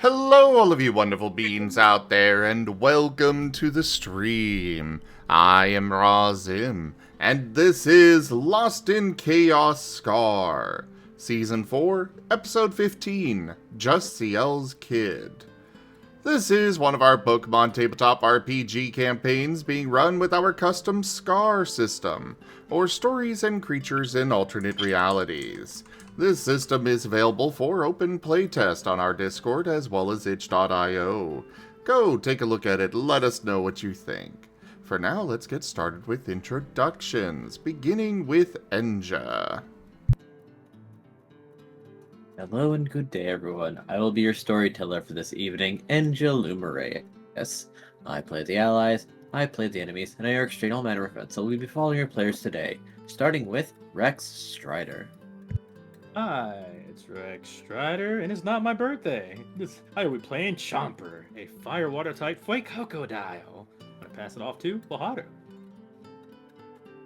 Hello, all of you wonderful beings out there, and welcome to the stream. I am Razim, and this is Lost in Chaos Scar, Season 4, Episode 15, Just Ciel's Kid. This is one of our Pokemon Tabletop RPG campaigns being run with our custom SCAR system, or Stories and Creatures in Alternate Realities. This system is available for open playtest on our Discord as well as itch.io. Go take a look at it, let us know what you think. For now, let's get started with introductions, beginning with Enja. Hello and good day, everyone. I will be your storyteller for this evening, Angel Lumerayus. I play the allies, I play the enemies, and I orchestrate all manner of events, so we'll be following your players today, starting with Rex Strider. Hi, it's Rex Strider, and it's not my birthday. I will be playing Chomper, a fire water type Fuecoco. I'm gonna pass it off to Raharu.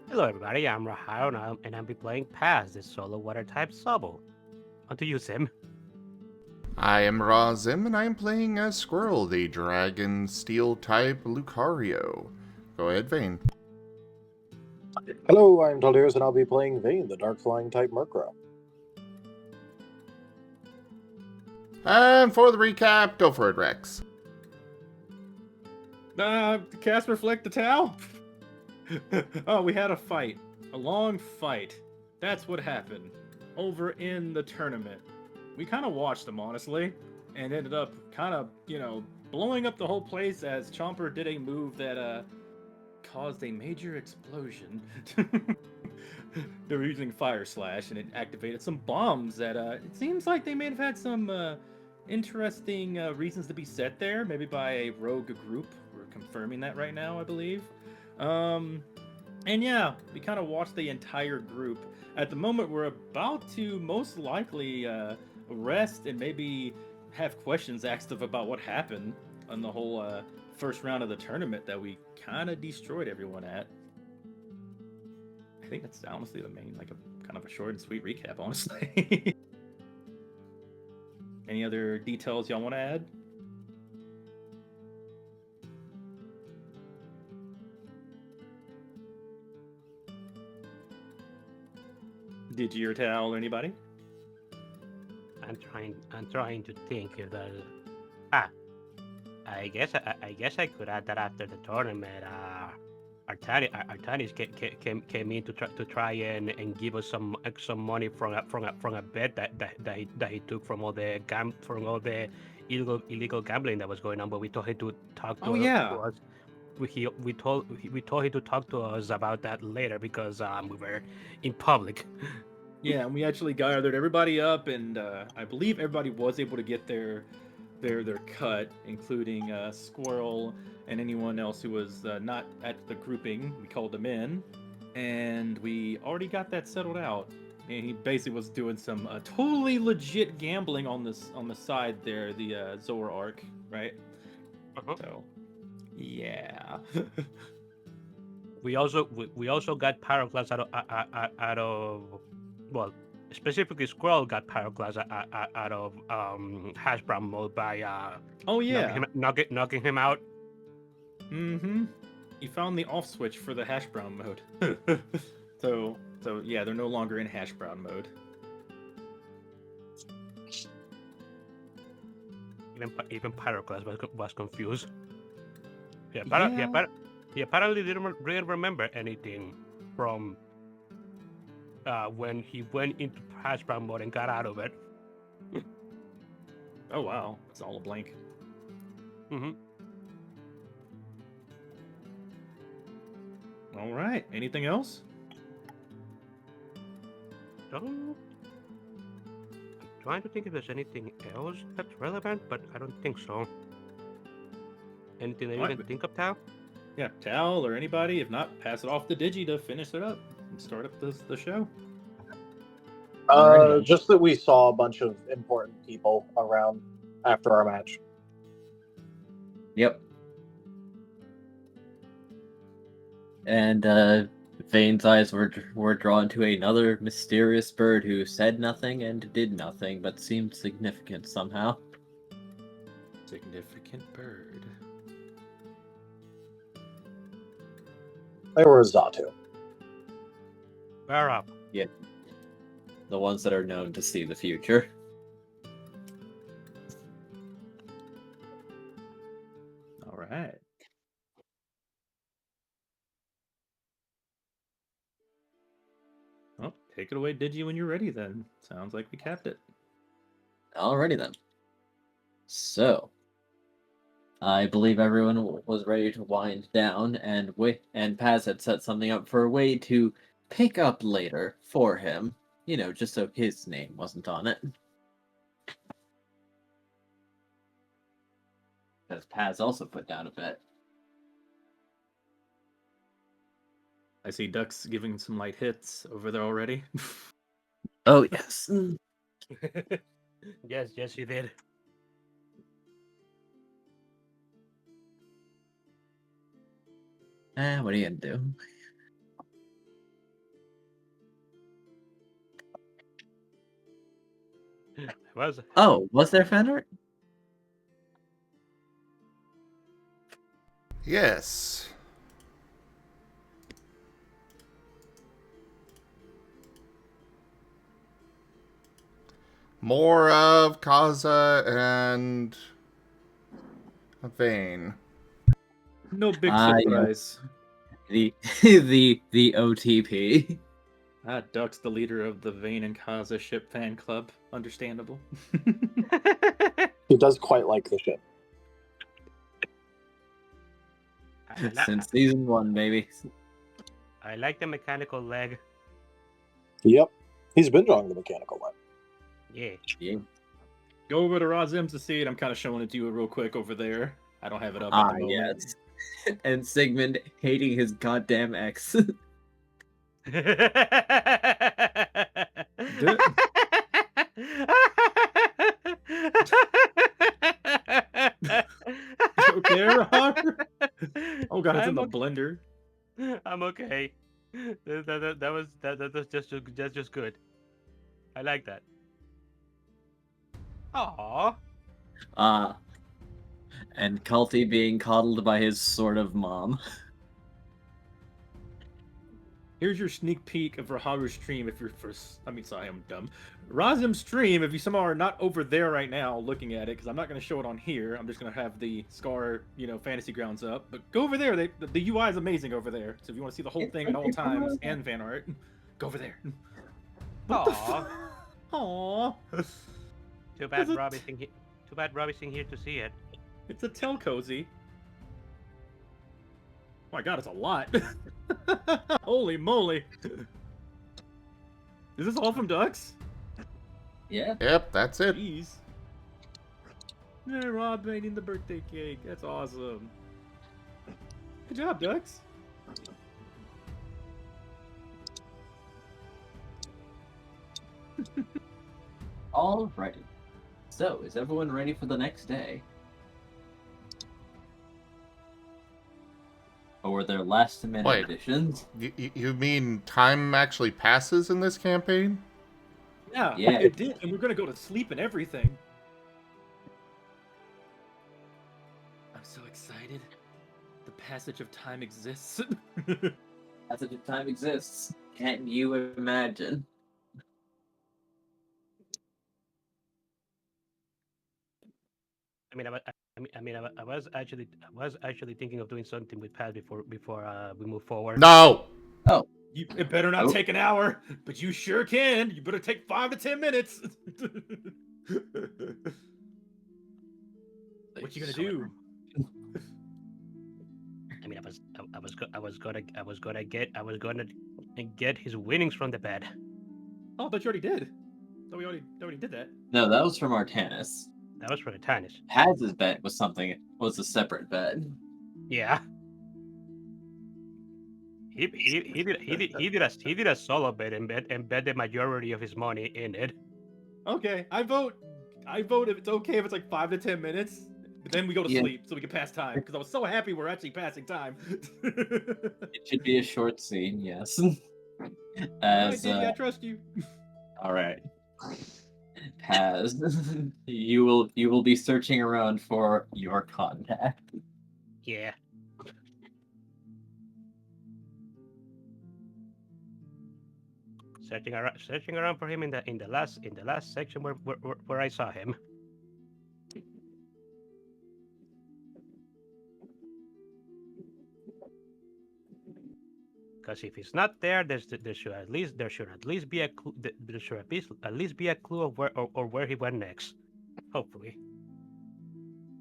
Hello everybody, I'm Raharu and I'll be playing Paz, the solo water type Sobble. On to you, Sim. I am Razim, and I am playing as Squirrel, the dragon steel type Lucario. Go ahead, Vane. Hello, I'm Taldeus, and I'll be playing Vane, the dark flying type Murkrow. And for the recap, go for it, Rex. Cast Reflect the Towel? Oh, we had a fight. A long fight. That's what happened. Over in the tournament. We kind of watched them, honestly, and ended up kind of, blowing up the whole place as Chomper did a move that, caused a major explosion. They were using Fire Slash, and it activated some bombs that, it seems like they may have had some, interesting reasons to be set there, maybe by a rogue group. We're confirming that right now, I believe. And yeah, we kind of watched the entire group. At the moment, we're about to most likely rest and maybe have questions asked about what happened on the whole first round of the tournament that we kind of destroyed everyone at. I think that's honestly the main, like a kind of a short and sweet recap, honestly. Any other details y'all want to add? Did you or Tal or anybody? I'm trying to think if there's... I guess I could add that after the tournament. Artanis came in to try and give us some money from a bet that he took from all the illegal gambling that was going on. But we told him to talk to us. We told him to talk to us about that later because we were in public. Yeah, and we actually gathered everybody up, and I believe everybody was able to get their cut, including Squirrel and anyone else who was not at the grouping. We called them in, and we already got that settled out. And he basically was doing some totally legit gambling on the side there, the Zor arc, right? Uh-huh. So, yeah. we also got Pyroclast out of well, specifically Squirrel got Pyroclast out of hash brown mode by oh yeah, knocking him out. Mm-hmm. He found the off switch for the hash brown mode. so yeah, they're no longer in hash brown mode. Even Pyroclast was confused. He apparently didn't really remember anything from when he went into hash brown mode and got out of it. Oh wow, it's all a blank. Mm-hmm. All right. Anything else? I'm trying to think if there's anything else that's relevant, but I don't think so. Anything that you can think of, Tal? Yeah, Tal or anybody. If not, pass it off to Digi to finish it up and start up the show. Just that we saw a bunch of important people around after our match. Yep. And Vane's eyes were drawn to another mysterious bird who said nothing and did nothing, but seemed significant somehow. Significant bird. They were a Zatu. We're up. The ones that are known to see the future. All right. Well, take it away, Digi, when you're ready then. Sounds like we capped it. Alrighty then. So, I believe everyone was ready to wind down, and Paz had set something up for a way to pick up later for him. You know, just so his name wasn't on it. Because Paz also put down a bet. I see Ducks giving some light hits over there already. Oh, yes. Yes, you did. What are you gonna do? Was Oh, was there fan art? Yes. More of Kaza and Vane. No big Ah, yeah. surprise. The the OTP. Duck's the leader of the Vane and Kaza ship fan club. Understandable. He does quite like the ship. Since season 1, baby. I like the mechanical leg. Yep. He's been drawing the mechanical one. Yeah. Yeah. Go over to Razim to see it. I'm kind of showing it to you real quick over there. I don't have it up at the moment. Yes. And Sigmund hating his goddamn ex. Okay, Raharu? Oh god, it's in the I'm blender. I'm okay. That's just good. I like that. Aww. And Culty being coddled by his sort of mom. Here's your sneak peek of Raharu's stream if you're first. Sorry, I'm dumb. Razim's stream, if you somehow are not over there right now looking at it, because I'm not going to show it on here. I'm just going to have the Scar, Fantasy Grounds up. But go over there. The UI is amazing over there. So if you want to see the whole thing at all times and fan art, go over there. What the Aww. Aww. Too bad Is it- Robbie's in here. Too bad Robbie's in here to see it. It's a Tel Cozy. Oh my god, it's a lot. Holy moly. Is this all from Ducks? Yeah. Yep, that's it. Jeez. Yeah, Rob making the birthday cake. That's awesome. Good job, Ducks. Alrighty. So, is everyone ready for the next day? Or were there last minute Wait. additions? You mean time actually passes in this campaign? Yeah, Yeah. it did, and we're gonna go to sleep and everything. I'm so excited. The passage of time exists. Passage of time exists. Can't you imagine? I was actually thinking of doing something with Pat before we move forward. No! It better not Oh. take an hour, but you sure can. You better take 5 to 10 minutes. What you gonna do? I was gonna get his winnings from the bed. Oh, I thought you already did. Thought we already did that. No, that was from Artanis. That was for the tennis. Paz's bet was a separate bet. Yeah. He did a solo bet and bet the majority of his money in it. Okay, I vote if it's okay if it's like 5 to 10 minutes. But then we go to Yeah. sleep so we can pass time because I was so happy we're actually passing time. It should be a short scene, yes. Alright, As Davey, I trust you. all right. Paz, you will be searching around for your contact. Yeah. Searching around for him in the last section where I saw him. Because if he's not there, there should at least be a clue. There should at least be a clue of where he went next. Hopefully.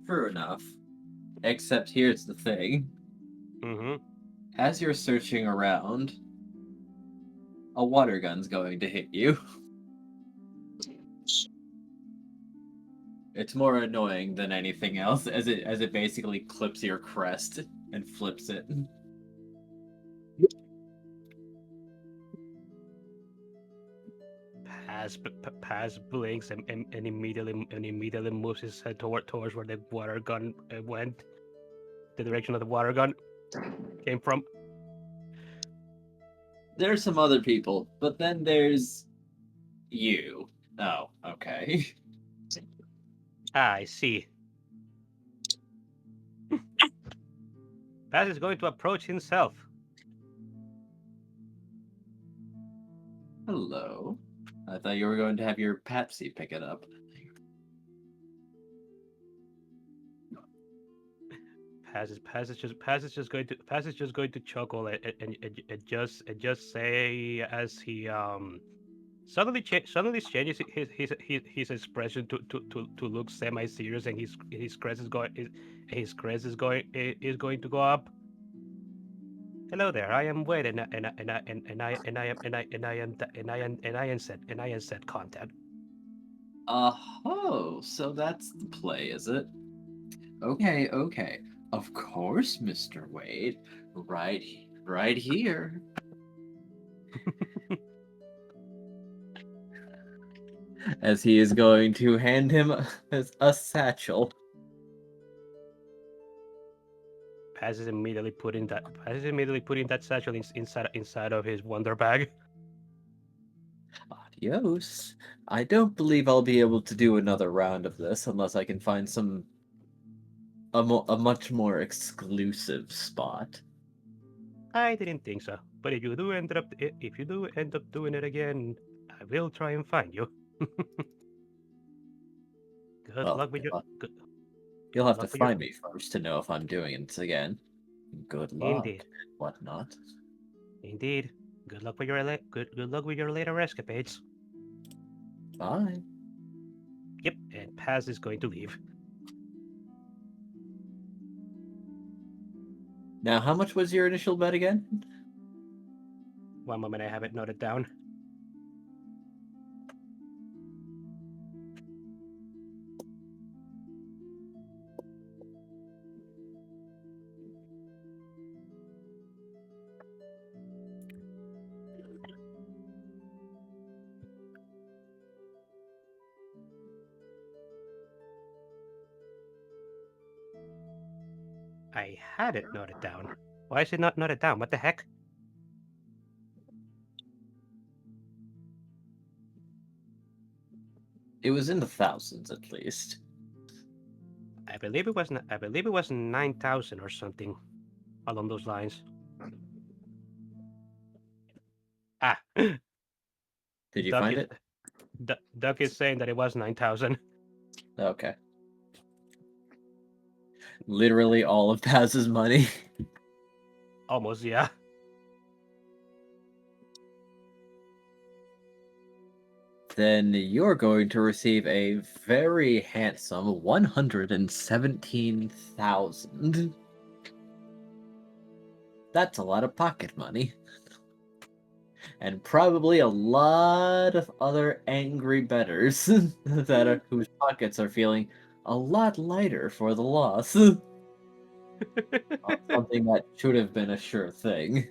True enough. Except here's the thing. Mm-hmm. As you're searching around, a water gun's going to hit you. It's more annoying than anything else, as it basically clips your crest and flips it. Paz blinks and immediately moves his head towards where the water gun went. The direction of the water gun came from. There's some other people, but then there's you. Oh, okay. Ah, I see. Paz is going to approach himself. Hello. I thought you were going to have your Patsy pick it up. Paz is just going to chuckle and just say as he suddenly changes his expression to look semi-serious, and his crest is going to go up. Hello there, I am Wade, and I am set content. Oh, so that's the play, is it? Okay. Of course, Mr. Wade. Right here. As he is going to hand him a satchel. Paz is immediately putting that satchel inside of his wonder bag. Adios. I don't believe I'll be able to do another round of this unless I can find a much more exclusive spot. I didn't think so, but if you do end up doing it again, I will try and find you. Good luck with your. You'll have to find me first to know if I'm doing it again. Good luck. Indeed. Whatnot. Indeed. Good luck with your later escapades. Bye. Yep, and Paz is going to leave. Now, how much was your initial bet again? One moment, I have it noted down. I had it noted down. Why is it not noted down? What the heck? It was in the thousands, at least. I believe it was 9,000 or something along those lines. Ah. Did you find it? Duck is saying that it was 9,000. Okay. Literally all of Paz's money. Almost, yeah. Then you're going to receive a very handsome 117,000. That's a lot of pocket money. And probably a lot of other angry bettors whose pockets are feeling a lot lighter for the loss. Something that should have been a sure thing.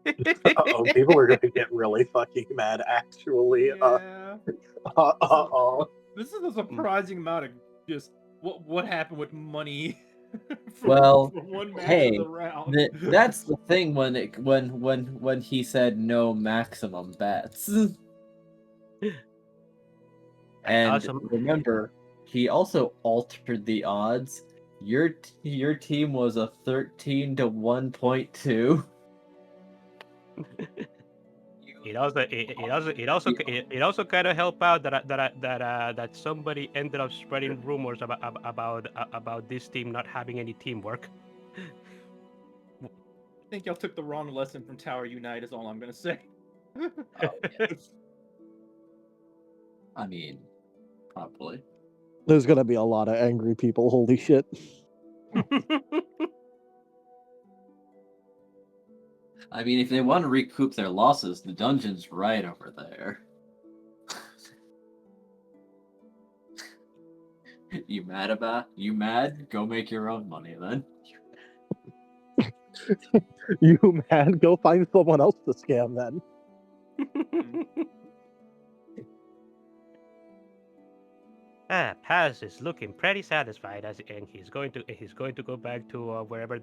Uh-oh, people are going to get really fucking mad, actually. Yeah. This is a surprising amount of just what happened with money. Well, for one match hey, of the round. that's the thing when he said no maximum bets. And awesome. remember, he also altered the odds. Your team was a 13 to 1.2. It also kind of helped out that somebody ended up spreading rumors about this team not having any teamwork. I think y'all took the wrong lesson from Tower Unite is all I'm gonna say. Oh, yes. I mean, probably. There's gonna be a lot of angry people. Holy shit! I mean, if they want to recoup their losses, the dungeon's right over there. You mad about? You mad? Go make your own money then. You man, go find someone else to scam then. Paz is looking pretty satisfied and he's going to go back to wherever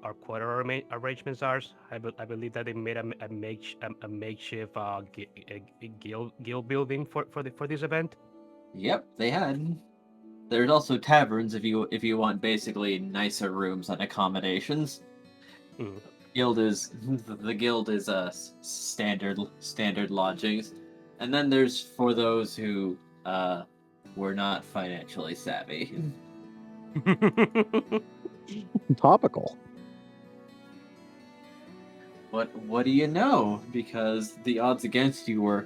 our quarter arrangements are. I believe that they made a makeshift guild building for this event. Yep, they had. There's also taverns if you want basically nicer rooms and accommodations. Mhm. The guild is standard lodgings, and then there's for those who were not financially savvy. Topical. What do you know? Because the odds against you were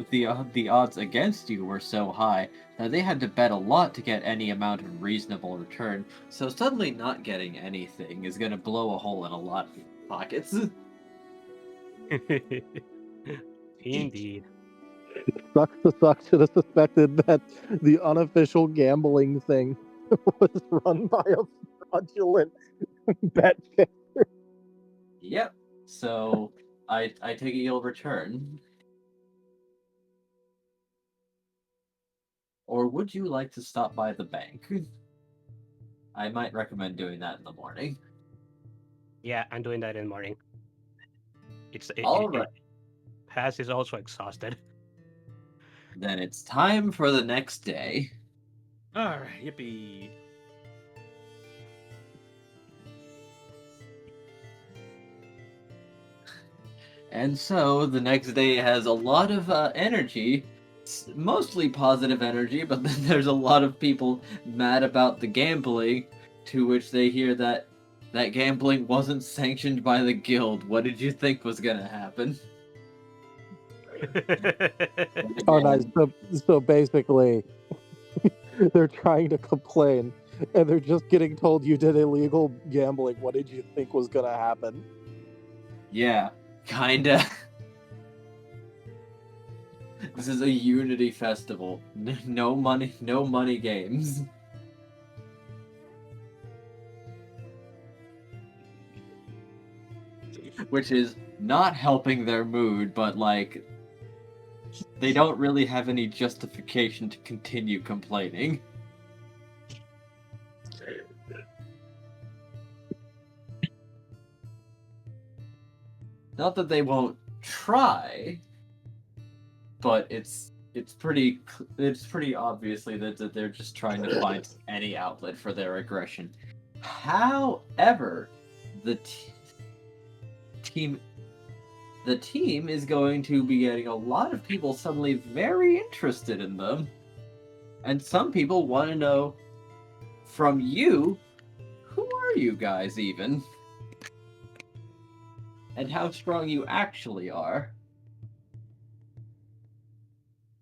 the odds against you were so high that they had to bet a lot to get any amount of reasonable return. So suddenly not getting anything is going to blow a hole in a lot of people's pockets. Indeed. Sucks should have suspected that the unofficial gambling thing was run by a fraudulent bet. Yep. So I take it you'll return. Or would you like to stop by the bank? I might recommend doing that in the morning. Yeah, I'm doing that in the morning. All right. Paz is also exhausted. Then it's time for the next day. Alright, yippee. And so the next day has a lot of energy, mostly positive energy, but then there's a lot of people mad about the gambling, to which they hear that gambling wasn't sanctioned by the guild. What did you think was gonna happen? Oh, nice. So basically, they're trying to complain, and they're just getting told you did illegal gambling. What did you think was gonna happen? Yeah, kinda. This is a unity festival. No money games. Which is not helping their mood, but like they don't really have any justification to continue complaining. Not that they won't try, but it's pretty obviously that they're just trying to find any outlet for their aggression. However, the team is going to be getting a lot of people suddenly very interested in them, and some people want to know from you, who are you guys even, and how strong you actually are.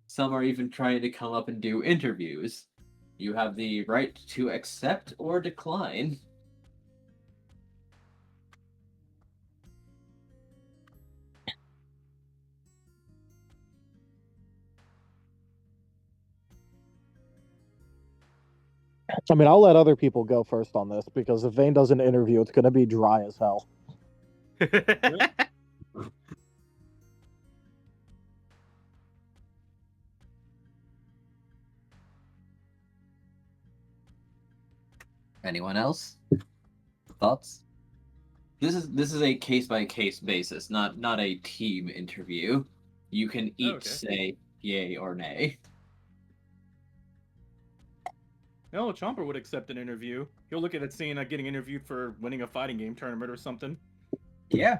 Some are even trying to come up and do interviews. You have the right to accept or decline. I mean, I'll let other people go first on this because if Vane does an interview, it's gonna be dry as hell. Anyone else? Thoughts? This is a case by case basis, not a team interview. You can each Okay. say yay or nay. No, Chomper would accept an interview. He'll look at it saying getting interviewed for winning a fighting game tournament or something. Yeah.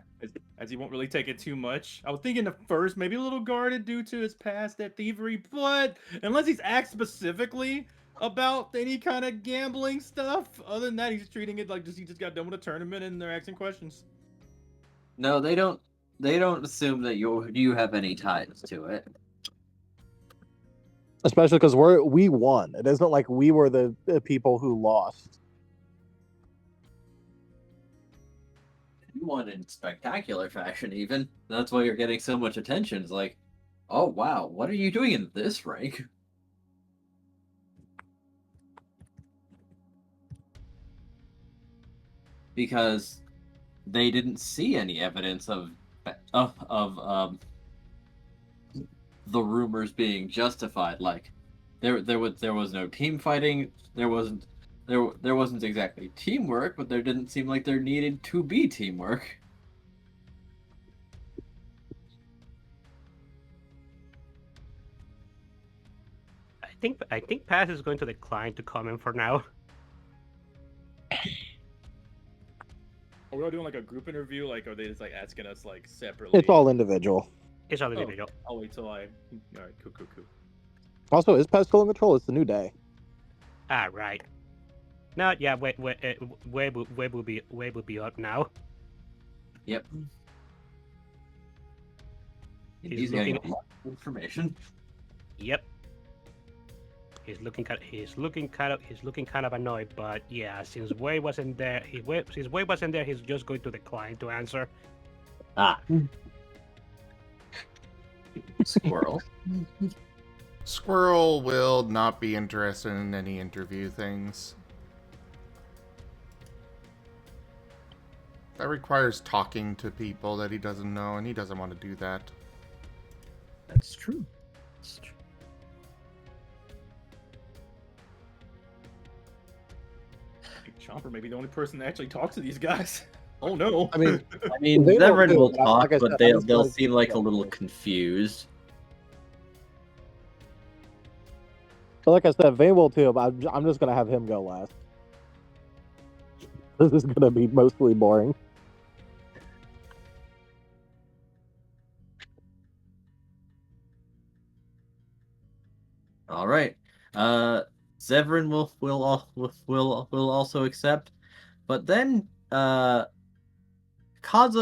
As he won't really take it too much. I was thinking at first maybe a little guarded due to his past at thievery, but unless he's asked specifically about any kind of gambling stuff, other than that, he's treating it like he just got done with a tournament and they're asking questions. No, they don't. They don't assume that you have any ties to it. Especially because we won. It isn't like we were the people who lost. You won in spectacular fashion, even. That's why you're getting so much attention. It's like, oh wow, what are you doing in this rank? Because they didn't see any evidence of the rumors being justified. Like, there was no team fighting. There wasn't exactly teamwork, but there didn't seem like there needed to be teamwork. I think Pass is going to decline to comment for now. Are we all doing like a group interview? Like, are they just like asking us like separately? It's all individual. It's all Oh, individual. I'll wait till I. All right, cool. Also, is Pez still in control? It's the new day. Ah, right. No, yeah, Web will be up now. Yep. He's getting looking. a lot of information. Yep. He's looking kind of annoyed, but yeah, since Wei wasn't there, he's just going to decline to answer. Ah. Squirrel. Squirrel will not be interested in any interview things. That requires talking to people that he doesn't know, and he doesn't want to do that. That's true. Chomper may be the only person that actually talks to these guys. Oh no. I mean, I mean, They don't Zevran do will it, but talk, like I but said, they'll I'm just gonna- seem like a little confused. so like I said, Vane will too, but I'm just gonna have him go last. This is gonna be mostly boring. All right. Zevran will also accept, but then Kaza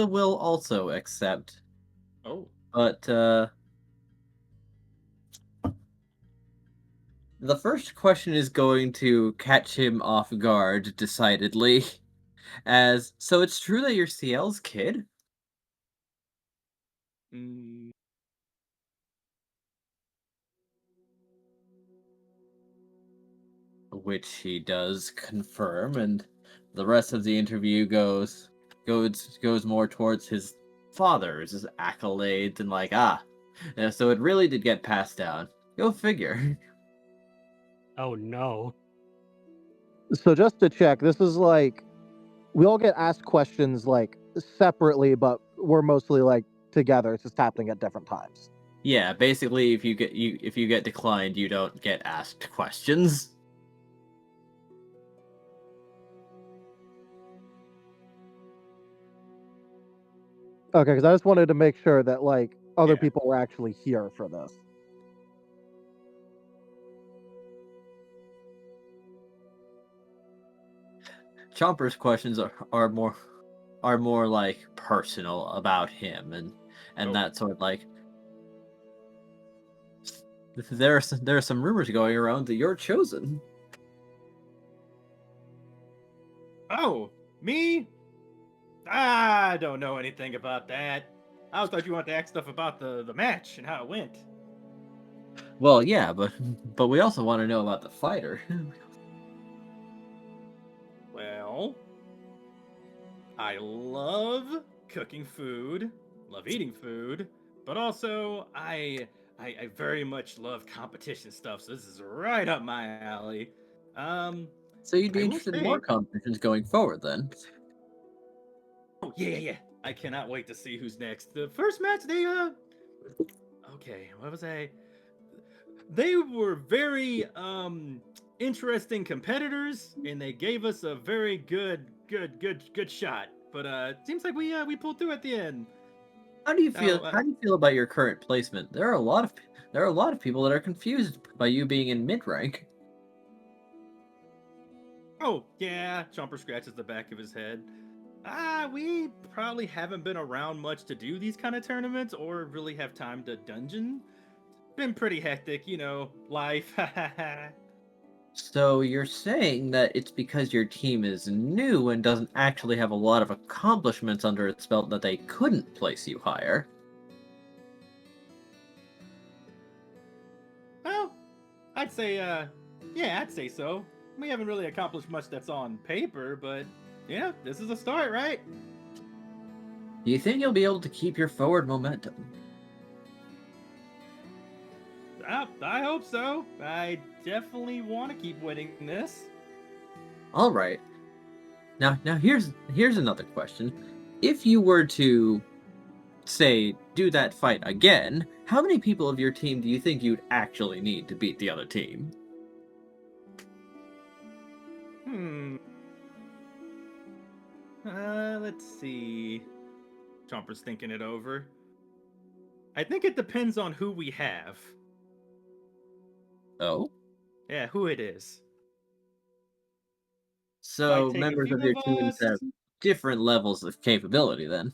will also accept. Oh. But the first question is going to catch him off guard, decidedly. So it's true that you're Ciel's kid? Mm, Which he does confirm, and the rest of the interview goes more towards his father's his accolades and like yeah, so it really did get passed down. Go figure. Oh no. So just to check, this is like we all get asked questions like separately, but we're mostly like together. It's just happening at different times. Yeah, basically, if you get declined, you don't get asked questions. Okay, because I just wanted to make sure that like other Yeah. people were actually here for this. Chomper's questions are more like personal about him and Oh. that sort of like there are some rumors going around that you're chosen. Oh, me? I don't know anything about that. I always thought you wanted to ask stuff about the match and how it went. Well, yeah, but we also want to know about the fighter. Well, I love cooking food, love eating food, but also I very much love competition stuff. So this is right up my alley. So you'd be I will interested in say- more competitions going forward, then? Oh yeah. I cannot wait to see who's next. The first match, okay, what was I? They were very interesting competitors, and they gave us a very good shot. But it seems like we pulled through at the end. How do you feel? Oh, How do you feel about your current placement? There are a lot of people that are confused by you being in mid rank. oh yeah, Chomper scratches the back of his head. We probably haven't been around much to do these kind of tournaments or really have time to dungeon. Been pretty hectic, you know, life. So you're saying that it's because your team is new and doesn't actually have a lot of accomplishments under its belt that they couldn't place you higher? Well, I'd say, yeah, I'd say so. We haven't really accomplished much that's on paper, but yeah, this is a start, right? Do you think you'll be able to keep your forward momentum? I hope so. I definitely want to keep winning this. All right. Now here's another question. If you were to say do that fight again, how many people of your team do you think you'd actually need to beat the other team? Let's see. Chomper's thinking it over. I think it depends on who we have. Oh? Yeah, who it is. So take a members few of your of teams us. have different levels of capability then.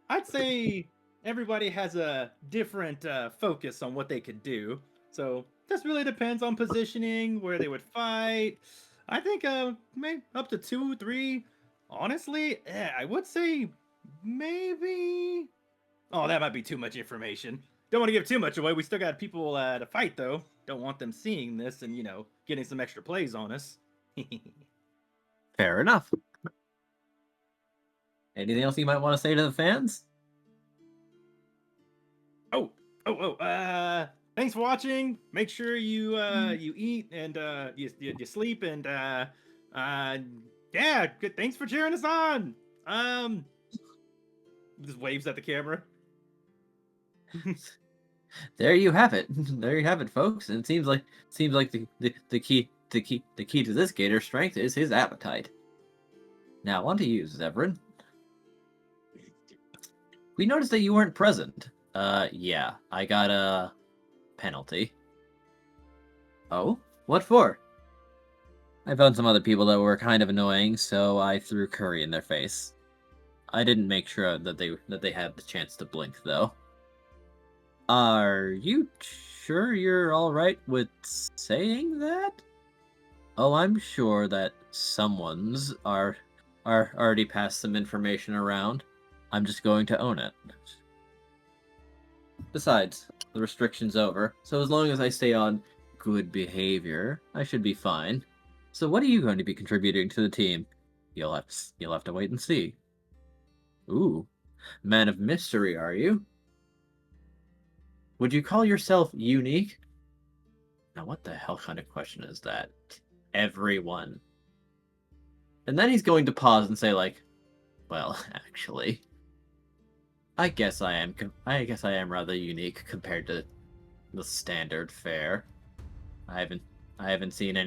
I'd say everybody has a different focus on what they could do. So this really depends on positioning, where they would fight. I think maybe up to 2, 3. Honestly, I would say maybe. Oh, that might be too much information. Don't want to give too much away. We still got people to fight though. Don't want them seeing this and getting some extra plays on us. Fair enough. Anything else you might want to say to the fans? Thanks for watching. Make sure you you eat and you sleep and yeah, good. Thanks for cheering us on. Just waves at the camera. There you have it. There you have it, folks. And it seems like the key to this gator's strength is his appetite. Now on to you, Zevran. We noticed that you weren't present. Yeah, I got a penalty. Oh? What for? I found some other people that were kind of annoying, so I threw curry in their face. I didn't make sure that they had the chance to blink, though. Are you sure you're alright with saying that? Oh, I'm sure that someone's are already passed some information around. I'm just going to own it. Besides, the restriction's over, so as long as I stay on good behavior, I should be fine. So what are you going to be contributing to the team? You'll have to wait and see. Ooh, man of mystery, are you? Would you call yourself unique? Now what the hell kind of question is that? Everyone. And then he's going to pause and say like, well, actually, I guess I am rather unique compared to the standard fare. I haven't seen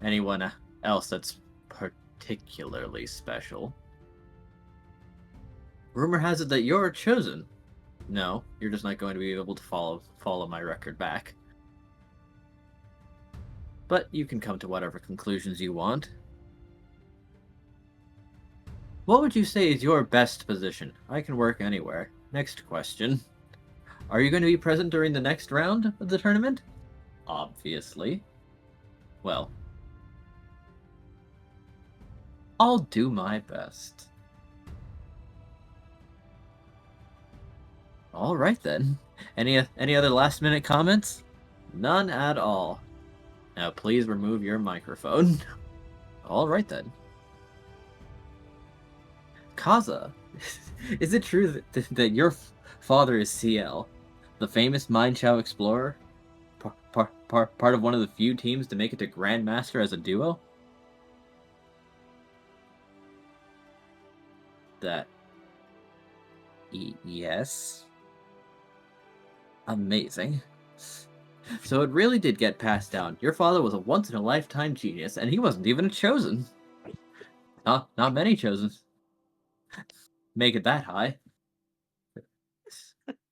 anyone else that's particularly special. Rumor has it that you're chosen. No, you're just not going to be able to follow my record back. But you can come to whatever conclusions you want. What would you say is your best position? I can work anywhere. Next question. Are you going to be present during the next round of the tournament? Obviously. Well, I'll do my best. All right then. Any other last minute comments? None at all. Now please remove your microphone. All right then. Kaza, is it true that your father is Ciel, the famous Mindchow explorer? Part of one of the few teams to make it to Grandmaster as a duo? Yes. Amazing. So it really did get passed down. Your father was a once-in-a-lifetime genius, and he wasn't even a chosen. Not many chosen. Make it that high.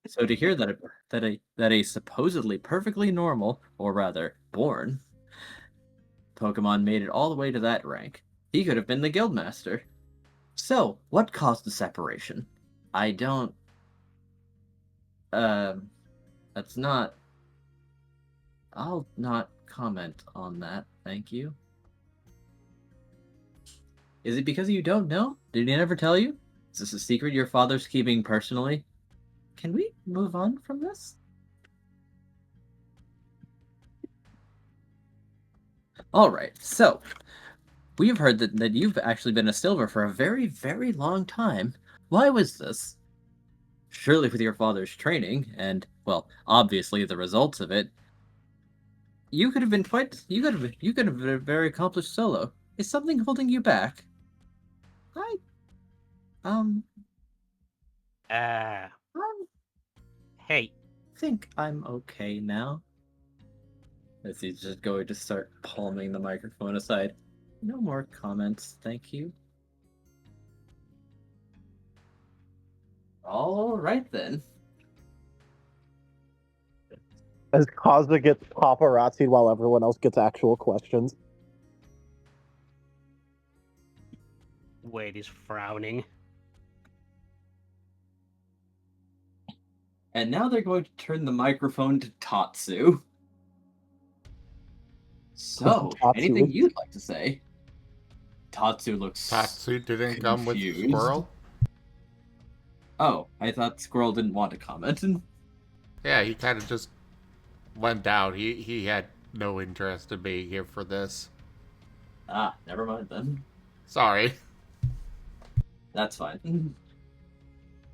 So to hear that a supposedly perfectly normal, or rather, born, Pokemon made it all the way to that rank, he could have been the Guildmaster. So, what caused the separation? I don't... That's not... I'll not comment on that, thank you. Is it because you don't know? Did he never tell you? Is this a secret your father's keeping personally? Can we move on from this? Alright, so... We have heard that you've actually been a silver for a very, very long time. Why was this? Surely with your father's training, and, well, obviously the results of it, you could have been a very accomplished solo. Is something holding you back? I Hey, think I'm okay now. As he's just going to start palming the microphone aside. No more comments, thank you. Alright then. As Cosma gets paparazzi'd while everyone else gets actual questions. Wade is frowning. And now they're going to turn the microphone to Tatsu. So, Tatsu. anything you'd like to say? Tatsu looks Tatsu didn't come with confused. Squirrel? Oh, I thought Squirrel didn't want to comment. Yeah, he kind of just went out. He had no interest in being here for this. Ah, never mind then. Sorry. That's fine.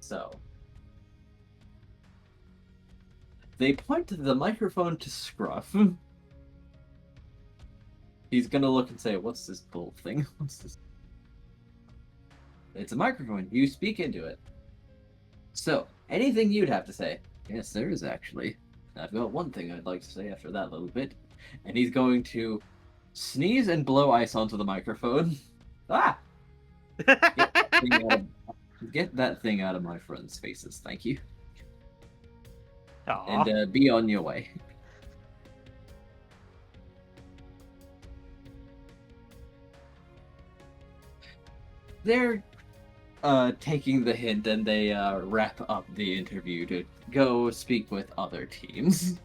So, they pointed the microphone to Scruff. He's gonna look and say, "What's this bull thing? What's this?" It's a microphone. You speak into it. So, anything you'd have to say? Yes, there is actually. I've got one thing I'd like to say after that little bit. And he's going to sneeze and blow ice onto the microphone. Ah! Get that thing out of my friends' faces, thank you. Aw. And be on your way. They're taking the hint and they wrap up the interview to go speak with other teams.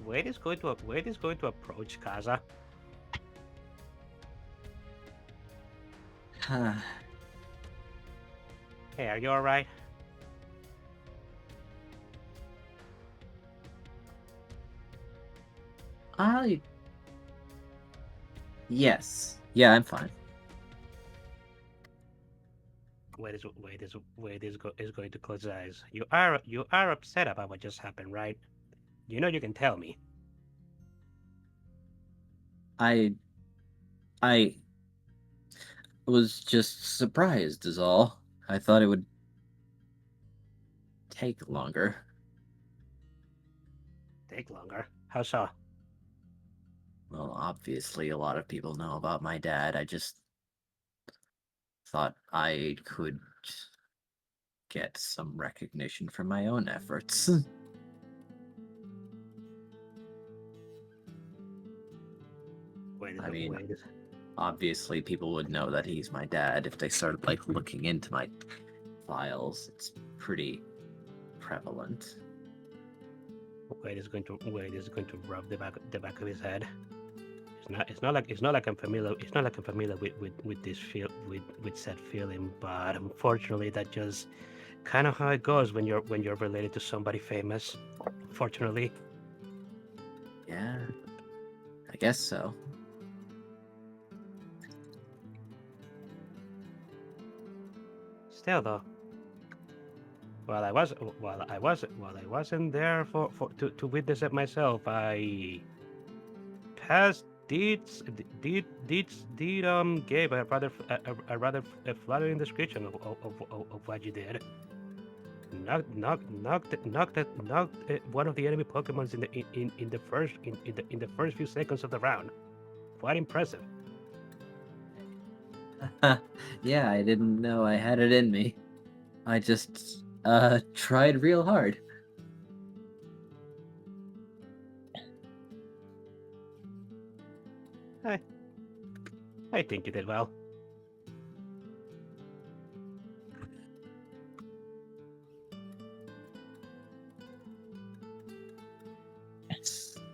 Wade is going to approach Kaza. Hey, are you alright? Yes. Yeah, I'm fine. Wade is going to close his eyes. You are upset about what just happened, right? You know you can tell me. I was just surprised is all. I thought it would take longer. Take longer. How so? Well, obviously a lot of people know about my dad. I just thought I could get some recognition for my own efforts. I mean, obviously people would know that he's my dad if they started like looking into my files. It's pretty prevalent. Wade is going to rub the back of his head. It's not like I'm familiar with this feel with said feeling, but unfortunately that just kind of how it goes when you're related to somebody famous. Unfortunately. Yeah, I guess so. Still though, Well, I wasn't there to witness it myself. I passed deeds gave a rather flattering description of what you did. Knocked one of the enemy Pokemons in the first few seconds of the round. Quite impressive. Yeah, I didn't know I had it in me. I just tried real hard. I think you did well.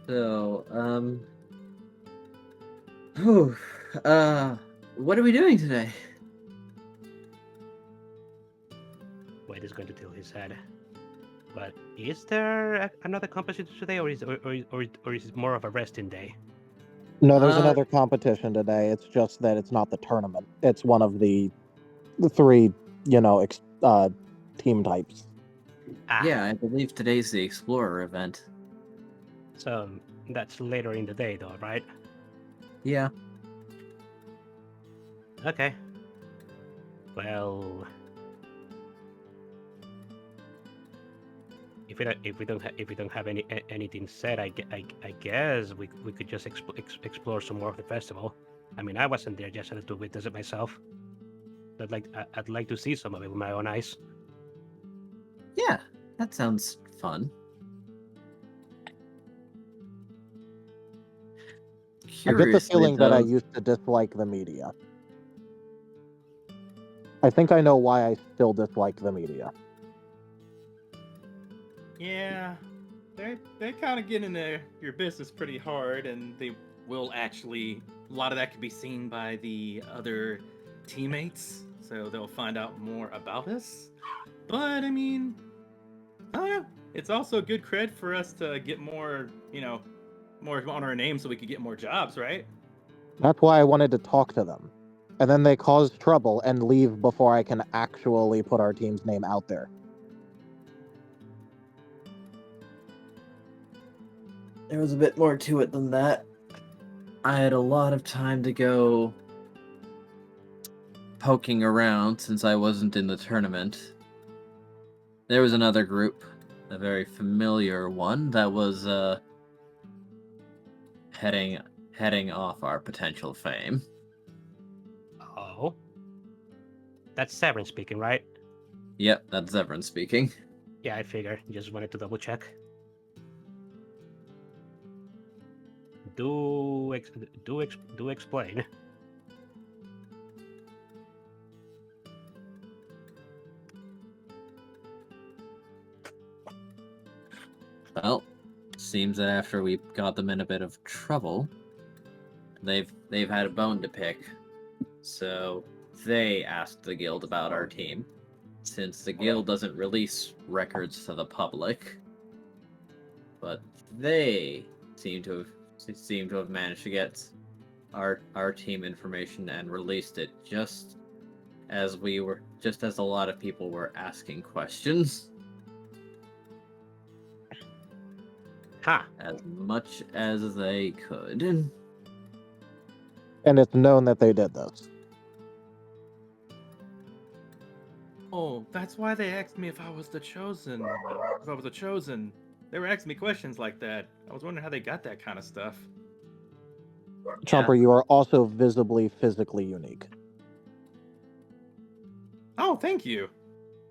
So, whew, what are we doing today? Wade is going to tilt his head. But is there another competition today, or is it more of a resting day? No, there's Uh, another competition today. It's just that it's not the tournament. It's one of the three, team types. Ah, Yeah, I believe today's the Explorer event. so that's later in the day, though, right? Yeah. Okay. Well, if we don't have anything said, I guess we could just explore some more of the festival. I mean, I wasn't there just to witness it myself. I'd like to see some of it with my own eyes. Yeah, that sounds fun. I get the Curiously, feeling that I though, used to dislike the media. I think I know why I still dislike the media. Yeah, they kind of get into your business pretty hard, and they will actually. A lot of that could be seen by the other teammates, so they'll find out more about us. But I mean, I don't know. It's also good cred for us to get more, more on our name, so we could get more jobs, right? That's why I wanted to talk to them. And then they cause trouble and leave before I can actually put our team's name out there. there was a bit more to it than that. I had a lot of time to go poking around since I wasn't in the tournament. There was another group, a very familiar one, that was heading off our potential fame. Oh, that's Severin speaking, right? Yep, that's Zevran speaking. Yeah, I figure. Just wanted to double check. Do explain. Well, seems that after we got them in a bit of trouble, they've had a bone to pick. So they asked the guild about our team. Since the guild doesn't release records to the public, but they seem to have managed to get our team information and released it just as a lot of people were asking questions. Ha! As much as they could. And it's known that they did this. Oh, that's why they asked me if I was the chosen. If I was the chosen, they were asking me questions like that. I was wondering how they got that kind of stuff. Chomper, you are also visibly physically unique. Oh, thank you.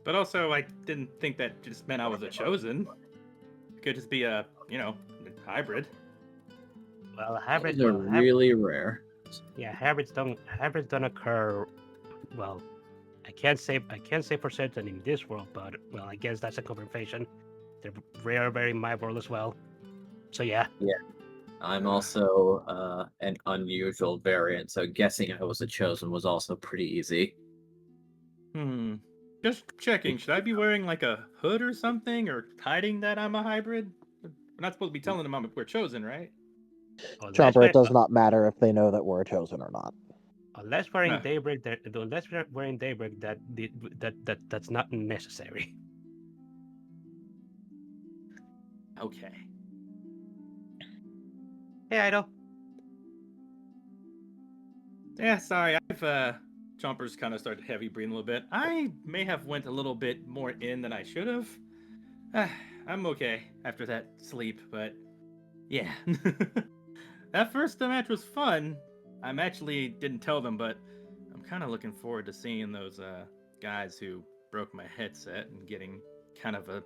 But also, I didn't think that just meant I was a chosen. It could just be a, hybrid. Well, hybrids Those are really rare. Yeah, hybrids don't occur. Well, I can't say for certain in this world, but well, I guess that's a confirmation. They're rare in my world as well. So yeah. I'm also an unusual variant, so guessing I was a chosen was also pretty easy. Just checking. Should I be wearing like a hood or something, or hiding that I'm a hybrid? We're not supposed to be telling them we're chosen, right? Chomper, it does not matter if they know that we're chosen or not. Unless we're in Daybreak, that's not necessary. Okay. Hey, Idol. Yeah, sorry. Chompers kind of started heavy breathing a little bit. I may have went a little bit more in than I should have. I'm okay after that sleep, but yeah. That first match was fun. I'm actually didn't tell them, but I'm kind of looking forward to seeing those guys who broke my headset and getting kind of a,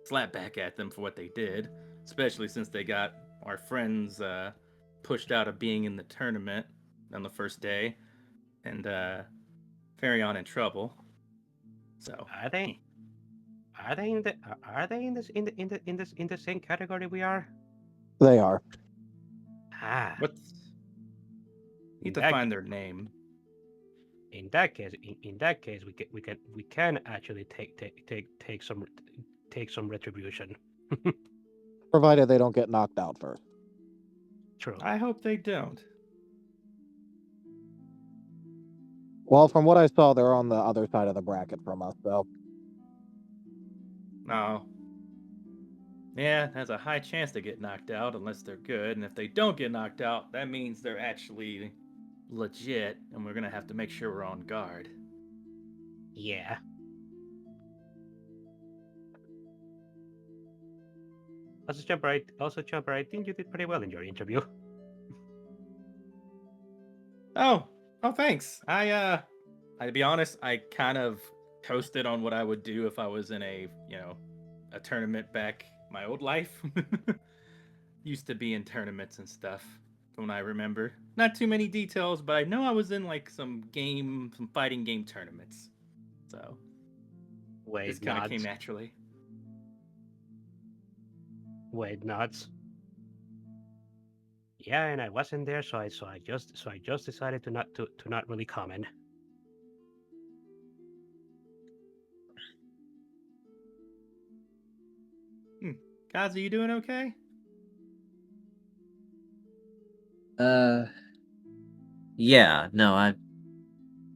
slap back at them for what they did, especially since they got our friends pushed out of being in the tournament on the first day and Furry in trouble. So Are they? Are they in the? Are they in the same category we are? They are. Ah, what's need to that- find their name. in that case, in that case, we can actually take some retribution. Provided they don't get knocked out first. True. I hope they don't. Well, from what I saw, they're on the other side of the bracket from us, so. No. Yeah, has a high chance to get knocked out unless they're good, and if they don't get knocked out, that means they're actually legit, and we're gonna have to make sure we're on guard. Yeah. Also, Jumper, I think you did pretty well in your interview. Oh, thanks. To be honest, I kind of coasted on what I would do if I was in a tournament back my old life. Used to be in tournaments and stuff from what I remember. Not too many details, but I know I was in like some fighting game tournaments. So this Wait, kind of came nuts. naturally. Wait, nuts. Yeah, and I wasn't there, so I just decided to not really comment. Kazu, you doing okay? Yeah, no, I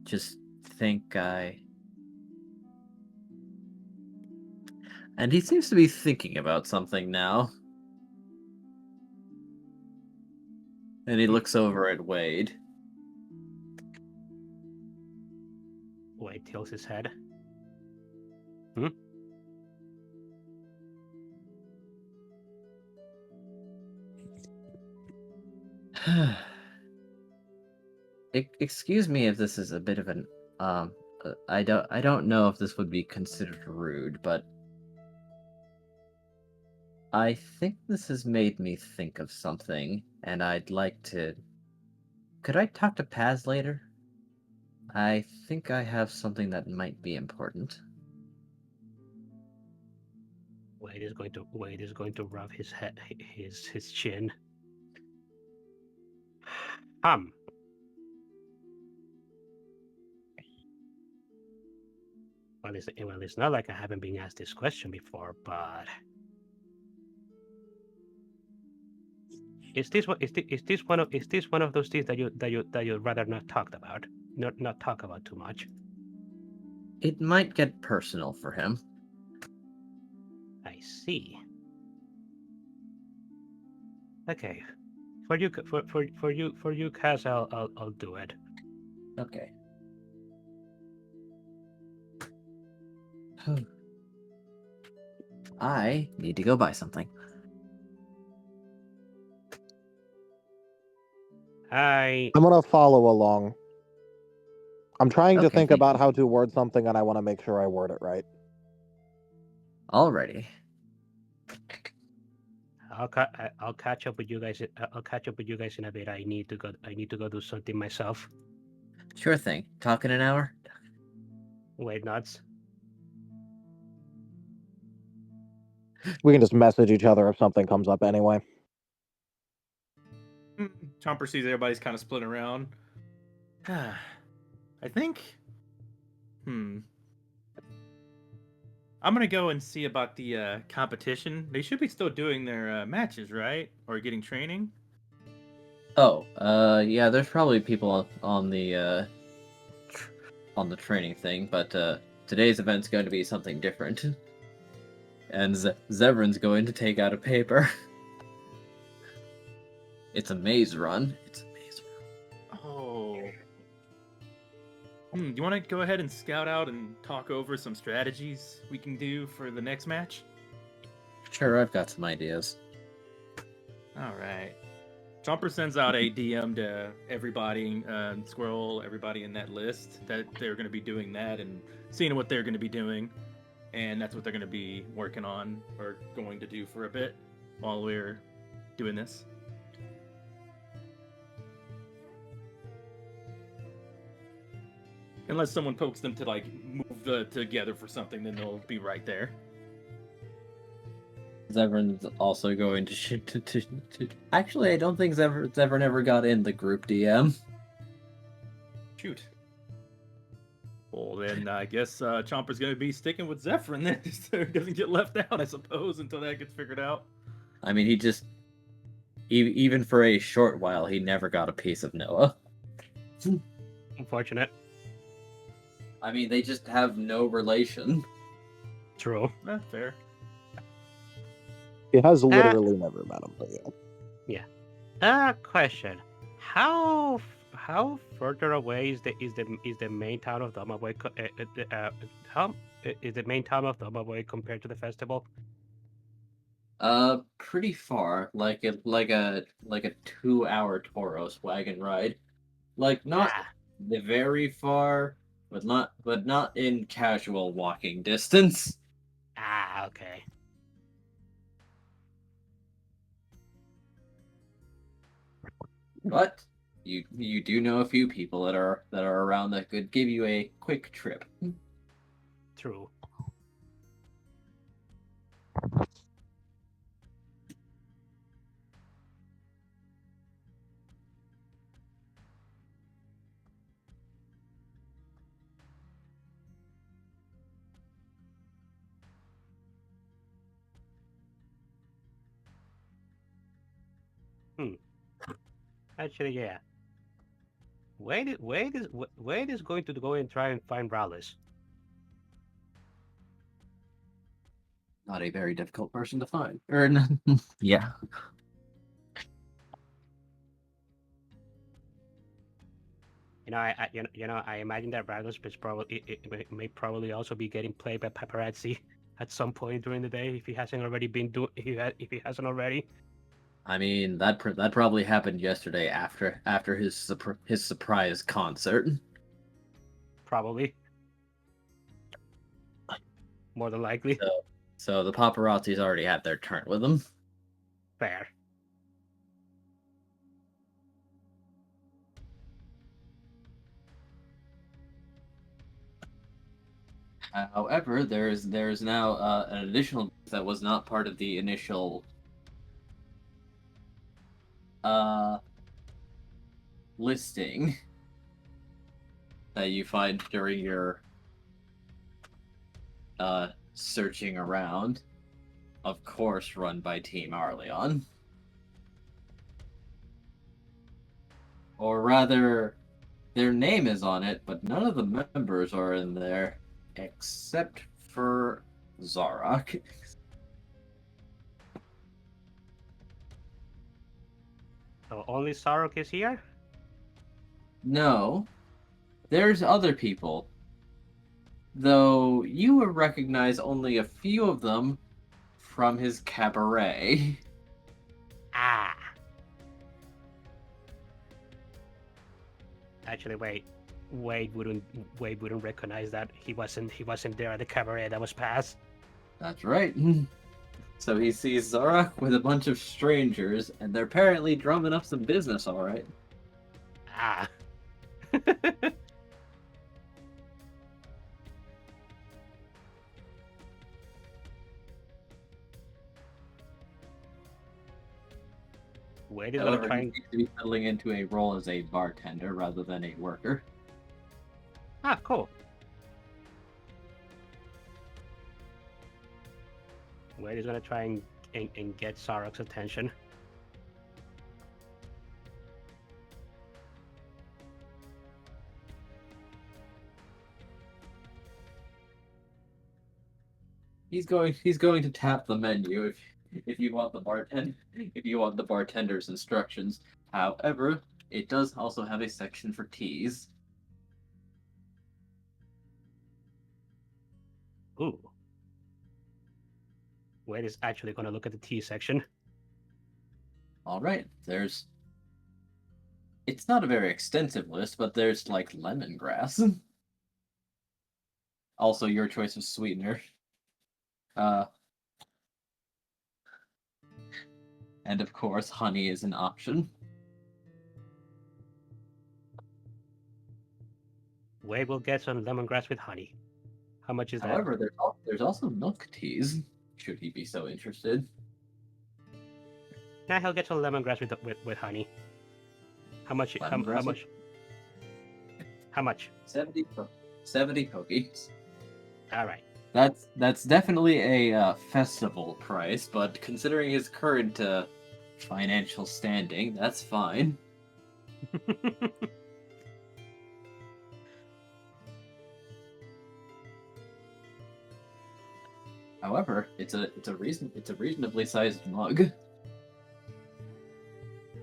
just think And he seems to be thinking about something now. And he looks over at Wade. Wade tilts his head. Excuse me if this is a bit of an I don't know if this would be considered rude, but I think this has made me think of something, and I'd like to. Could I talk to Paz later? I think I have something that might be important. Wade is going to rub his head, his chin. Well, it's not like I haven't been asked this question before, but is this one of those things that you'd rather not talk about, not talk about too much? It might get personal for him. I see. Okay, for you, Kaz, I'll do it. Okay. I need to go buy something. I'm gonna follow along. I'm trying to Okay, think thank about you. how to word something, and I want to make sure I word it right. Alrighty. I'll catch up with you guys. I'll catch up with you guys in a bit. I need to go do something myself. Sure thing. Talk in an hour? Wait, nuts. We can just message each other if something comes up anyway. Chomper sees everybody's kind of split around. I think. I'm gonna go and see about the competition. They should be still doing their matches, right? Or getting training. Oh, yeah, there's probably people on the training thing, but today's event's going to be something different. And Zevran's going to take out a paper. It's a maze run. It's a maze run. Oh. Do you want to go ahead and scout out and talk over some strategies we can do for the next match? Sure, I've got some ideas. All right. Chomper sends out a DM to everybody, Squirrel, everybody in that list, that they're going to be doing that and seeing what they're going to be doing. And that's what they're going to be working on or going to do for a bit while we're doing this. Unless someone pokes them to like move together for something, then they'll be right there. Zevran's also going to Actually, I don't think Zevran ever got in the group DM. Shoot. Well, then I guess Chomper's going to be sticking with Zephyrin then, so he doesn't get left out, I suppose, until that gets figured out. I mean, he just... Even for a short while, he never got a piece of Noah. Unfortunate. I mean, they just have no relation. True. Fair. He has literally never met him, but yeah. Question: How further away is the main town of Domaboy? How is the main town of Domaboy compared to the festival? Pretty far, like a 2-hour Tauros wagon ride. Like not very far, but not in casual walking distance. Okay. But you do know a few people that are around that could give you a quick trip. True. Actually, yeah. Wade is going to go and try and find Rallis. Not a very difficult person to find. Yeah. I imagine that Rallis is may probably also be getting played by paparazzi at some point during the day if he hasn't already if he hasn't already. I mean, that probably happened yesterday after his surprise concert. Probably. More than likely. So the paparazzi's already had their turn with him. Fair. However, there's now an additional that was not part of the initial listing that you find during your searching around, of course run by Team Arleon. Or rather, their name is on it, but none of the members are in there except for Zarok. So only Sarok is here? No, there's other people. Though you would recognize only a few of them from his cabaret. Actually, Wade wouldn't recognize that he wasn't there at the cabaret that was passed. That's right. So he sees Zarok with a bunch of strangers, and they're apparently drumming up some business, all right. Wade is However, gonna he seems to be settling into a role as a bartender rather than a worker. Cool. Wade is gonna try and get Sarok's attention. He's going to tap the menu if you want the bartender's instructions. However, it does also have a section for teas. Ooh. Wade is actually going to look at the tea section. All right, there's. It's not a very extensive list, but there's like lemongrass. Also, your choice of sweetener. And of course, honey is an option. Wade will get some lemongrass with honey. How much is that? However, there's also milk teas, should he be so interested. Nah, he'll get some lemongrass with honey. How much? How Lemongrass? much? How much? 70 pokies. All right. That's definitely a festival price, but considering his current financial standing, that's fine. However, it's a reasonably sized mug.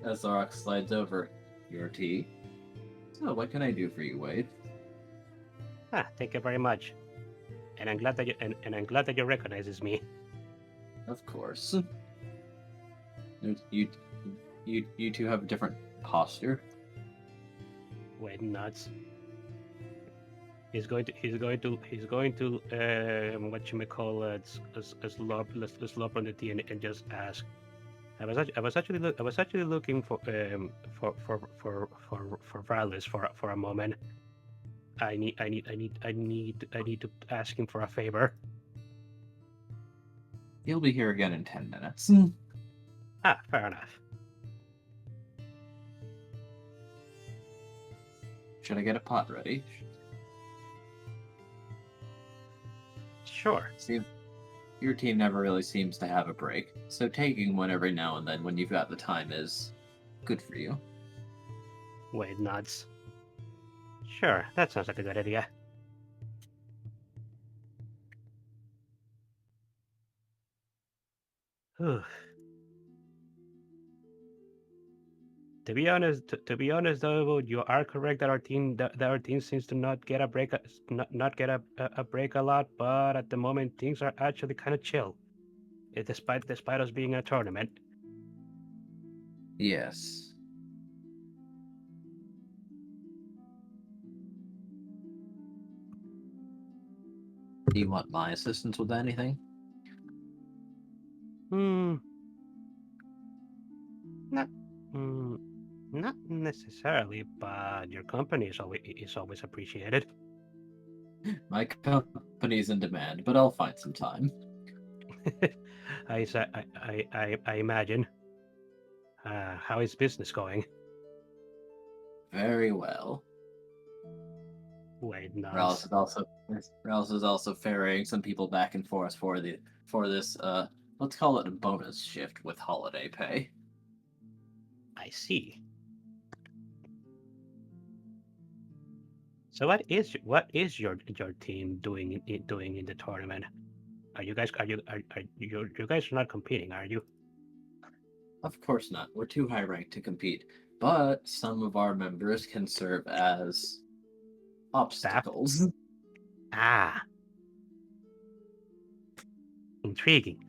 As Zorak slides over your tea. So, what can I do for you, Wade? Thank you very much. And I'm glad that I'm glad that you recognizes me. Of course. You two have a different posture. Wade nuts. He's going to whatchamacallit, slop on the tea and just ask. I was actually looking for Valis for a moment. I need to ask him for a favor. He'll be here again in 10 minutes. Fair enough. Should I get a pot ready? Sure. See, your team never really seems to have a break, so taking one every now and then when you've got the time is good for you. Wade nods. Sure, that sounds like a good idea. Whew. To be honest, though, you are correct that our team seems to not get a break, not get a break a lot. But at the moment, things are actually kind of chill, despite us being in a tournament. Yes. Do you want my assistance with anything? Not necessarily, but your company is always appreciated. My company's in demand, but I'll find some time. I imagine. How is business going? Very well. Wait, no. Ralph is also ferrying some people back and forth for this let's call it a bonus shift with holiday pay. I see. So what is your team doing in the tournament? Are you guys not competing, are you? Of course not. We're too high ranked to compete. But some of our members can serve as obstacles. Ah. Intriguing.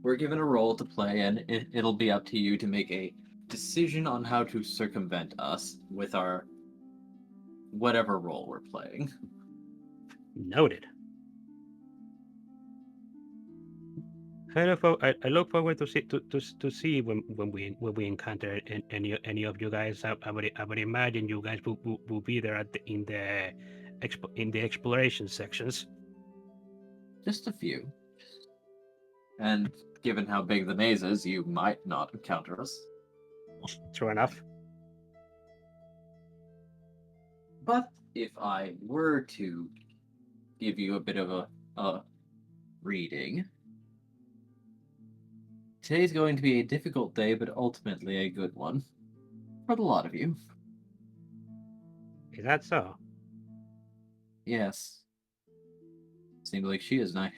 We're given a role to play, and it'll be up to you to make a decision on how to circumvent us with our whatever role we're playing. Noted. I look forward to see when we encounter any of you guys. I would imagine you guys will be there in the exploration sections. Just a few. And given how big the maze is, you might not encounter us. True enough. But if I were to give you a bit of a reading, today's going to be a difficult day, but ultimately a good one. For a lot of you. Is that so? Yes. Seems like she is nice.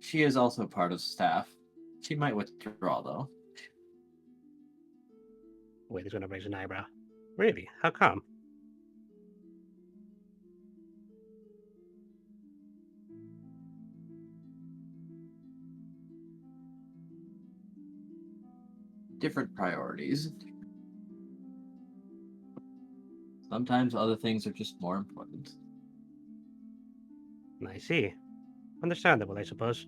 She is also part of staff. She might withdraw, though. Wade is gonna raise an eyebrow. Really? How come? Different priorities. Sometimes other things are just more important. I see. Understandable, I suppose.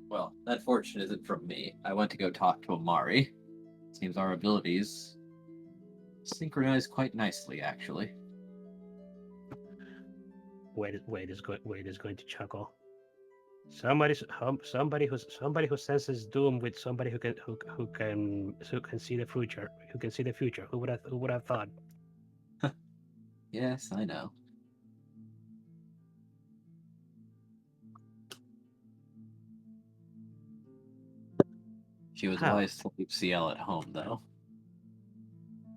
Well, that fortune isn't from me. I went to go talk to Amari. Seems our abilities synchronize quite nicely, actually. Wade is going to chuckle. Somebody who senses doom with somebody who can see the future. Who can see the future? Who would have thought? Yes, I know. She was How? wise to leave Ciel at home, though.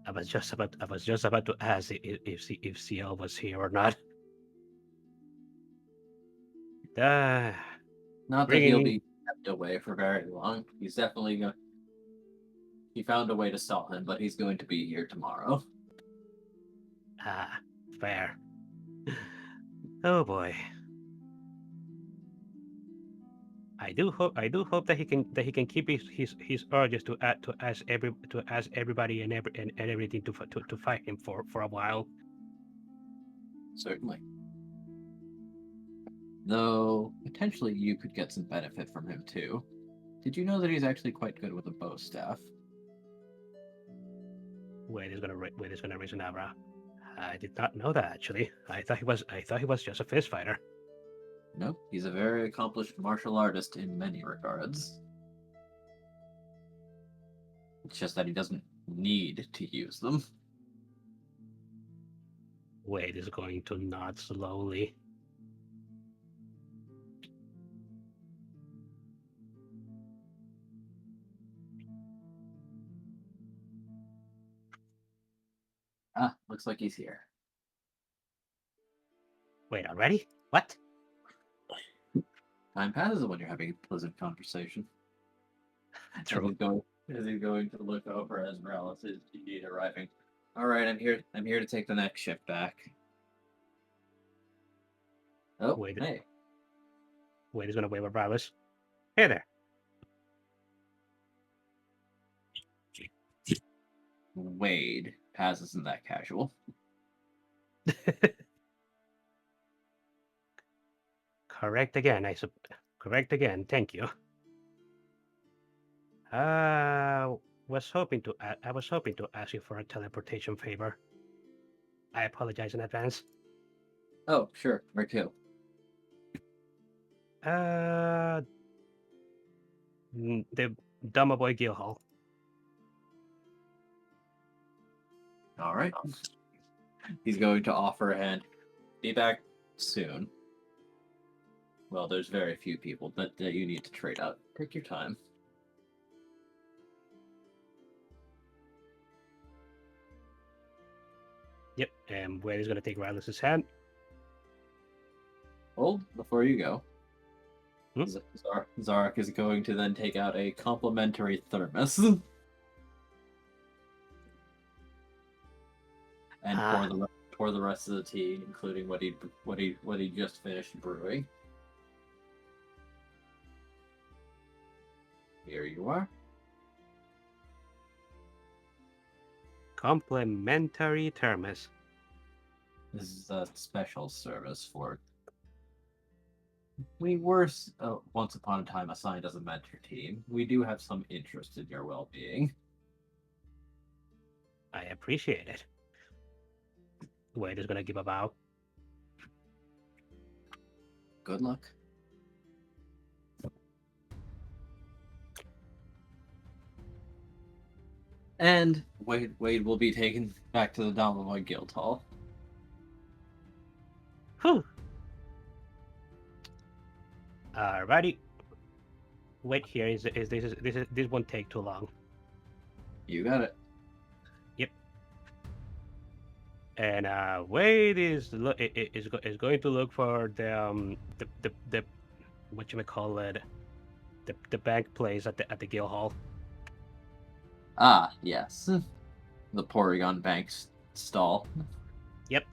I was just about to ask if Ciel was here or not. Not that Bringing he'll in- be kept away for very long. He's definitely going. He found a way to stall him, but he's going to be here tomorrow. fair. Oh boy. I do hope that he can keep his urges to ask everybody and everything to fight him for a while. Certainly. Though, potentially you could get some benefit from him too. Did you know that he's actually quite good with a bow staff? Wade is gonna raise an eyebrow. I did not know that actually. I thought he was just a fist fighter. No, he's a very accomplished martial artist in many regards. It's just that he doesn't need to use them. Wade is going to nod slowly. Ah, looks like he's here. Wait, already? What? Time passes when you're having a pleasant conversation. True. As he's going to look over as Morales is indeed arriving. Alright, I'm here to take the next ship back. Oh, Wait. hey. Wade is gonna wave at Bravos. Hey there. Wade. Paz isn't that casual. Correct again. Correct again. Thank you. I was hoping to ask you for a teleportation favor. I apologize in advance. Oh, sure, where to? The Dumber Boy Guild Hall. Alright. He's going to offer a hand. Be back soon. Well, there's very few people that you need to trade out. Take your time. Yep, and Wade is gonna take Riley's hand. Hold before you go. Hmm? Zarek is going to then take out a complimentary thermos. And pour the rest of the tea, including what he just finished brewing. Here you are. Complimentary thermos. This is a special service for. We were once upon a time assigned as a mentor team. We do have some interest in your well-being. I appreciate it. Wade is gonna give a bow. Good luck. And Wade will be taken back to the Dominoid Guild Hall. Whew. Alrighty. Wait here. This won't take too long. You got it. Yep. And Wade is going to look for the what you may call it, the bank place at the Guild Hall. Ah, yes. The Porygon Bank stall. Yep.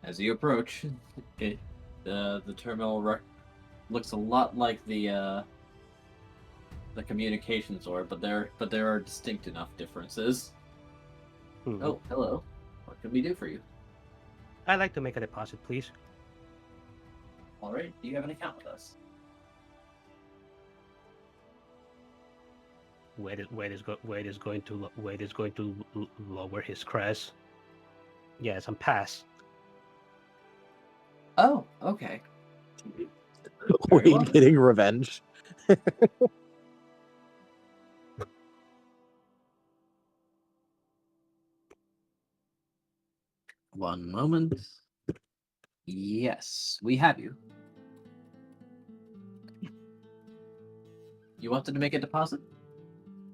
As you approach, the terminal looks a lot like the communications orb, but there are distinct enough differences. Mhm. Oh, hello. What can we do for you? I'd like to make a deposit, please. All right. Do you have an account with us? Wade is going to lower his crest. Yes, I'm pass. Oh, okay. Very well. Wade getting revenge. One moment. Yes, we have you. You wanted to make a deposit?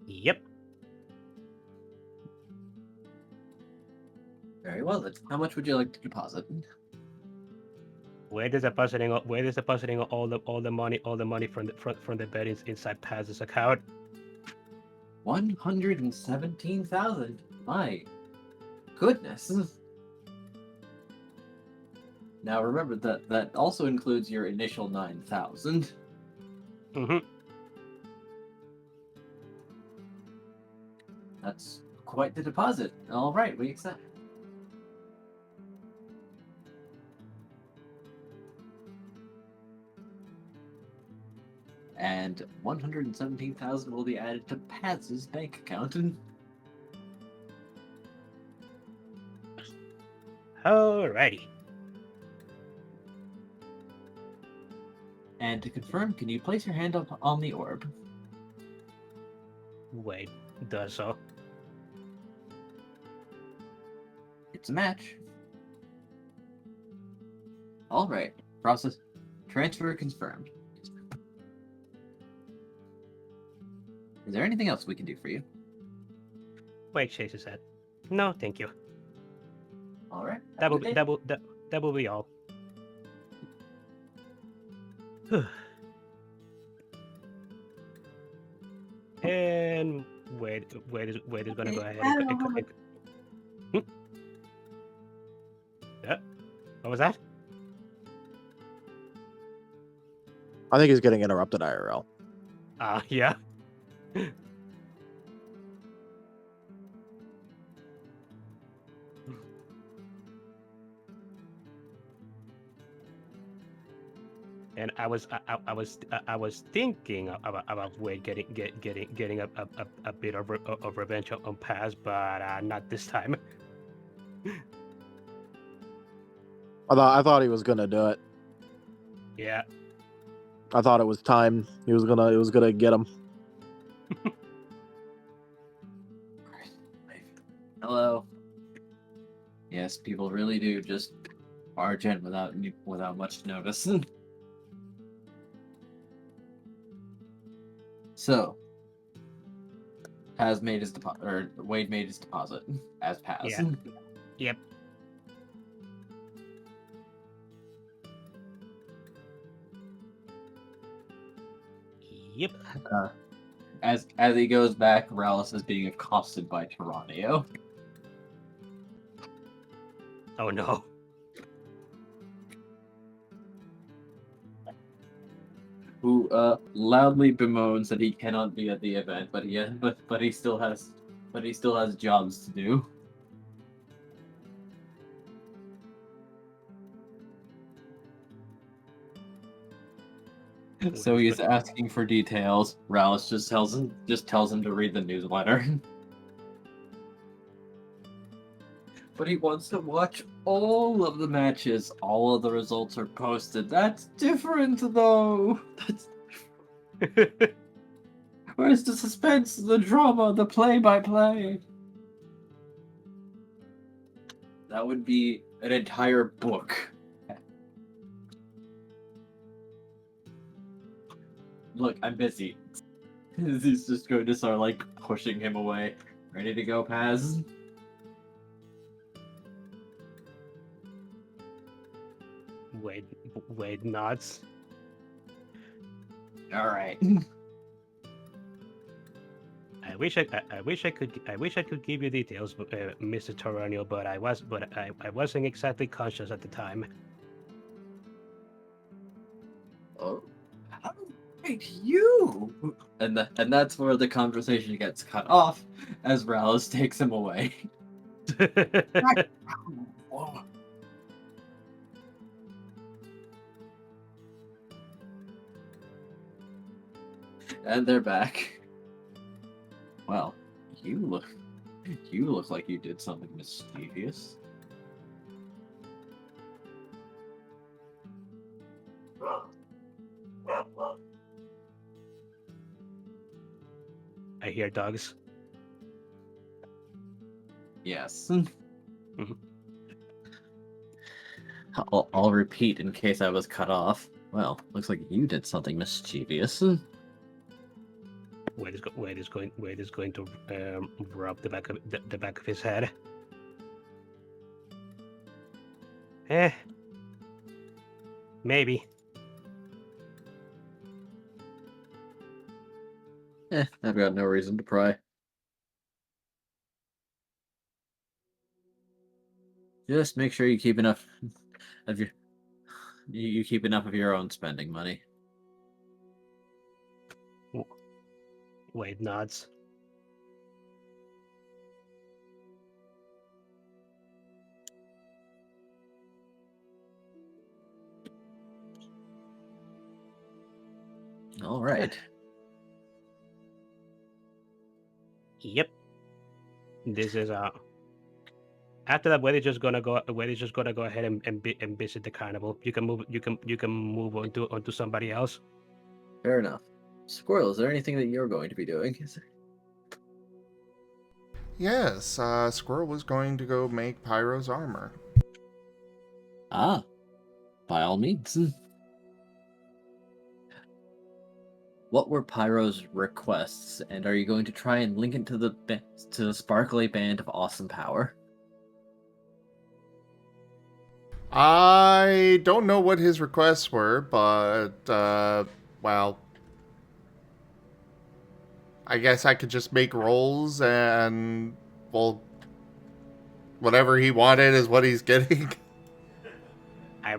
Yep. Very well then. How much would you like to deposit? Wade is depositing all the money from the bet inside Paz's account. 117,000. My goodness. Now remember that also includes your initial 9,000. Mm-hmm. That's quite the deposit. All right, we accept. And 117,000 will be added to Paz's bank account. Alrighty. And to confirm, can you place your hand up on the orb? Wade does so. It's a match. All right. Process transfer confirmed. Is there anything else we can do for you? Wade shakes his head. No, thank you. All right. That will Have a good day. that will be all. And Wade is gonna go ahead and yeah. What was that? I think he's getting interrupted IRL. Yeah. And I was thinking about Wade getting a bit of revenge on Paz, but not this time. I thought he was gonna do it. Yeah. I thought it was time. It was gonna get him. Hello. Yes, people really do just barge in without much notice. So, Paz made his deposit, or Wade made his deposit as Paz. Yeah. Yep. Yep. As he goes back, Rallis is being accosted by Tyranio, Oh no. who loudly bemoans that he cannot be at the event, but he still has jobs to do. So he's asking for details. Rallis just tells him to read the newsletter. But he wants to watch all of the matches. All of the results are posted. That's different, though. That's where's the suspense, the drama, the play-by-play? That would be an entire book. Look, I'm busy. He's just going to start like pushing him away. Ready to go, Paz? Wait, nuts. All right. I wish I could give you details, Mr. Torraniel, but I wasn't exactly conscious at the time. Oh, how right, you! And that's where the conversation gets cut off as Rallis takes him away. And they're back. Well, you look like you did something mischievous. I hear dogs. Yes. Mhm. I'll repeat in case I was cut off. Well, looks like you did something mischievous. Wade is going to rub the back of his head. Maybe. I've got no reason to pry. Just make sure you keep enough of your you keep enough of your own spending money. Wade nods. All right. Yep. This is After that, Wade is just gonna go ahead and visit the carnival. You can move onto somebody else. Fair enough. Squirrel, is there anything that you're going to be doing? Yes, Squirrel was going to go make Pyro's armor. Ah, by all means. What were Pyro's requests, and are you going to try and link it to the sparkly band of awesome power? I don't know what his requests were, but, well, I guess I could just make rolls and, well, whatever he wanted is what he's getting. I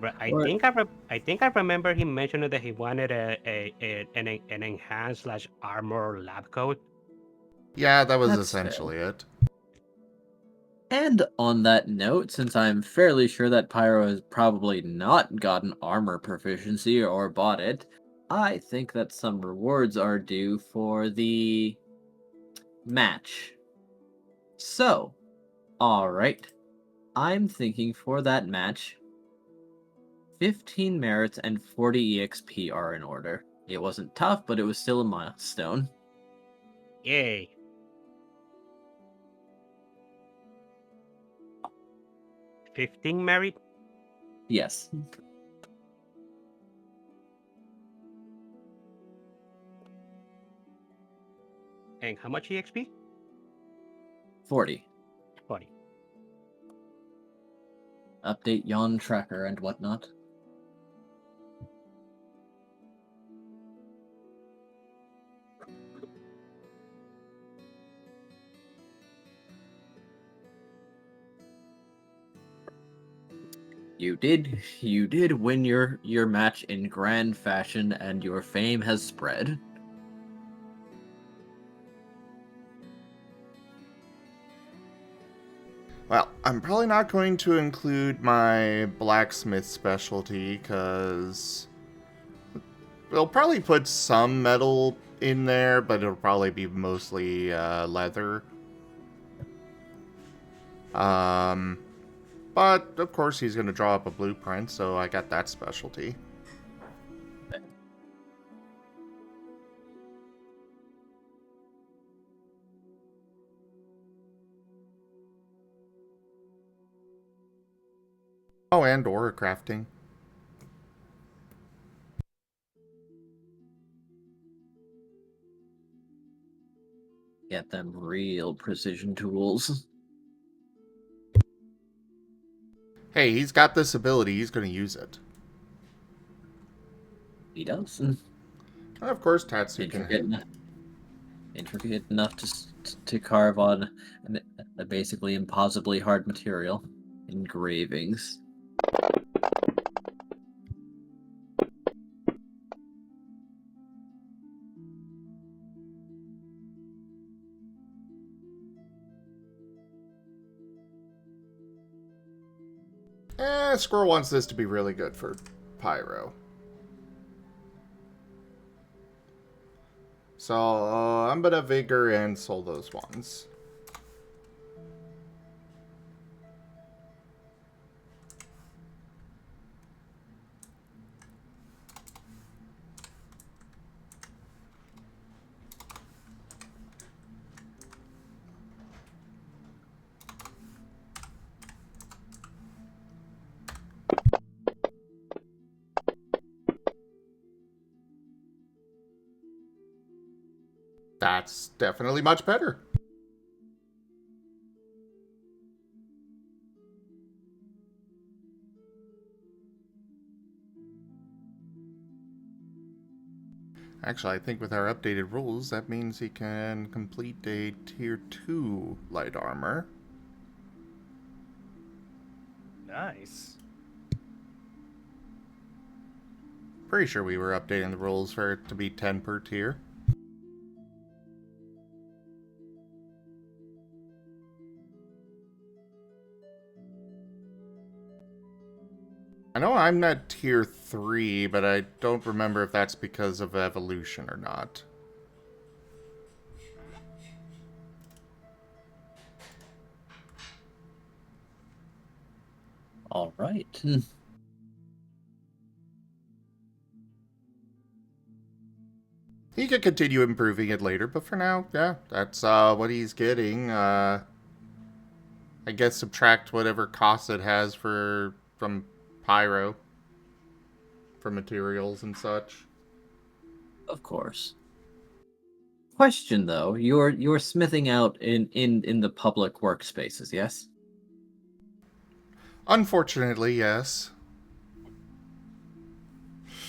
think I remember him mentioning that he wanted an enhanced / armor lab coat. Yeah, that was That's essentially it. And on that note, since I'm fairly sure that Pyro has probably not gotten armor proficiency or bought it, I think that some rewards are due for the match. So, alright, I'm thinking for that match, 15 merits and 40 EXP are in order. It wasn't tough, but it was still a milestone. Yay. $15 merit? Yes. And how much EXP? 40. 40. Update Yon tracker and whatnot. You did win your match in grand fashion, and your fame has spread. Well, I'm probably not going to include my blacksmith specialty, because we'll probably put some metal in there, but it'll probably be mostly leather. But, of course, he's going to draw up a blueprint, so I got that specialty. Oh, and aura crafting. Get them real precision tools. Hey, he's got this ability. He's going to use it. He does. And of course, Tatsu can... Intricate enough to carve on a basically impossibly hard material. Engravings. Squirrel wants this to be really good for Pyro. So, I'm gonna Vigor and Soul those ones. That's definitely much better. Actually, I think with our updated rules, that means he can complete a Tier 2 light armor. Nice. Pretty sure we were updating the rules for it to be 10 per tier. I know I'm not Tier 3, but I don't remember if that's because of evolution or not. All right. He could continue improving it later, but for now, yeah, that's what he's getting. I guess subtract whatever cost it has from Pyro, for materials and such. Of course. Question though, you're smithing out in the public workspaces, yes? Unfortunately, yes.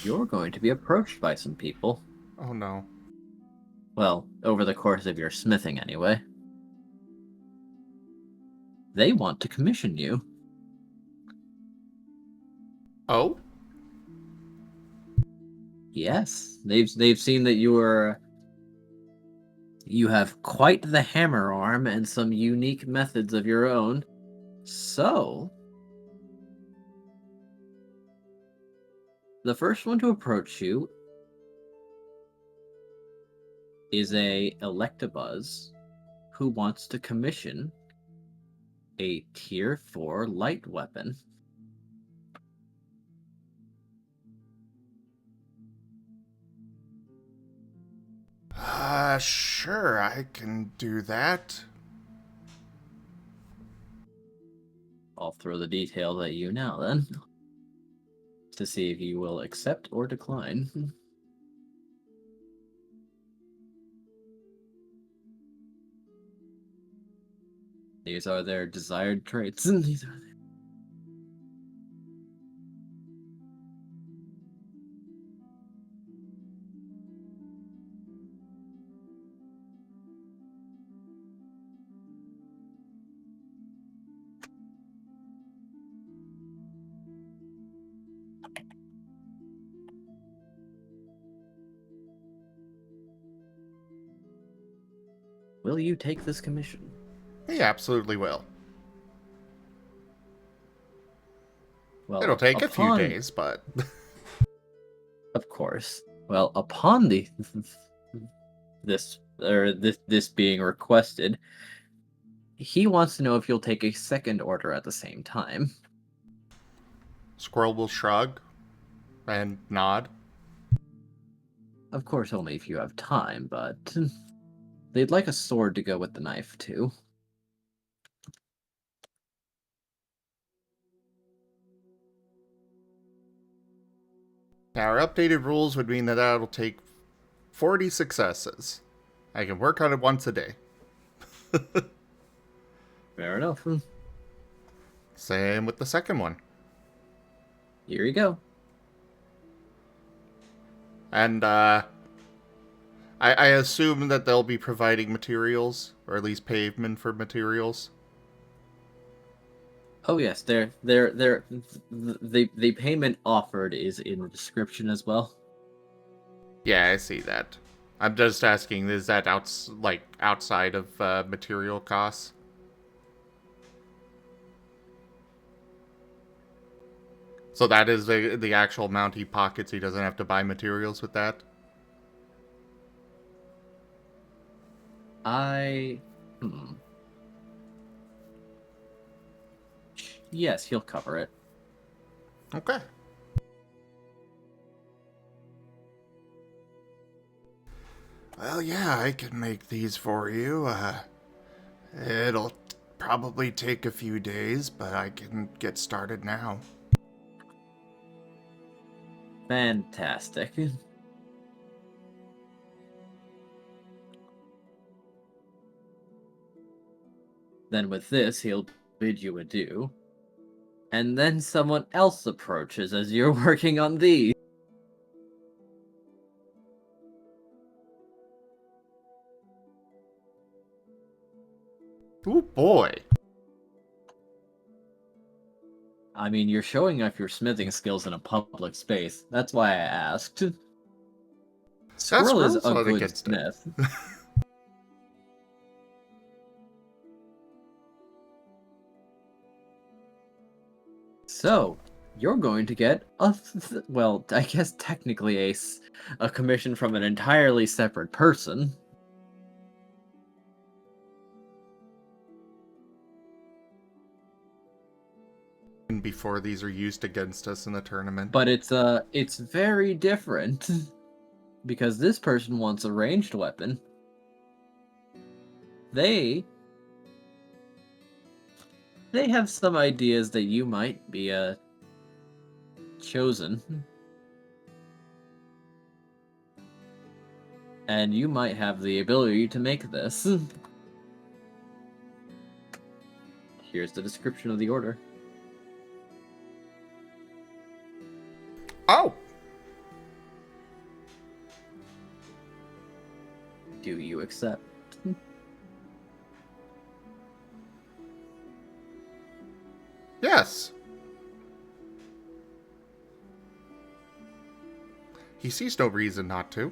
You're going to be approached by some people. Oh no. Well, over the course of your smithing anyway. They want to commission you. Oh? Yes, they've seen that you have quite the hammer arm and some unique methods of your own. So, the first one to approach you is a Electabuzz who wants to commission a Tier 4 light weapon. Sure, I can do that. I'll throw the details at you now then, to see if you will accept or decline. These are their desired traits. These are Will you take this commission? He absolutely will. Well, It'll take a few upon- days, but... Of course. Well, upon this being requested, he wants to know if you'll take a second order at the same time. Squirrel will shrug and nod. Of course, only if you have time, but they'd like a sword to go with the knife, too. Now, our updated rules would mean that that'll take 40 successes. I can work on it once a day. Fair enough. Same with the second one. Here you go. And, I assume that they'll be providing materials, or at least pavement for materials. Oh yes, the payment offered is in the description as well. Yeah, I see that. I'm just asking, is that outside of material costs? So that is the actual amount he pockets. He doesn't have to buy materials with that? Yes, he'll cover it. Okay. Well, yeah, I can make these for you. It'll probably take a few days, but I can get started now. Fantastic. Then with this, he'll bid you adieu. And then someone else approaches as you're working on these. Ooh, boy. I mean, you're showing off your smithing skills in a public space. That's why I asked. Squirrel is a good smith. So, you're going to get well, I guess technically a commission from an entirely separate person. Before these are used against us in the tournament. But it's very different. Because this person wants a ranged weapon. They have some ideas that you might be chosen. And you might have the ability to make this. Here's the description of the order. Oh! Do you accept? Yes. He sees no reason not to.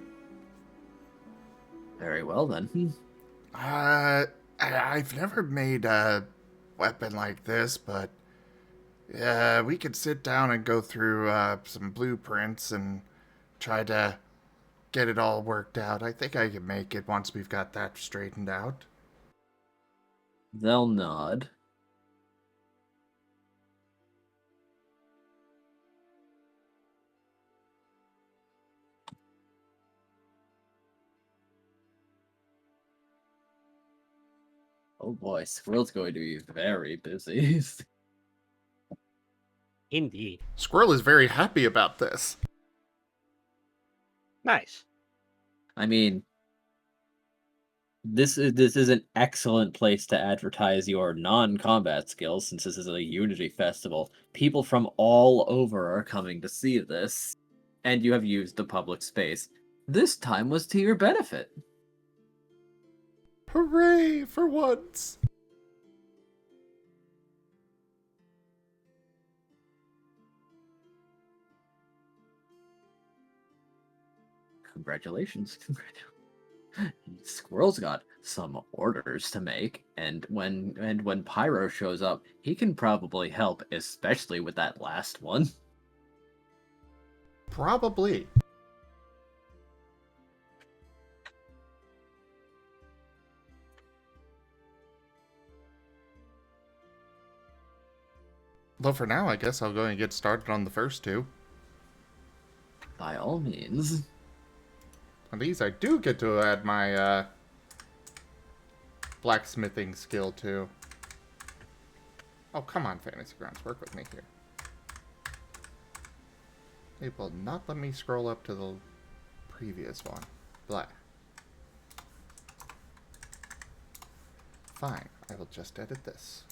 Very well then. I've never made a weapon like this, but we could sit down and go through some blueprints and try to get it all worked out. I think I can make it once we've got that straightened out. They'll nod. Oh boy, Squirrel's going to be very busy. Indeed. Squirrel is very happy about this. Nice. I mean, this is an excellent place to advertise your non-combat skills, since this is a Unity festival. People from all over are coming to see this, and you have used the public space. This time was to your benefit. Hooray for once! Congratulations. Squirrel's got some orders to make, and when Pyro shows up, he can probably help, especially with that last one. Probably. Though for now, I guess I'll go and get started on the first two. By all means. On these, I do get to add my blacksmithing skill to. Oh, come on, Fantasy Grounds, work with me here. It will not let me scroll up to the previous one. Blah. fine. I will just edit this.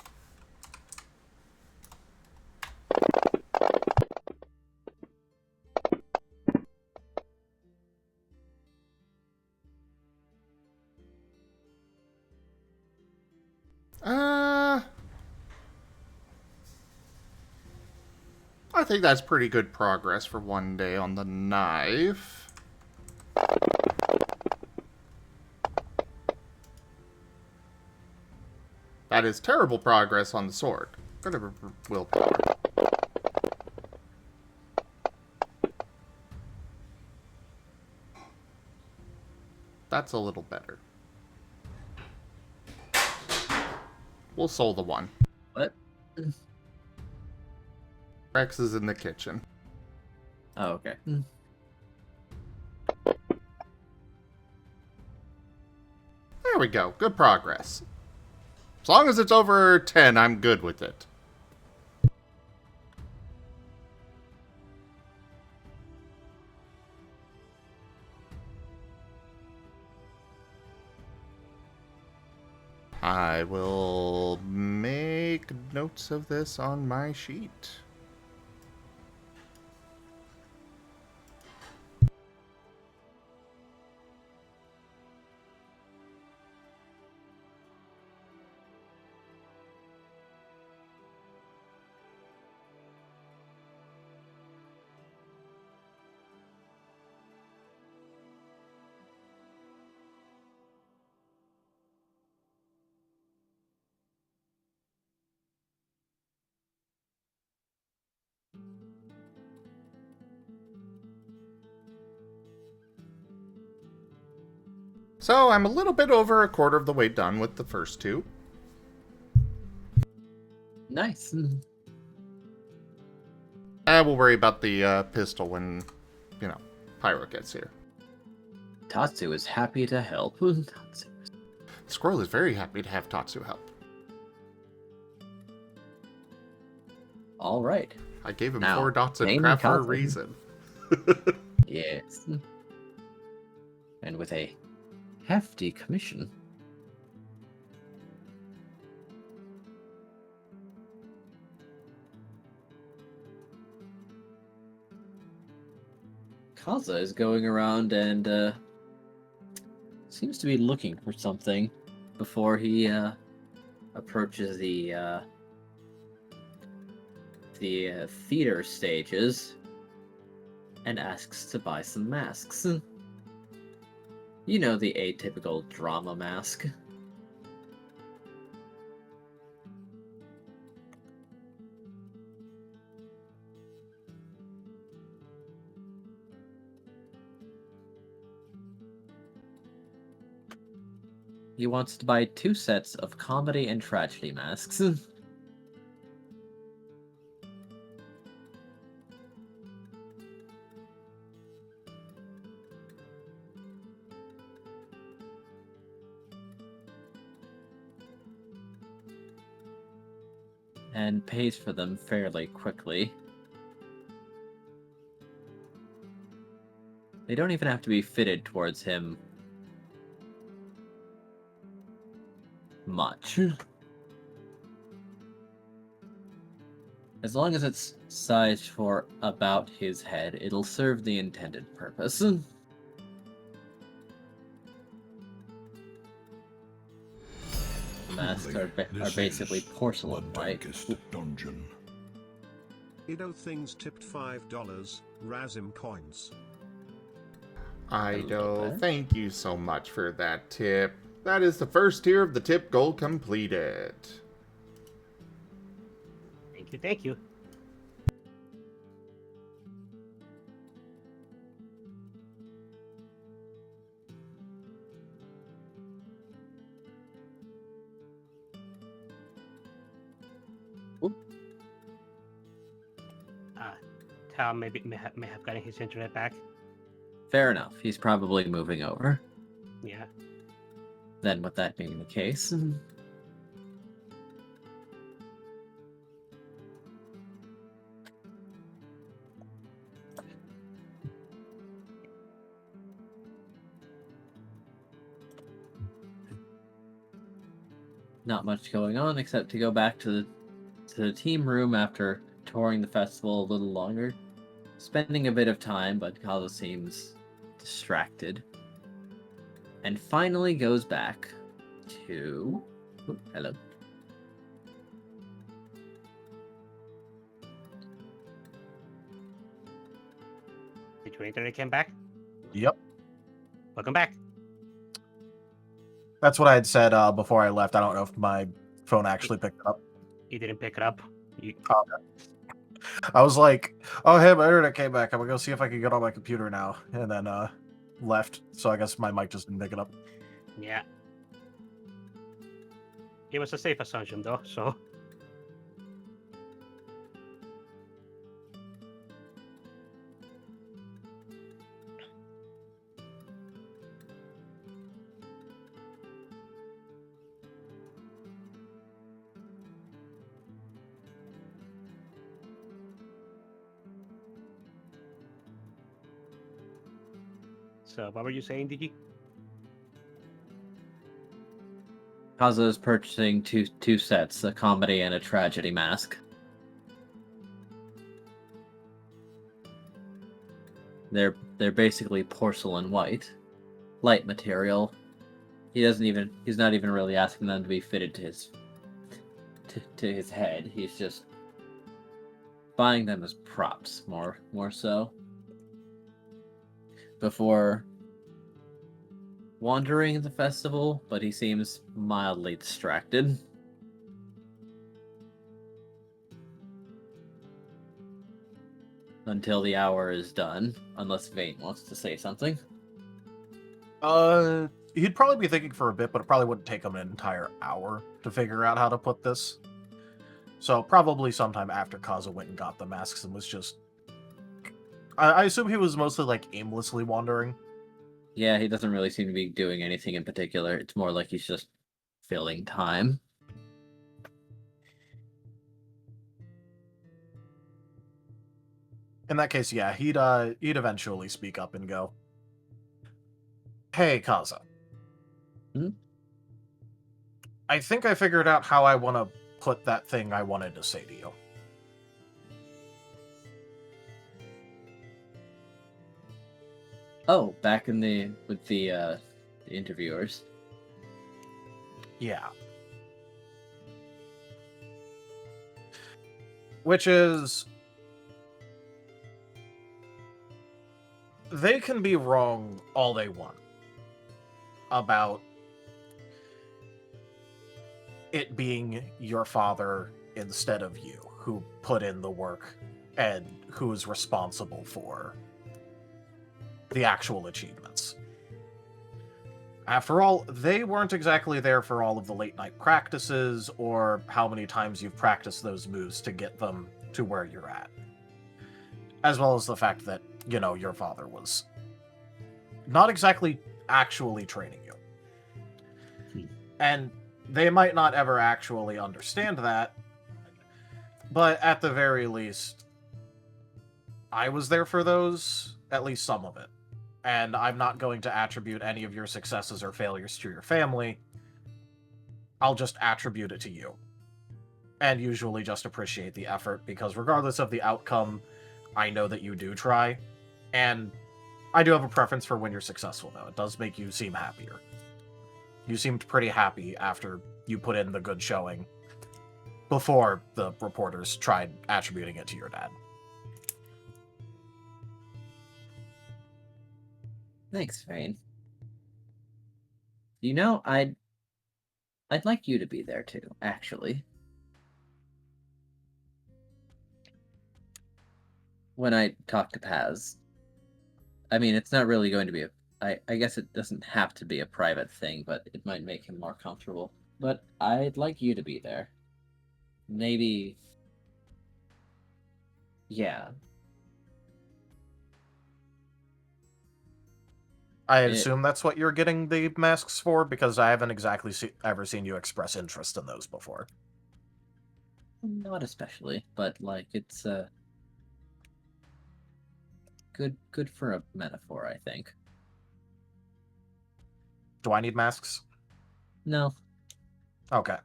I think that's pretty good progress for one day on the knife. That is terrible progress on the sword. Good willpower. That's a little better. We'll soul the one. What? Rex is in the kitchen. Oh, okay. There we go. Good progress. As long as it's over 10, I'm good with it. I will make notes of this on my sheet. So I'm a little bit over a quarter of the way done with the first two. Nice. We'll worry about the pistol when, Pyro gets here. Tatsu is happy to help. Tatsu. Squirrel is very happy to have Tatsu help. All right. I gave him Now, 4 dots in name craft for a Tatsu. reason. Yes. And with a hefty commission. Kaza is going around and seems to be looking for something before he approaches the theater stages and asks to buy some masks. You know, the atypical drama mask. He wants to buy 2 sets of comedy and tragedy masks. And pays for them fairly quickly. They don't even have to be fitted towards him much. As long as it's sized for about his head, it'll serve the intended purpose. The masks are basically porcelain white. Dungeon. Ido things tipped $5, Razim coins. Ido, thank you so much for that tip. That is the first tier of the tip goal completed. Thank you, thank you. Tal may have gotten his internet back. Fair enough. He's probably moving over. Yeah. Then, with that being the case, not much going on except to go back to the team room after touring the festival a little longer, spending a bit of time, but Kaza seems distracted, and finally goes back to... Ooh, hello. Did your internet came back? Yep. Welcome back. That's what I had said before I left. I don't know if my phone actually picked it up. You didn't pick it up. You... I was like, oh, hey, my internet came back. I'm going to go see if I can get on my computer now. And then left. So I guess my mic just didn't pick it up. Yeah. It was a safe assumption, though, so... So, what were you saying, Digi? Kaza is purchasing two sets, a comedy and a tragedy mask. They're basically porcelain white, light material. He's not even really asking them to be fitted to his head. He's just buying them as props, more so. Before wandering the festival, but he seems mildly distracted. Until the hour is done, unless Vane wants to say something. He'd probably be thinking for a bit, but it probably wouldn't take him an entire hour to figure out how to put this. So probably sometime after Kaza went and got the masks and was just... I assume he was mostly, like, aimlessly wandering. Yeah, he doesn't really seem to be doing anything in particular. It's more like he's just filling time. In that case, yeah, he'd eventually speak up and go, "Hey, Kaza. Hmm? I think I figured out how I want to put that thing I wanted to say to you." Oh, back in with the interviewers. Yeah. Which is... they can be wrong all they want about it being your father instead of you who put in the work and who is responsible for the actual achievements. After all, they weren't exactly there for all of the late night practices or how many times you've practiced those moves to get them to where you're at. As well as the fact that, you know, your father was not exactly actually training you. And they might not ever actually understand that, but at the very least, I was there for those, at least some of it. And I'm not going to attribute any of your successes or failures to your family. I'll just attribute it to you. And usually just appreciate the effort, because regardless of the outcome, I know that you do try. And I do have a preference for when you're successful, though. It does make you seem happier. You seemed pretty happy after you put in the good showing before the reporters tried attributing it to your dad. Thanks, Vane. You know, I'd like you to be there too, actually. When I talk to Paz. I mean, it's not really going to be I guess it doesn't have to be a private thing, but it might make him more comfortable. But I'd like you to be there. Maybe... yeah. I assume that's what you're getting the masks for, because I haven't exactly ever seen you express interest in those before. Not especially, but, like, it's, good for a metaphor, I think. Do I need masks? No. Okay.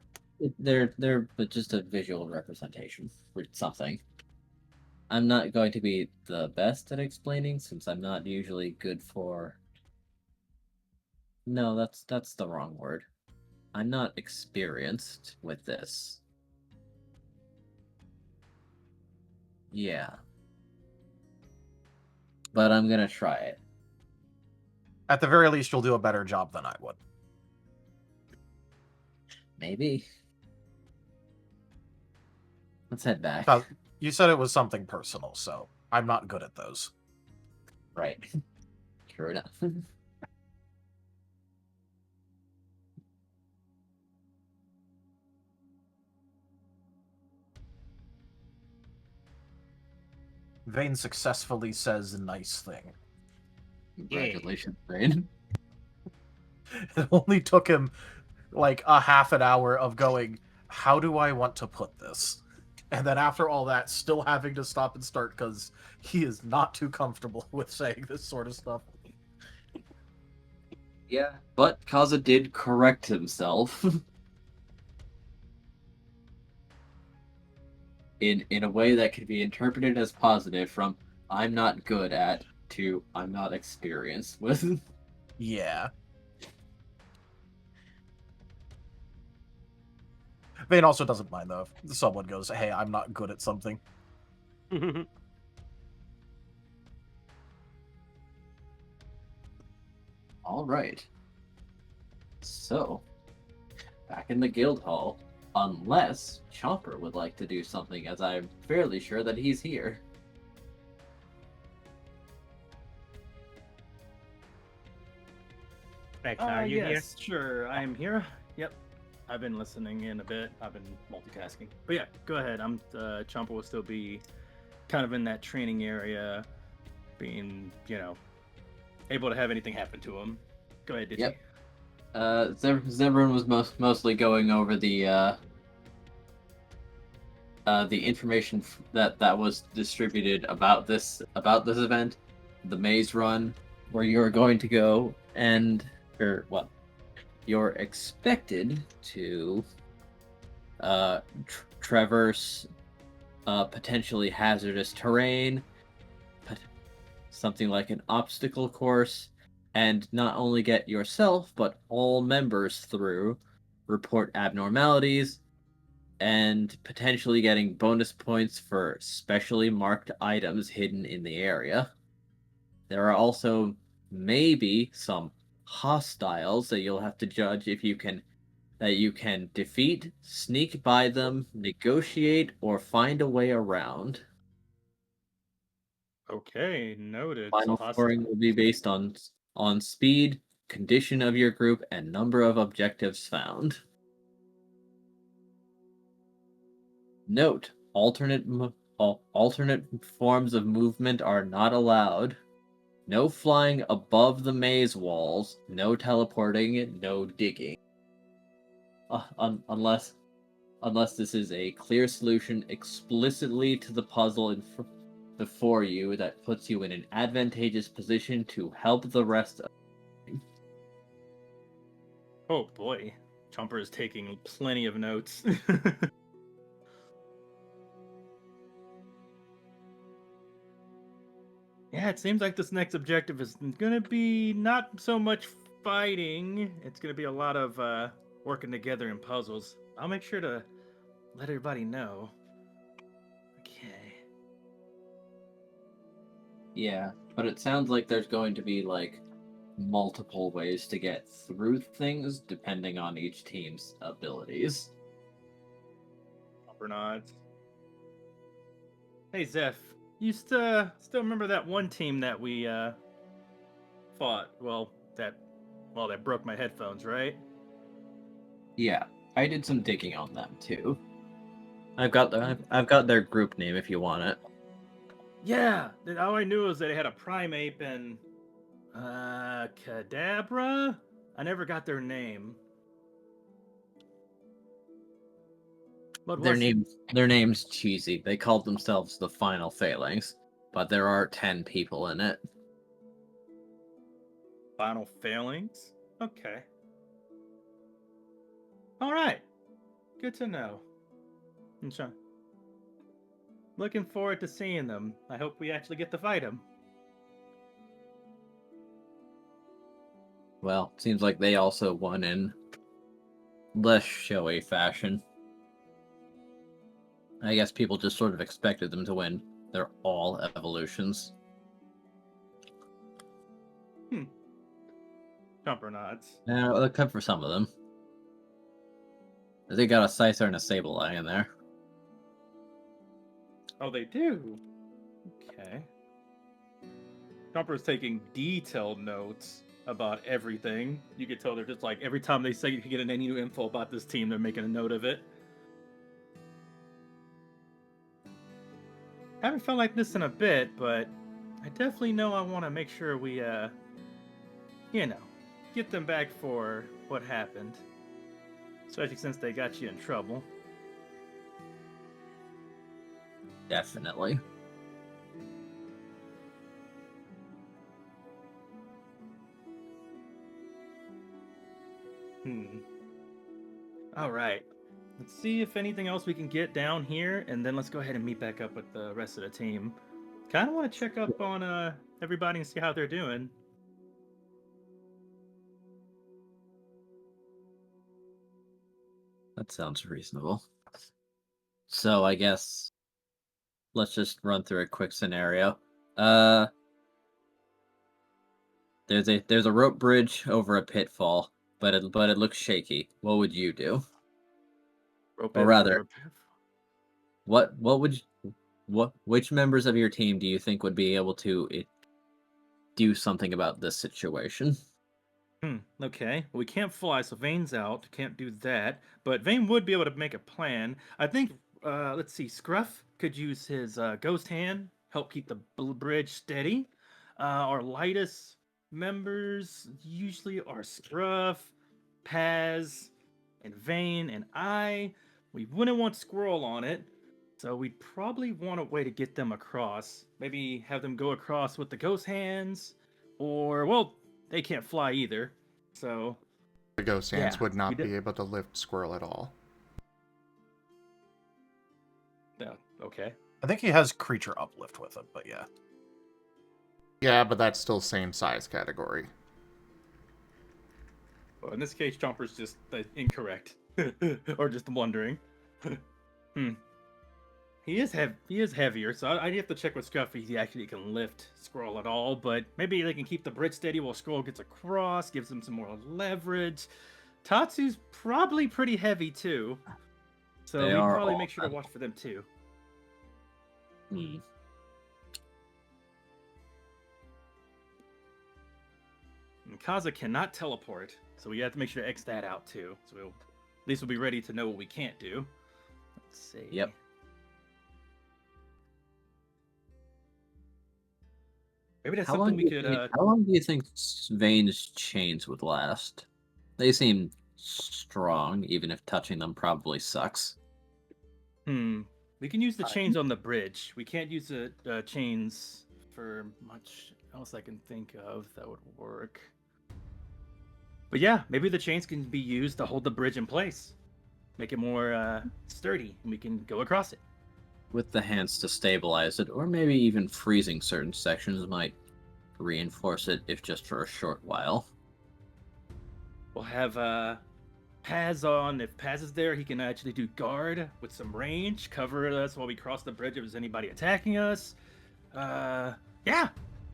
They're just a visual representation for something. I'm not going to be the best at explaining since I'm not usually good for. No, that's the wrong word. I'm not experienced with this. Yeah. But I'm gonna try it. At the very least, you'll do a better job than I would. Maybe. Let's head back. You said it was something personal, so I'm not good at those. Right. True enough. Vane successfully says a nice thing. Congratulations, Brain. It only took him like a half an hour of going, how do I want to put this? And then after all that, still having to stop and start because he is not too comfortable with saying this sort of stuff. Yeah, but Kaza did correct himself. in a way that could be interpreted as positive from I'm not good at to I'm not experienced with. Yeah. Vane also doesn't mind, though, if someone goes, hey, I'm not good at something. All right. So, back in the guild hall, unless Chomper would like to do something, as I'm fairly sure that he's here. Rex, are you here? Yes, sure, I am here. Yep. I've been listening in a bit. I've been multitasking. But yeah, go ahead. Chomper will still be kind of in that training area, being, able to have anything happen to him. Go ahead, Ditchy. Yep. Zebron was mostly going over the information that was distributed about this event, the maze run, where you're going to go, you're expected to traverse potentially hazardous terrain, something like an obstacle course, and not only get yourself but all members through, report abnormalities, and potentially getting bonus points for specially marked items hidden in the area. There are also maybe some hostiles that you'll have to judge if you can defeat, sneak by them, negotiate, or find a way around. Okay, noted. Final scoring will be based on speed, condition of your group, and number of objectives found. Note: alternate forms of movement are not allowed. No flying above the maze walls. No teleporting. No digging. Unless this is a clear solution explicitly to the puzzle before you that puts you in an advantageous position to help the rest of. Oh boy, Chomper is taking plenty of notes. Yeah, it seems like this next objective is gonna be not so much fighting. It's gonna be a lot of working together in puzzles. I'll make sure to let everybody know. Okay. Yeah, but it sounds like there's going to be like multiple ways to get through things depending on each team's abilities. Chomper nods. Hey Zeph, you still remember that one team that we fought? Well, that broke my headphones, right? Yeah, I did some digging on them too. I've got their group name if you want it. Yeah, all I knew was that they had a primate and Kadabra. I never got their name. What Their was name's cheesy. They called themselves the Final Phalanx, but there are 10 people in it. Final Phalanx? Okay. All right. Good to know. I'm sure. Looking forward to seeing them. I hope we actually get to fight them. Well, seems like they also won in less showy fashion. I guess people just sort of expected them to win. They're all evolutions. Jumper nods. Well, except for some of them. They got a Scyther and a Sableye in there. Oh, they do? Okay. Jumper's taking detailed notes about everything. You could tell they're just like, every time they say you can get any new info about this team, they're making a note of it. Haven't felt like this in a bit, but I definitely know I want to make sure we, get them back for what happened. Especially since they got you in trouble. Definitely. All right. Let's see if anything else we can get down here, and then let's go ahead and meet back up with the rest of the team. Kind of want to check up on everybody and see how they're doing. That sounds reasonable. So I guess let's just run through a quick scenario. There's a rope bridge over a pitfall, but it looks shaky. What would you do? Or rather, which members of your team do you think would be able to do something about this situation? Okay. Well, we can't fly, so Vane's out. Can't do that. But Vane would be able to make a plan. I think, let's see, Scruff could use his ghost hand, help keep the bridge steady. Our lightest members usually are Scruff, Paz, and Vane, and I. We wouldn't want Squirrel on it, so we'd probably want a way to get them across. Maybe have them go across with the ghost hands, or, well, they can't fly either, so... The ghost hands Yeah, would we not did- be able to lift Squirrel at all. Yeah, okay. I think he has creature uplift with him, but yeah. Yeah, but that's still same size category. Well, in this case, Chomper's just incorrect. Or just blundering. He is heavier, so I'd have to check with Scruff if he actually can lift Squirrel at all, but maybe they can keep the bridge steady while Squirrel gets across, gives him some more leverage. Tatsu's probably pretty heavy too, so They we'd are probably all make sure to heavy. watch for them too. And Kaza cannot teleport, so we have to make sure to X that out too. So at least we'll be ready to know what we can't do. Let's see. Yep. Maybe that's How something long, we could. how long do you think Vane's chains would last? They seem strong, even if touching them probably sucks. We can use the chains on the bridge. We can't use the chains for much else I can think of that would work. But yeah, maybe the chains can be used to hold the bridge in place, make it more sturdy, and we can go across it. With the hands to stabilize it, or maybe even freezing certain sections might reinforce it, if just for a short while. We'll have Paz on. If Paz is there, he can actually do guard with some range, cover us while we cross the bridge if there's anybody attacking us. Yeah,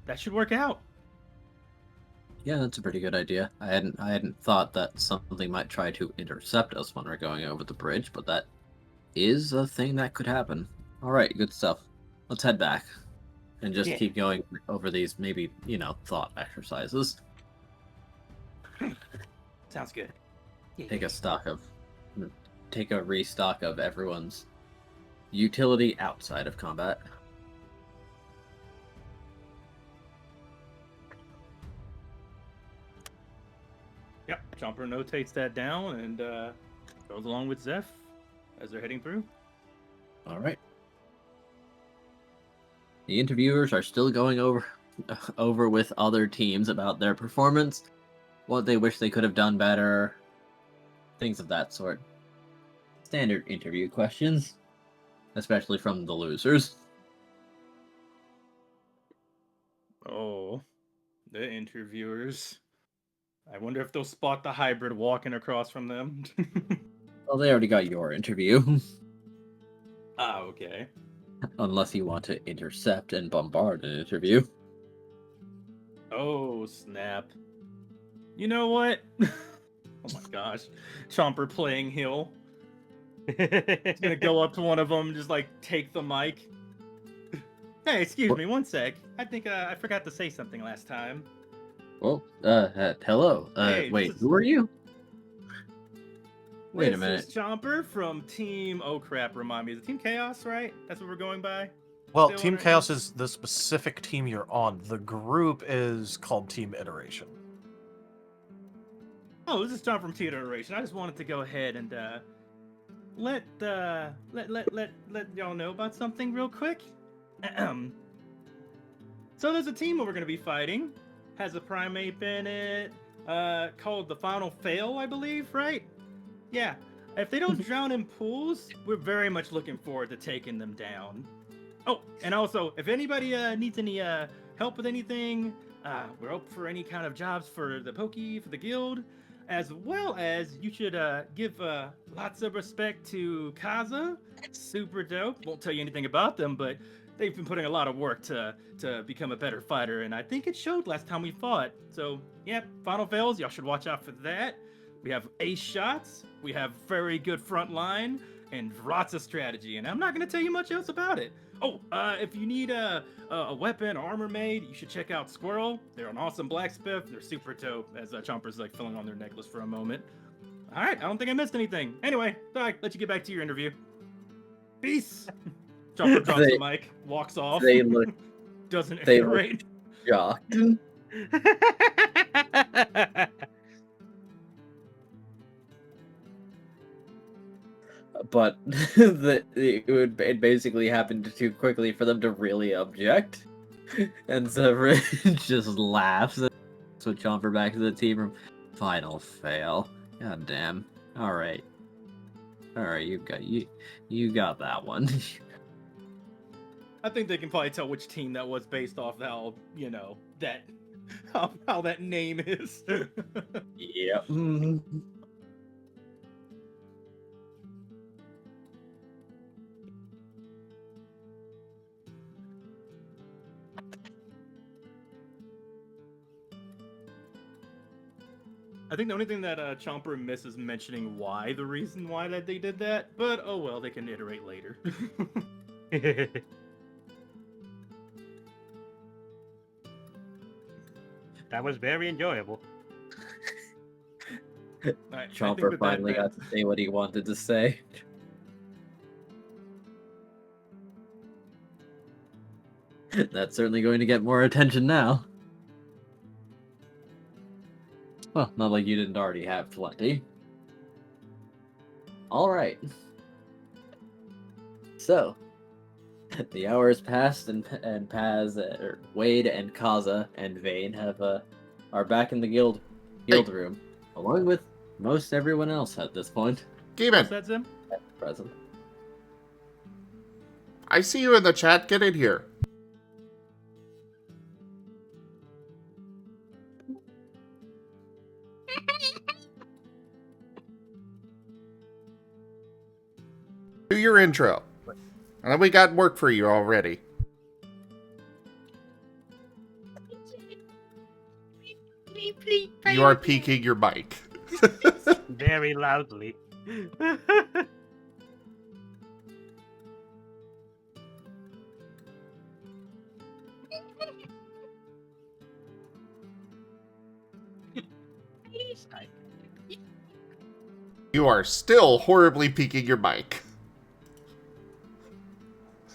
that should work out. Yeah, that's a pretty good idea. I hadn't thought that something might try to intercept us when we're going over the bridge, but that is a thing that could happen. All right, good stuff. Let's head back and just keep going over these maybe, thought exercises. Sounds good. Take a restock of everyone's utility outside of combat. Yep, Chomper notates that down and goes along with Zeph as they're heading through. All right. The interviewers are still going over with other teams about their performance, what they wish they could have done better, things of that sort. standard interview questions, especially from the losers. Oh, the interviewers. I wonder if they'll spot the hybrid walking across from them. Well, they already got your interview. Ah, okay. Unless you want to intercept and bombard an interview. Oh, snap. You know what? Oh my gosh. Chomper playing Hill. He's gonna go up to one of them and just like take the mic. Hey, excuse me, one sec. I think I forgot to say something last time. Well, hello. Hey, Wait, this is- who are you? Wait a This minute. is Chomper from Team... Oh crap, remind me. Is it Team Chaos, right? That's what we're going by? Well, Still Team on our Chaos end? is the specific team you're on. The group is called Team Iteration. Oh, this is John from Team Iteration. I just wanted to go ahead and let y'all know about something real quick. So there's a team that we're gonna be fighting. Has a primate in it. Called the Final Fail, I believe, right? Yeah. If they don't drown in pools, we're very much looking forward to taking them down. Oh, and also, if anybody needs any help with anything, we're open for any kind of jobs for the Pokey, for the guild, as well as you should give lots of respect to Kaza. Super dope. Won't tell you anything about them, but they've been putting a lot of work to become a better fighter, and I think it showed last time we fought. So, yeah, Final Fails, y'all should watch out for that. We have ace shots, we have very good front line, and lots of strategy, and I'm not going to tell you much else about it. Oh, if you need a weapon or armor made, you should check out Squirrel. They're an awesome blacksmith. They're super dope, as Chomper's like filling on their necklace for a moment. All right, I don't think I missed anything. Anyway, sorry, let you get back to your interview. Peace. Chomper drops the mic, walks off. They look Doesn't they look- iterate. shocked. But it basically happened too quickly for them to really object. And so just laughs. So Chomper back to the team room. Final fail. God damn. Alright. Alright, you got that one. I think they can probably tell which team that was based off how, you know, that how that name is. Yep. I think the only thing that Chomper misses mentioning why, the reason why that they did that, but oh well, they can iterate later. That was very enjoyable. I think Chomper that finally got to say what he wanted to say. That's certainly going to get more attention now. Well, not like you didn't already have plenty. Alright. So, the hours passed and Paz, Wade and Kaza and Vane are back in the guild room, along with most everyone else at this point. Gimund, That's him. At present. I see you in the chat. Get in here. Do your intro. And then we got work for you already. You are peeking your mic. Very loudly. You are still horribly peeking your mic.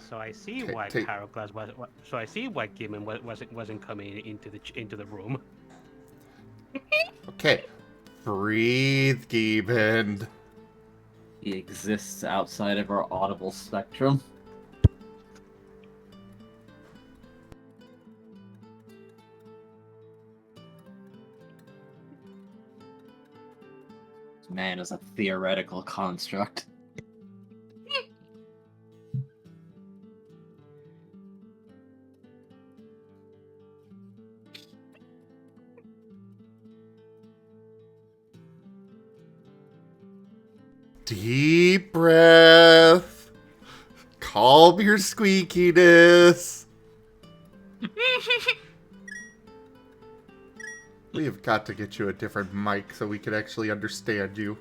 So I see Okay, why take- Pyroclast was. So I see why Gimund wasn't coming into the room. Okay. Breathe, Gimund. He exists outside of our audible spectrum. This man is a theoretical construct. Deep breath. Calm your squeakiness. We have got to get you a different mic so we can actually understand you.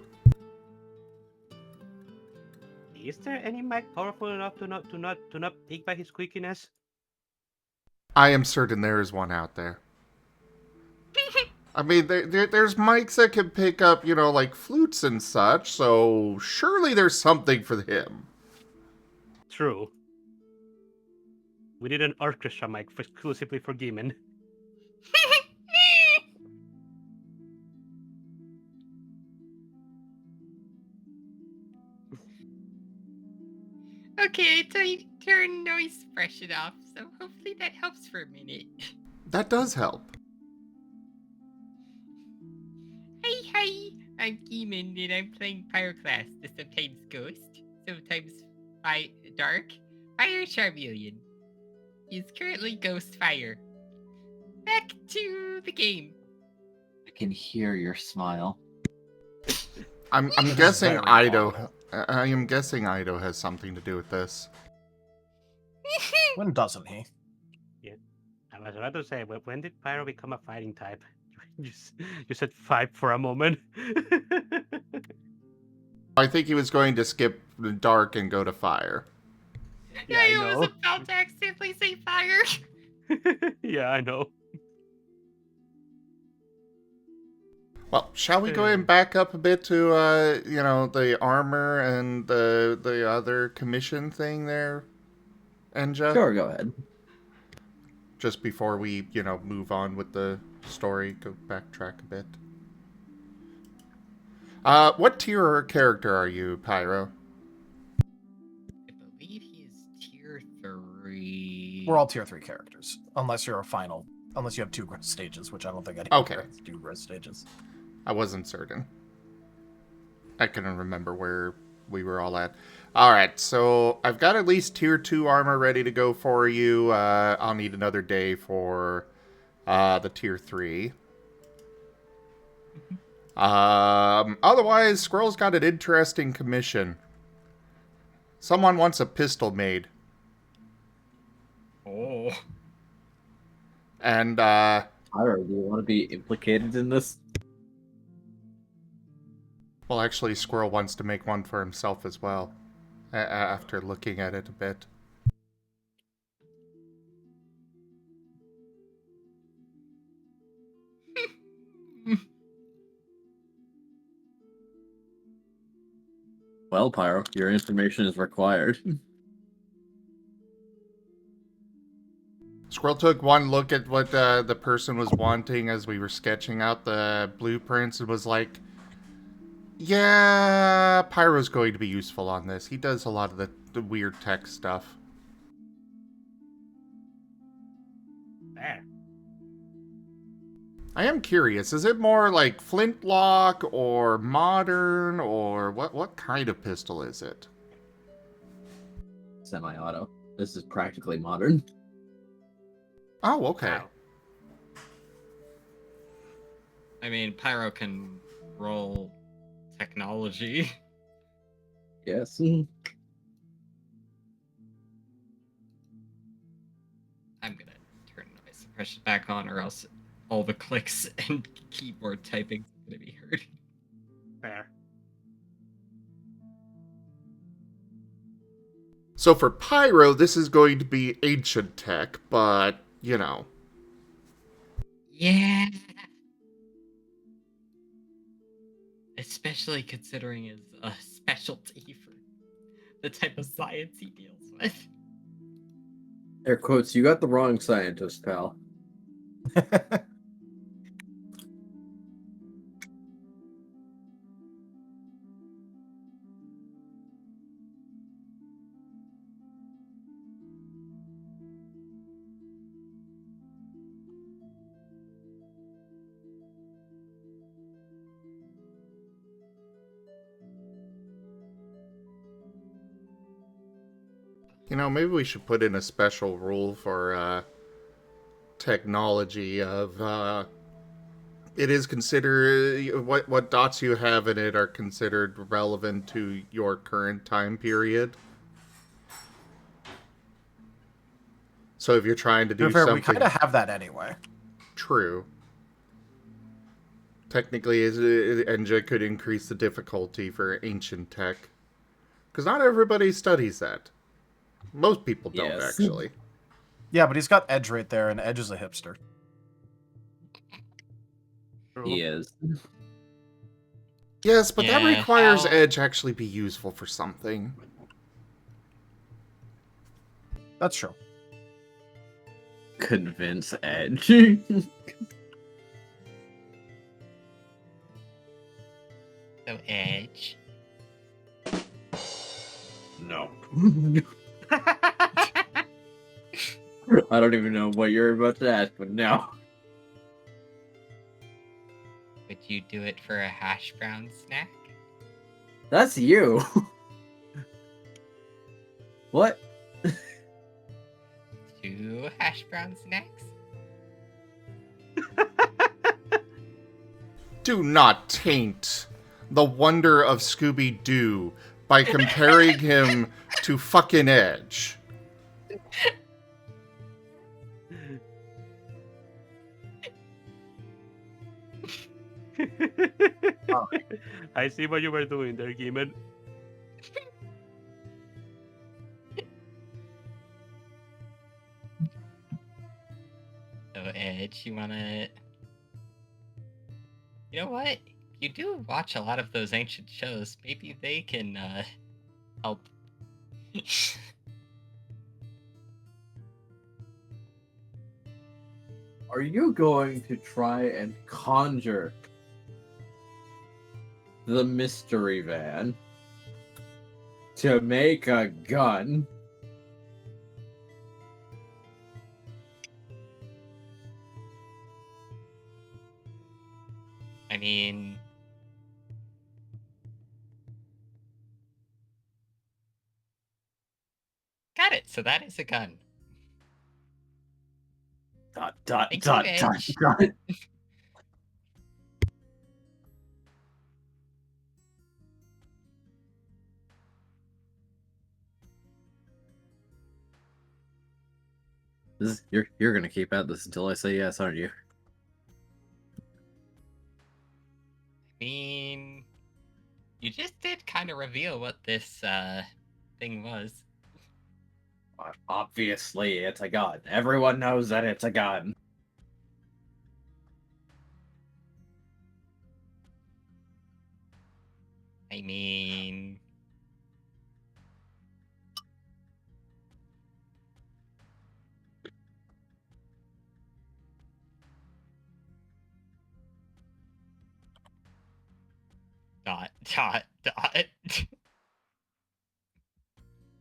Is there any mic powerful enough to not take by his squeakiness? I am certain there is one out there. I mean, there's mics that can pick up, you know, like flutes and such, so surely there's something for him. True. We need an orchestra mic exclusively for Gimund. Okay, so you turn noise suppression off, so hopefully that helps for a minute. That does help. Hi, I'm Gimund and I'm playing Pyroclast, the sometimes ghost, sometimes dark, fire charmeleon. He's currently ghost fire. Back to the game. I can hear your smile. I'm It is guessing very Ido. odd. I am guessing Ido has something to do with this. When doesn't he? I was about to say, when did Pyro become a fighting type? You said fight for a moment. I think he was going to skip the dark and go to fire. Yeah, I I know. was about to accidentally say fire. Yeah, I know. Well, shall we go ahead and back up a bit to, you know, the armor and the other commission thing there, Enja? Sure, go ahead. Just before we, you know, move on with the story, go backtrack a bit. What tier or character are you, Pyro? I believe he is tier 3. We're all tier 3 characters, unless you're a final. Unless you have 2 growth stages, which I don't think anyone Okay. has 2 growth stages. I wasn't certain. I couldn't remember where we were all at. Alright, so I've got at least tier 2 armor ready to go for you. I'll need another day for the tier 3. Otherwise, Squirrel's got an interesting commission. Someone wants a pistol made. Oh. And, Pyro, do you want to be implicated in this? well, actually, Squirrel wants to make one for himself as well. After looking at it a bit. Well, Pyro, your information is required. Squirrel took one look at what the person was wanting as we were sketching out the blueprints and was like, yeah, Pyro's going to be useful on this. He does a lot of the weird tech stuff. There. I am curious, is it more like flintlock or modern or what kind of pistol is it? Semi-auto. This is practically modern. Oh, okay. Wow. I mean, Pyro can roll technology. Yes. I'm gonna turn noise suppression back on, or else all the clicks and keyboard typing is gonna be heard. Fair. So for Pyro, this is going to be ancient tech, but, you know. Yeah. Especially considering his specialty for the type of science he deals with. Air quotes, you got the wrong scientist, pal. You know, maybe we should put in a special rule for technology of it is considered what dots you have in it are considered relevant to your current time period. So if you're trying to To be do fair, we something kind of have that anyway. true, technically, Enja could increase the difficulty for ancient tech, because not everybody studies that. Most people don't Yes. actually. Yeah, but he's got Edge right there, and Edge is a hipster. He is. Yes, but that Yeah, requires how- Edge actually be useful for something. That's true. Convince Edge. So Edge. No. I don't even know what you're about to ask, but no. Would you do it for a hash brown snack? That's you. What? 2 hash brown snacks? Do not taint the wonder of Scooby-Doo by comparing him to fucking Edge. I see what you were doing there, Gimund. So Edge, you wanna... You know what? You do watch a lot of those ancient shows. Maybe they can, help. Are you going to try and conjure the mystery van to make a gun? I mean... Got it, so that is a gun. Dot, dot, Thank dot, you, dot, Edge. dot. You're gonna keep at this until I say yes, aren't you? I mean... You just did kind of reveal what this, thing was. Obviously, it's a gun. Everyone knows that it's a gun. I mean... Dot, dot, dot.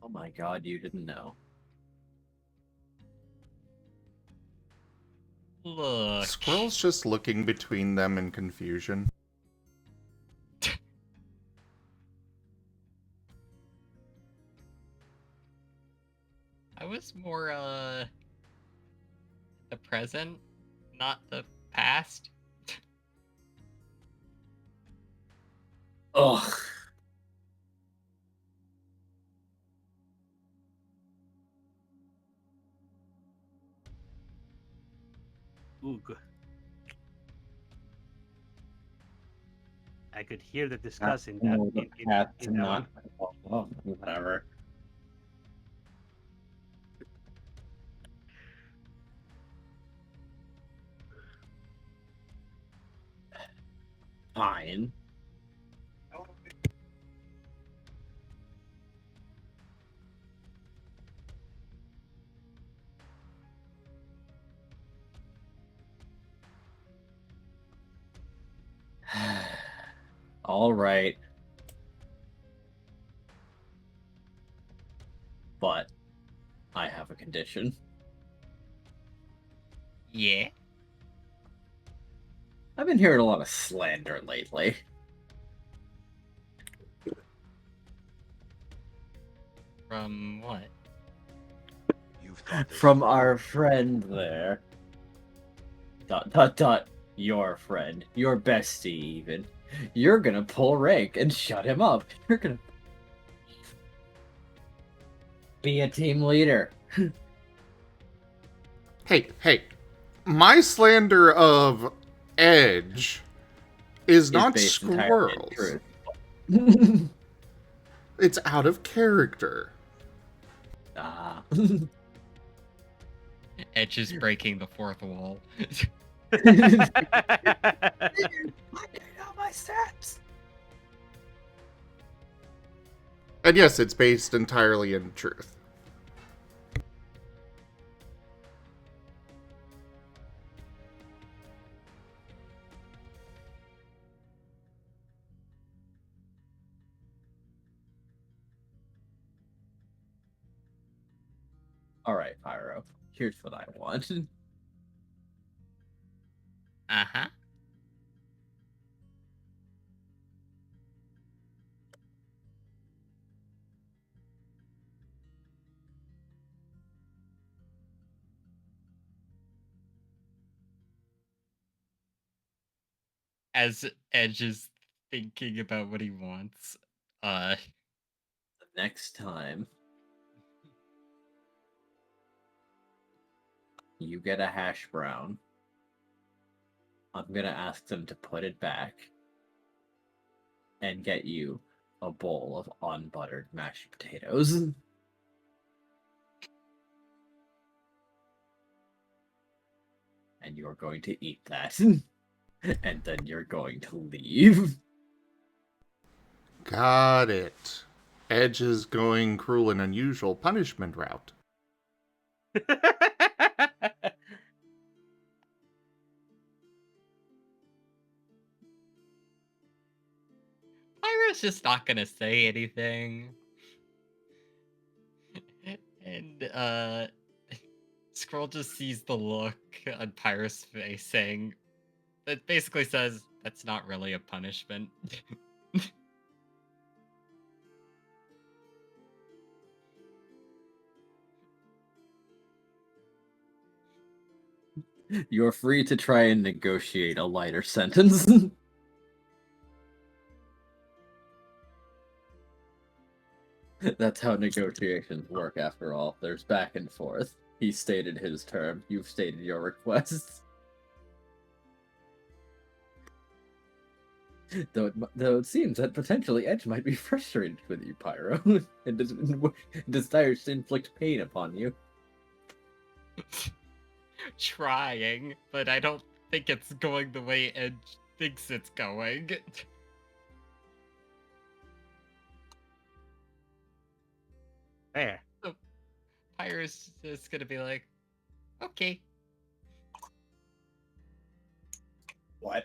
Oh my god, you didn't know. Look. Squirrel's just looking between them in confusion. I was more, the present, not the past. Ugh. Ooh, good. I could hear the discussing that. No, the cat's in that not. one. Oh, whatever. Fine. All right. But I have a condition. Yeah. I've been hearing a lot of slander lately. From what? You've thought this From through. our friend there. Dot, dot, dot. your friend, your bestie even. You're gonna pull rank and shut him up. You're gonna be a team leader. Hey, my slander of Edge is not based entirely on squirrels. truth. It's out of character. Ah. Edge is breaking the fourth wall. My stats. And yes, it's based entirely in truth. Alright, Pyro. Here's what I want. Uh-huh. As Edge is thinking about what he wants, The next time you get a hash brown, I'm gonna ask them to put it back and get you a bowl of unbuttered mashed potatoes. And you're going to eat that. And then you're going to leave. Got it. Edge is going cruel and unusual punishment route. Pyro's just not gonna say anything. And, Scroll just sees the look on Pyro's face saying, that basically says, that's not really a punishment. You're free to try and negotiate a lighter sentence. That's how negotiations work, after all. There's back and forth. He stated his term, you've stated your requests. Though it seems that potentially Edge might be frustrated with you, Pyro, and desires to inflict pain upon you. Trying, but I don't think it's going the way Edge thinks it's going. There. So, Pyro's just gonna be like, okay. What?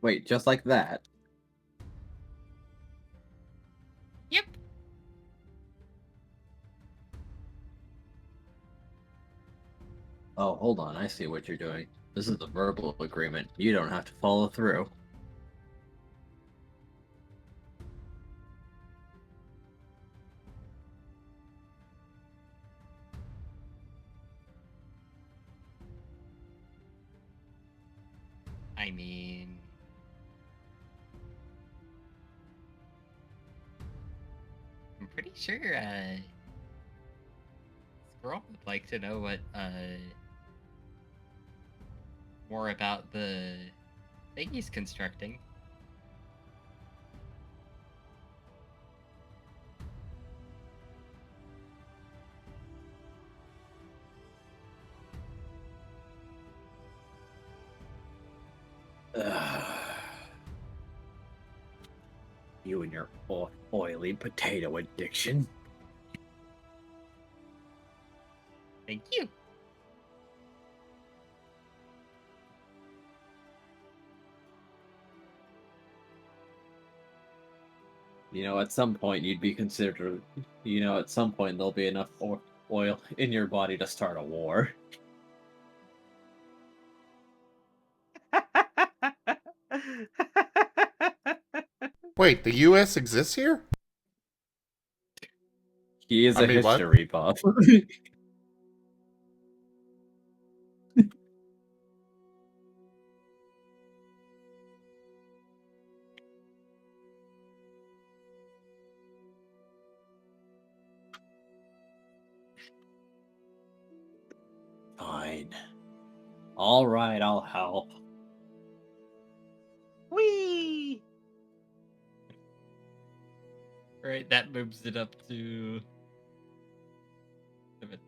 Wait, just like that? Yep. Oh, hold on, I see what you're doing. This is a verbal agreement. You don't have to follow through. I mean... I'm pretty sure, Squirrel would like to know what, more about the thing he's constructing. You and your oily potato addiction. Thank you. You know, at some point you'd be considered. You know, at some point there'll be enough oil in your body to start a war. Wait, the US exists here? He is I a mean, what? history buff. Fine. All right, I'll help. Whee! Alright, that moves it up to 17.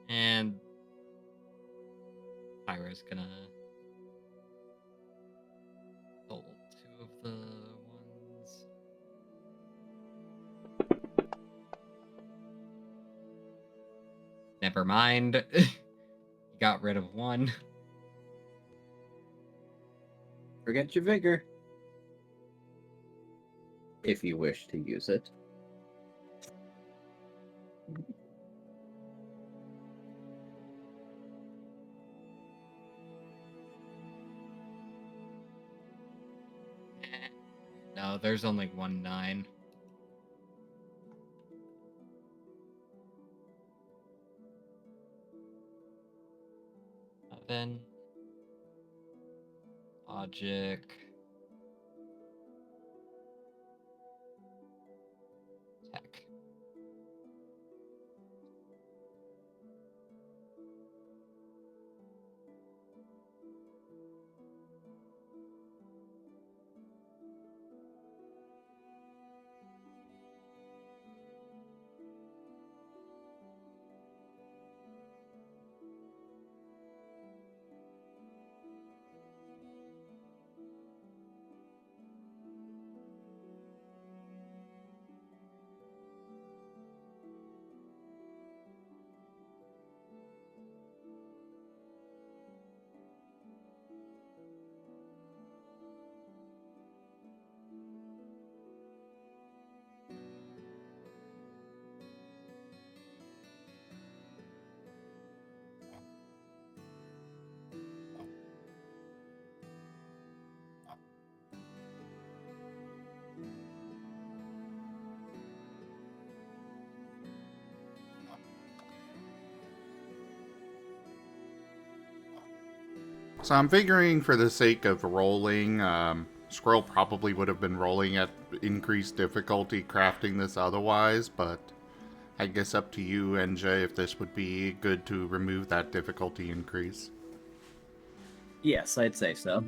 And Pyro's gonna hold 2 of the ones. Never mind. He got rid of 1. Forget your vigor. If you wish to use it. No, there's only 1 9. Then logic. Tech. So I'm figuring for the sake of rolling, Squirrel probably would have been rolling at increased difficulty crafting this otherwise, but I guess up to you, NJ, if this would be good to remove that difficulty increase. Yes, I'd say so.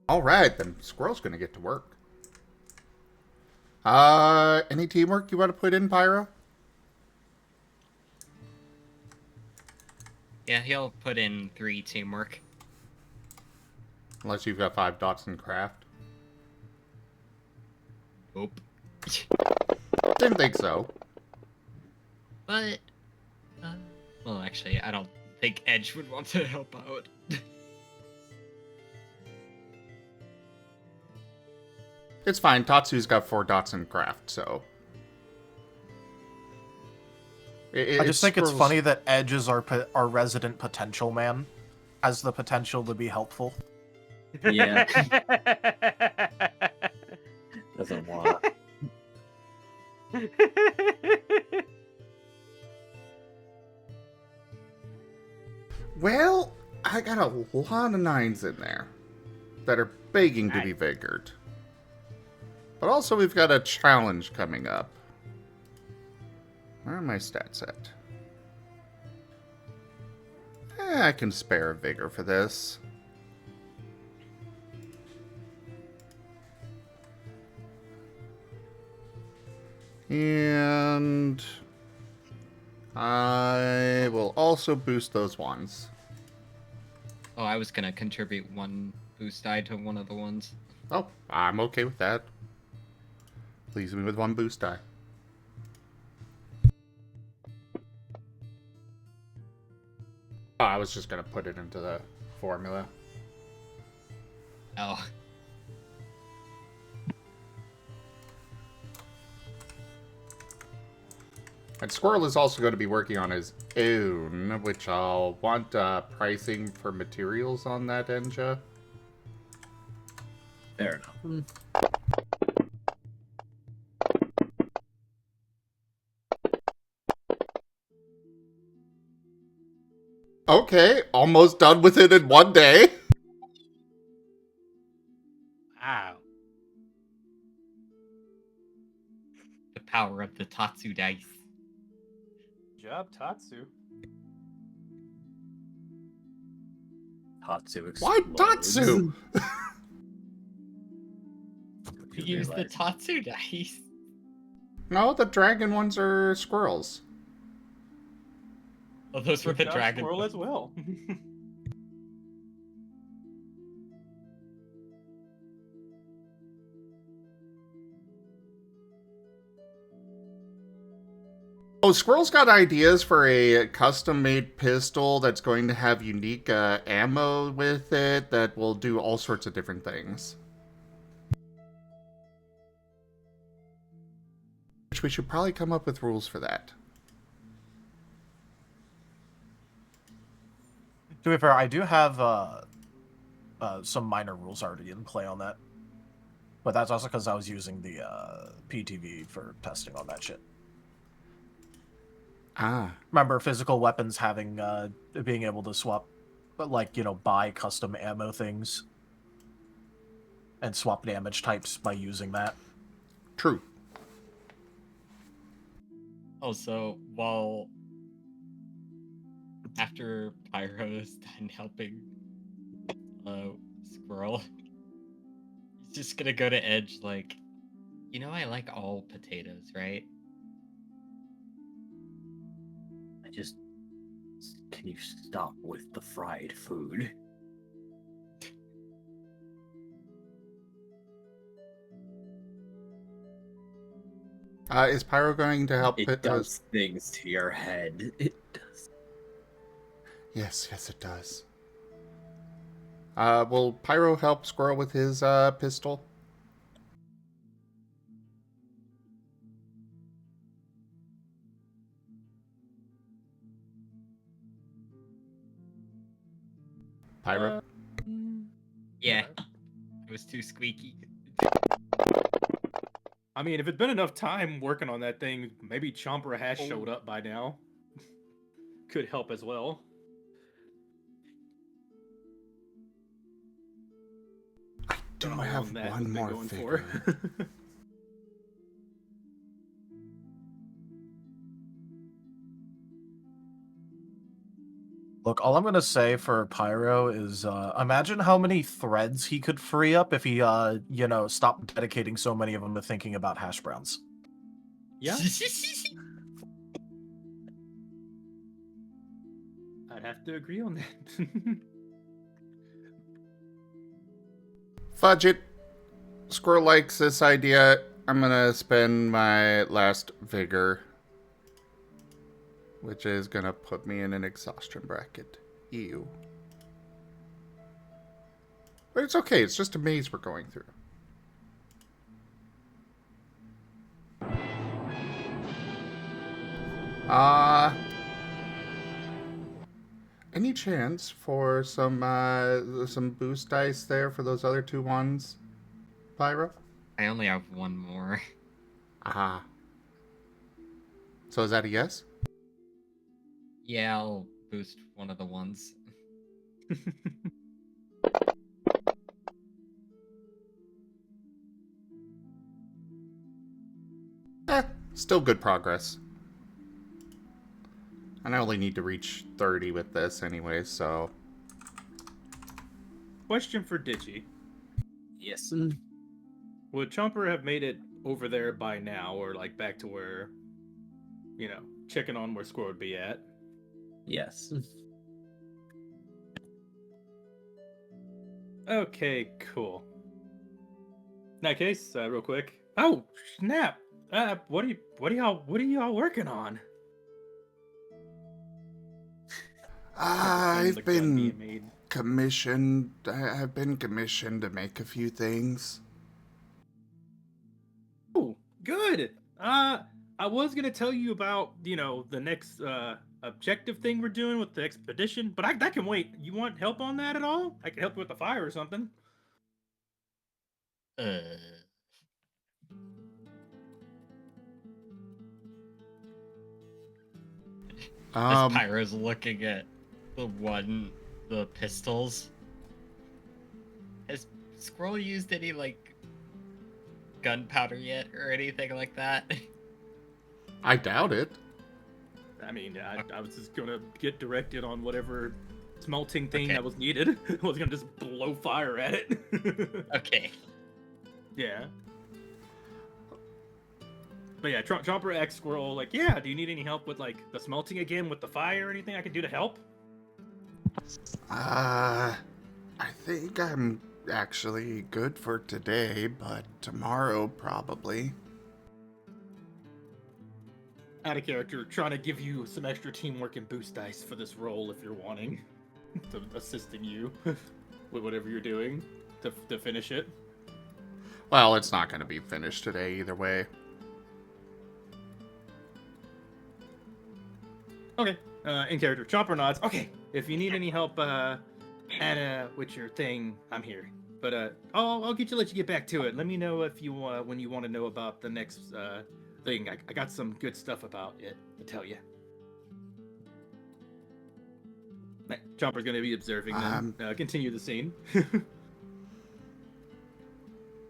Alright, then Squirrel's gonna get to work. Any teamwork you want to put in, Pyro? Yeah, he'll put in 3 teamwork. Unless you've got 5 dots in craft. Nope. Didn't think so. But, well, actually, I don't think Edge would want to help out. It's fine, Tatsu's got 4 dots in craft, so... I just think it's funny that Edge is our resident potential man. Has the potential to be helpful. Yeah. Doesn't want. Well, I got a lot of 9s in there that are begging to be vigored. But also we've got a challenge coming up. Where are my stats at? I can spare a vigor for this. And I will also boost those ones. Oh, I was gonna contribute 1 boost die to one of the ones. Oh, I'm okay with that. Please me with 1 boost die. Oh, I was just gonna put it into the formula. Oh. And Squirrel is also going to be working on his own, which I'll want pricing for materials on that, Enja. Fair enough. Okay, almost done with it in one day. Wow. The power of the Tatsu dice. Good job, Tatsu. Tatsu Why explodes. Tatsu? We use the Tatsu dice. No, the dragon ones are squirrels. Oh, those were Good the job, dragon. Squirrel as well. Oh, Squirrel's got ideas for a custom-made pistol that's going to have unique ammo with it that will do all sorts of different things. Which we should probably come up with rules for that. To be fair, I do have some minor rules already in play on that. But that's also because I was using the PTV for testing on that shit. Ah. Remember physical weapons having being able to swap, like, you know, buy custom ammo things and swap damage types by using that. True. Also, while after Pyro is done helping Squirrel, he's just gonna go to Edge like, you know, I like all potatoes, right? Can you stop with the fried food? Is Pyro going to help? It does things to your head. It does. Yes, it does. Will Pyro help Squirrel with his pistol? Pyro? Yeah, it was too squeaky. I mean, if it'd been enough time working on that thing, maybe Chomper has showed up by now. Could help as well. I do Don't know how have long that has one been more going figure. for. Look, all I'm gonna say for Pyro is, imagine how many threads he could free up if he, you know, stopped dedicating so many of them to thinking about hash browns. Yeah, I'd have to agree on that. Fudge it. Squirrel likes this idea. I'm gonna spend my last vigor, which is gonna put me in an exhaustion bracket. Ew. But it's okay, it's just a maze we're going through. Any chance for some boost dice there for those other two ones, Pyro? I only have one more. Ah. So is that a yes? Yeah, I'll boost one of the ones. Still good progress. And I only need to reach 30 with this anyway, so... Question for Digi. Yes. Would Chomper have made it over there by now, or like back to where, you know, checking on where Squirrel would be at? Yes. Okay, cool. In that case, real quick. Oh, snap! What are y'all working on? I've been commissioned. I've been commissioned to make a few things. Oh, good. I I was gonna tell you about, the next objective thing we're doing with the expedition, but that can wait. You want help on that at all? I can help you with the fire or something. As Pyro's looking at the pistols. Has Squirrel used any, like, gunpowder yet or anything like that? I doubt it. I mean, I was just gonna get directed on whatever smelting thing that was needed. I was gonna just blow fire at it. Okay. Yeah. But yeah, Chomper X Squirrel, like, yeah, do you need any help with, like, the smelting again with the fire or anything I can do to help? I think I'm actually good for today, but tomorrow probably. Out of character, trying to give you some extra teamwork and boost dice for this role if you're wanting. To assisting you with whatever you're doing to finish it. Well, it's not going to be finished today either way. Okay, in character, Chomper nods. Okay, if you need any help, Anna, with your thing, I'm here. But I'll let you get back to it. Let me know if you when you want to know about the next thing. I got some good stuff about it to tell you. Chomper's gonna be observing them. Continue the scene.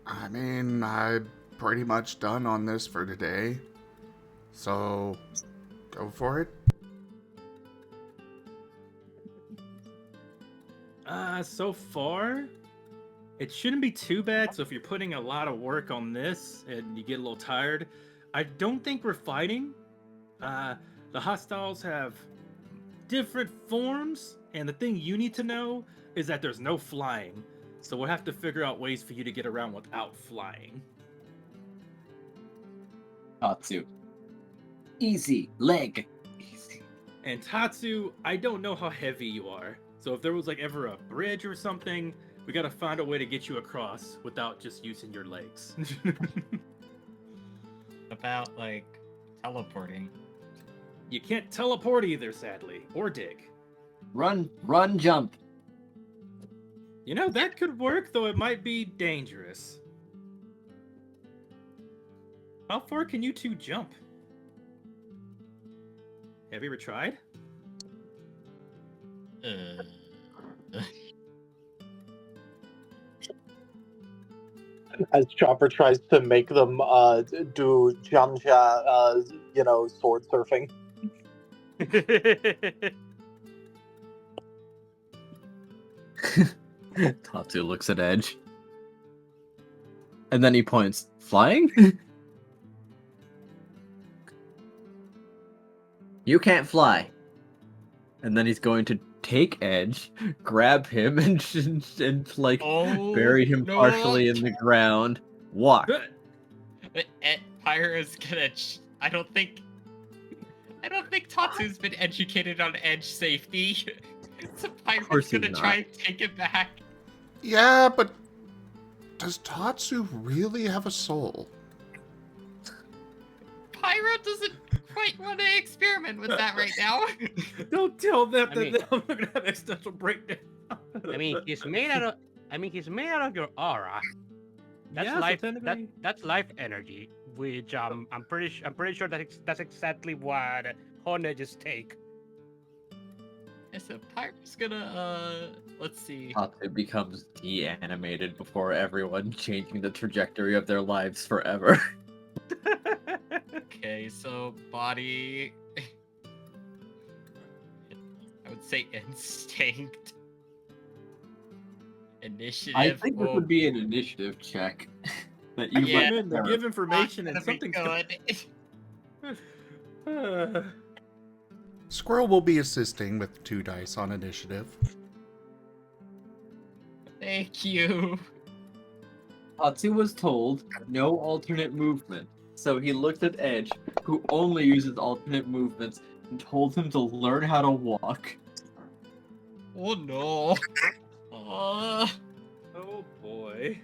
I mean, I'm pretty much done on this for today. So, go for it. So far, it shouldn't be too bad. So if you're putting a lot of work on this and you get a little tired, I don't think we're fighting. The hostiles have different forms, and the thing you need to know is that there's no flying. So we'll have to figure out ways for you to get around without flying. Tatsu. Easy. Leg. Easy. And Tatsu, I don't know how heavy you are. So if there was like ever a bridge or something, we gotta find a way to get you across without just using your legs. About, like, teleporting. You can't teleport either, sadly, or dig. Run, jump. That could work, though it might be dangerous. How far can you two jump? Have you ever tried? As Chopper tries to make them do Janja, sword surfing. Tatsu looks at Edge. And then he points. Flying? You can't fly. And then he's going to take Edge, grab him, and like bury him partially in the ground. Walk. Pyro's gonna. I don't think Tatsu's been educated on Edge safety. So Pyro's gonna try and take it back. Yeah, but does Tatsu really have a soul? Pyro doesn't quite want to experiment with that right now. Don't tell them that I'm gonna have existential breakdown. I mean, he's made out of your aura. That's life. That's life energy, which I'm pretty sure that's exactly what Honages take. Yeah, so Pyro's gonna let's see. Tatsu becomes de-animated before everyone, changing the trajectory of their lives forever. Okay, so body. I would say instinct. Initiative. I think this would be an initiative check. That you give information and something good. Squirrel will be assisting with 2 dice on initiative. Thank you. Tatsu was told no alternate movement. So he looked at Edge, who only uses alternate movements, and told him to learn how to walk. Oh no. Oh boy.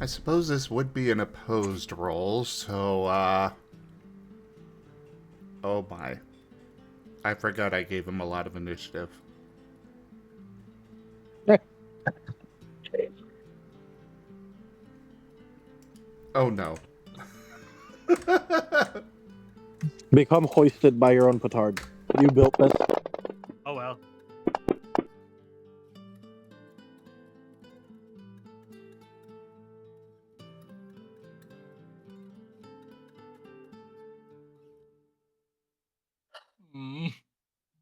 I suppose this would be an opposed roll, so, oh my. I forgot I gave him a lot of initiative. Oh no. Become hoisted by your own petard. You built this. Oh well.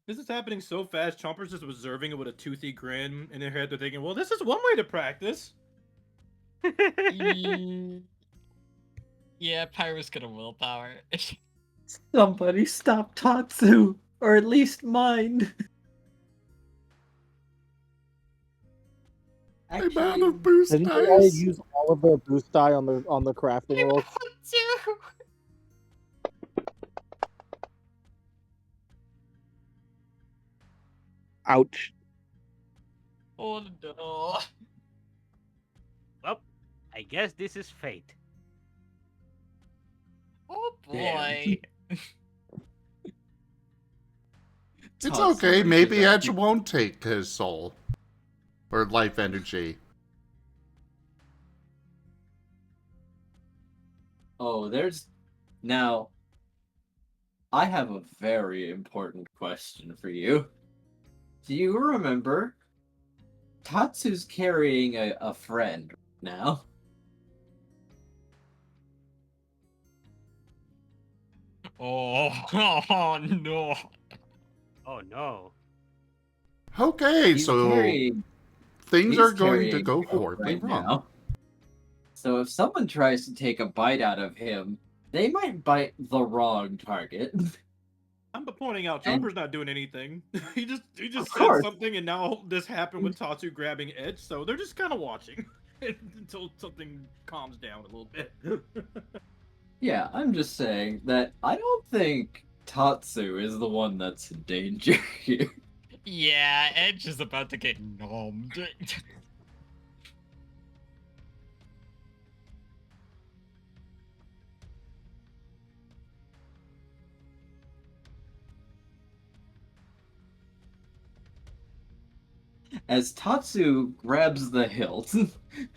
This is happening so fast. Chomper's just observing it with a toothy grin in their head. They're thinking, well, this is one way to practice. Yeah, Pyro's gonna willpower. Somebody stop Tatsu, or at least mind. I'm out of boost Didn't they dice. use all of their boost die on the crafting I rolls? want to. Ouch. Oh no. Well, I guess this is fate. Oh Damn. boy. It's Tatsu okay, maybe reaches out. Edge won't take his soul. Or life energy. Oh, there's... Now, I have a very important question for you. Do you remember? Tatsu's carrying a friend now. Oh, oh no. Oh no. Okay, He's so carrying, things he's are going to carrying go Phil horribly right wrong. now. So if someone tries to take a bite out of him, they might bite the wrong target. I'm pointing out And- Chomper's not doing anything. he just Of said course. something, and now this happened with Tatsu grabbing Edge, so they're just kind of watching until something calms down a little bit. Yeah, I'm just saying that I don't think Tatsu is the one that's in danger here. Yeah, Edge is about to get nommed. As Tatsu grabs the hilt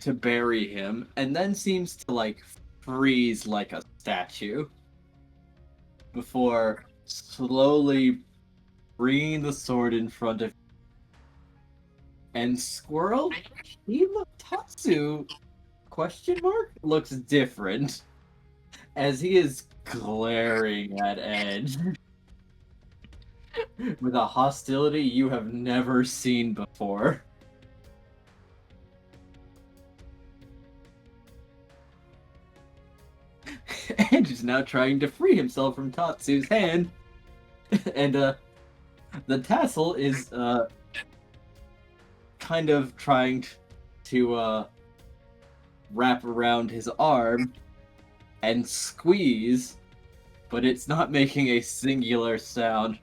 to bury him, and then seems to like freeze like a statue before slowly bringing the sword in front of him. And Squirrel, Tatsu, question mark, looks different as he is glaring at Edge with a hostility you have never seen before. Edge is now trying to free himself from Tatsu's hand, and the tassel is kind of trying to wrap around his arm and squeeze, but it's not making a singular sound.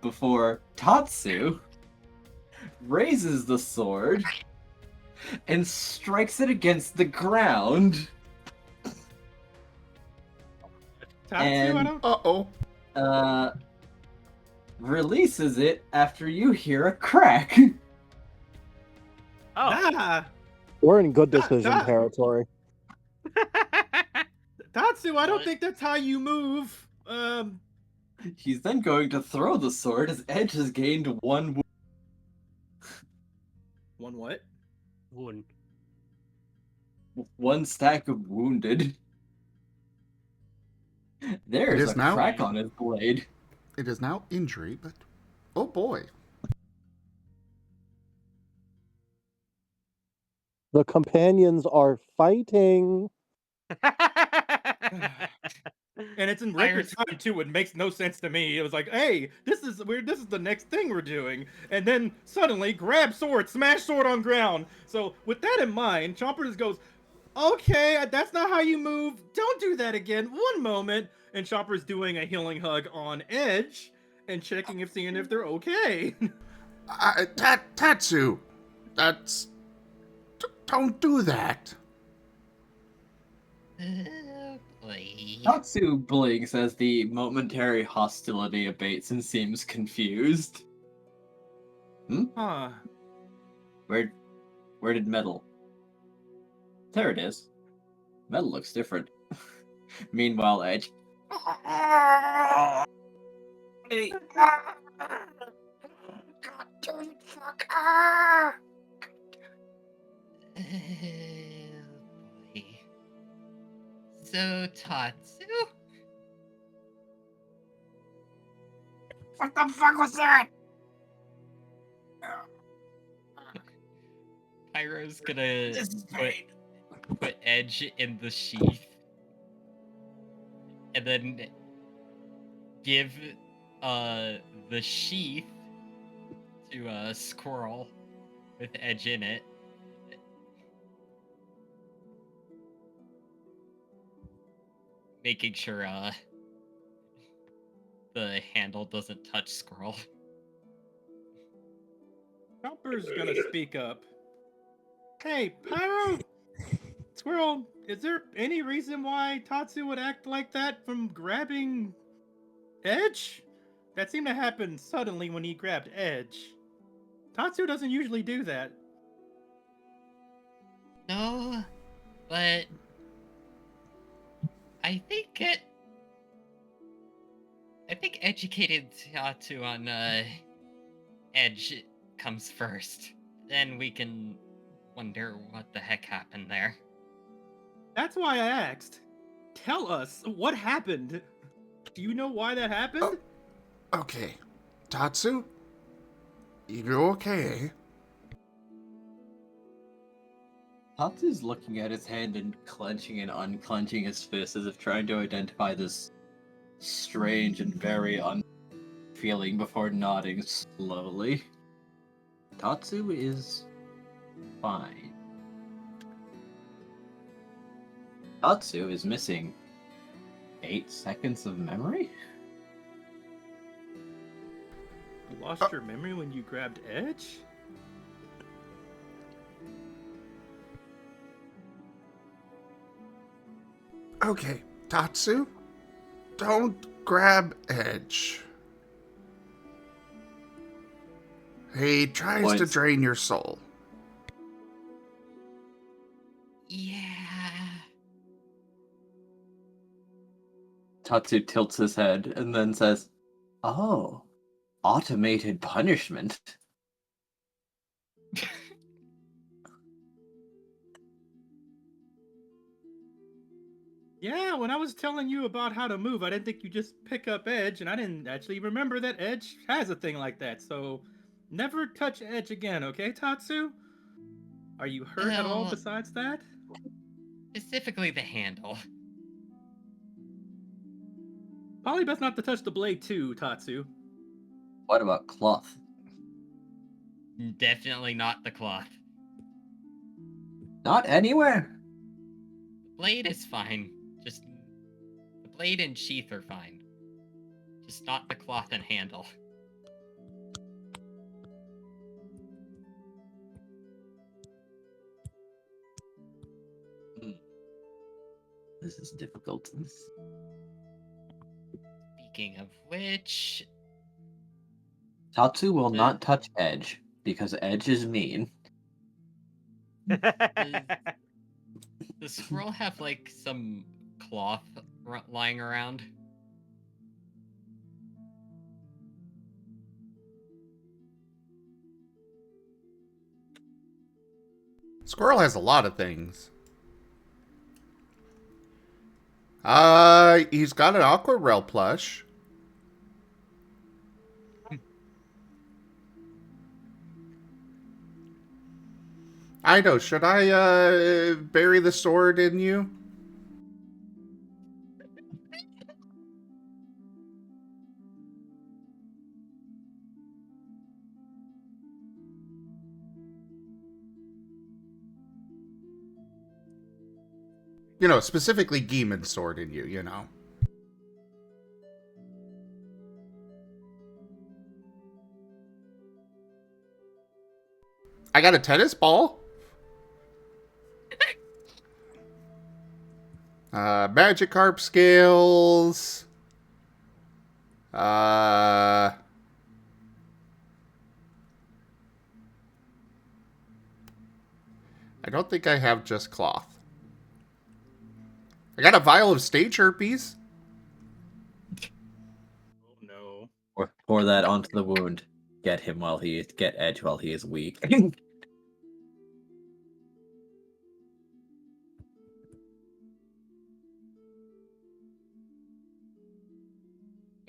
Before Tatsu raises the sword and strikes it against the ground. Tatsu, And- I don't. Uh-oh. Releases it after you hear a crack. Oh. Ah, We're in good decision Ah. territory. Tatsu, I don't What? think that's how you move. He's then going to throw the sword as Edge has gained one One what? Wound. one stack of wounded. There's is a now- crack on his blade. It is now injury, but oh boy. The companions are fighting. And it's in record time too. It makes no sense to me. It was like, hey, this is weird. This is the next thing we're doing, and then suddenly grab sword, smash sword on ground. So with that in mind, Chomper just goes, okay, that's not how you move. Don't do that again. One moment, and Chomper's doing a healing hug on Edge and seeing if they're okay. Tatsu! That's Don't do that. Oh boy. Tatsu blinks as the momentary hostility abates and seems confused. Huh. Where did metal? There it is. Metal looks different. Meanwhile, Edge. Oh boy. So, Tatsu? What the fuck was that? Pyro's gonna This is put, great. put Edge in the sheath. And then give the sheath to a squirrel with Edge in it. Making sure the handle doesn't touch squirrel. Chomper's gonna speak up. Hey, Pyro! Squirrel, is there any reason why Tatsu would act like that from grabbing Edge? That seemed to happen suddenly when he grabbed Edge. Tatsu doesn't usually do that. No, but I think educated Tatsu on Edge comes first. Then we can wonder what the heck happened there. That's why I asked. Tell us, what happened? Do you know why that happened? Okay. Tatsu? You okay? Tatsu's looking at his hand and clenching and unclenching his fist as if trying to identify this strange and very feeling before nodding slowly. Tatsu is fine. Tatsu is missing 8 seconds of memory? You lost your memory when you grabbed Edge? Okay, Tatsu, don't grab Edge. He tries to Points. drain your soul. Yeah. Tatsu tilts his head and then says, "Oh, automated punishment." Yeah, when I was telling you about how to move, I didn't think you just pick up Edge, and I didn't actually remember that Edge has a thing like that, so never touch Edge again, okay, Tatsu? Are you hurt at all Well- besides that? Specifically the handle. Probably best not to touch the blade too, Tatsu. What about cloth? Definitely not the cloth. Not anywhere. The blade is fine. Just the blade and sheath are fine. Just not the cloth and handle. This is difficult. Speaking of which, Tatsu will not touch Edge because Edge is mean. does squirrel have like some cloth lying around? Squirrel has a lot of things. He's got an Aqua Rel plush. I know, should I, bury the sword in you? You know, specifically Gimund sword in you, you know. I got a tennis ball. Magikarp scales. I don't think I have just cloth. I got a vial of stage herpes. Oh no. Or pour that onto the wound. Get edge while he is weak.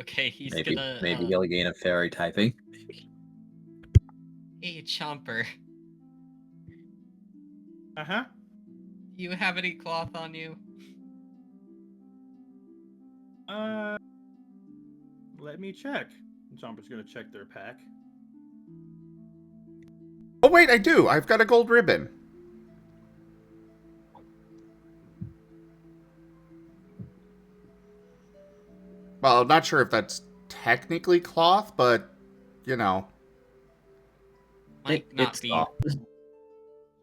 Okay, he's maybe gonna. he'll gain a fairy typing. Hey, Chomper, Uh-huh. do you have any cloth on you? Let me check. Chomper's gonna check their pack. Oh, wait, I do. I've got a gold ribbon. Well, I'm not sure if that's technically cloth, but, you know. Might not It's be. soft.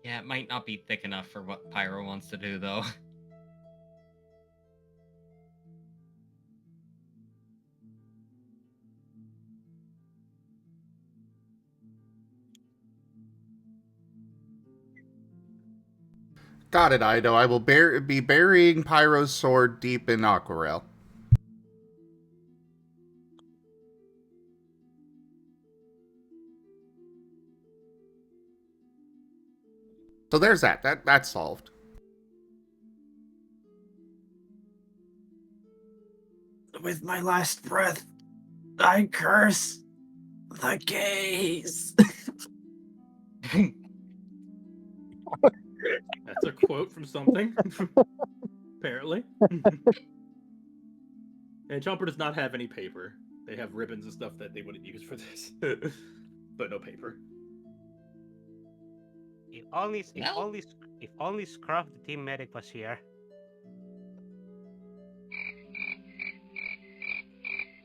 Yeah, it might not be thick enough for what Pyro wants to do, though. Got it, Ido. I will be burying Pyro's sword deep in Aquarel. So there's that. That's solved. With my last breath, I curse the gays. That's a quote from something. Apparently. And Chomper does not have any paper. They have ribbons and stuff that they wouldn't use for this. But no paper. If only Scruff, the team medic, was here.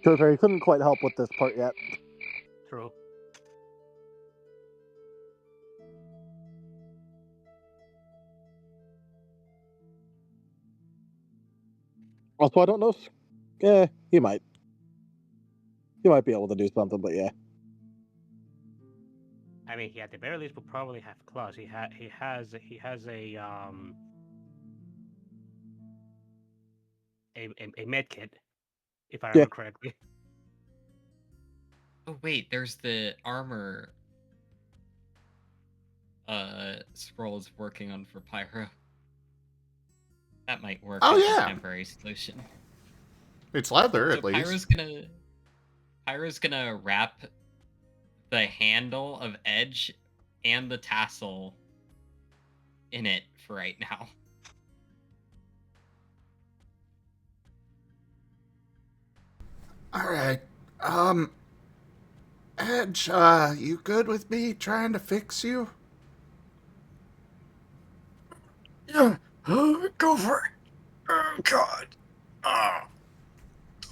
To be fair, he couldn't quite help with this part yet. True. Also, I don't know. Yeah, he might. He might be able to do something, but yeah. I mean, he at the very least will probably have claws. He has a med kit, if I remember correctly. Oh wait, there's the armor scrolls working on for Pyro. That might work Oh, as yeah. a temporary solution. It's leather, So at least. Pyro's gonna wrap the handle of Edge and the tassel in it for right now. Alright. Edge, you good with me trying to fix you? Yeah, go for it. Oh God. Oh,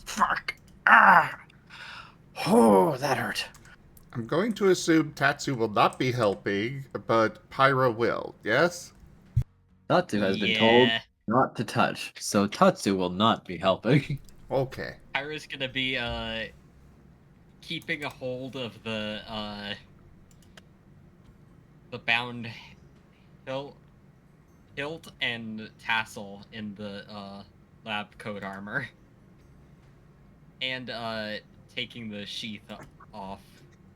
fuck. Ah. Oh, that hurt. I'm going to assume Tatsu will not be helping, but Pyro will, yes? Tatsu has been told not to touch, so Tatsu will not be helping. Okay. Pyro's gonna be keeping a hold of the bound hilt and tassel in the lab coat armor, and taking the sheath off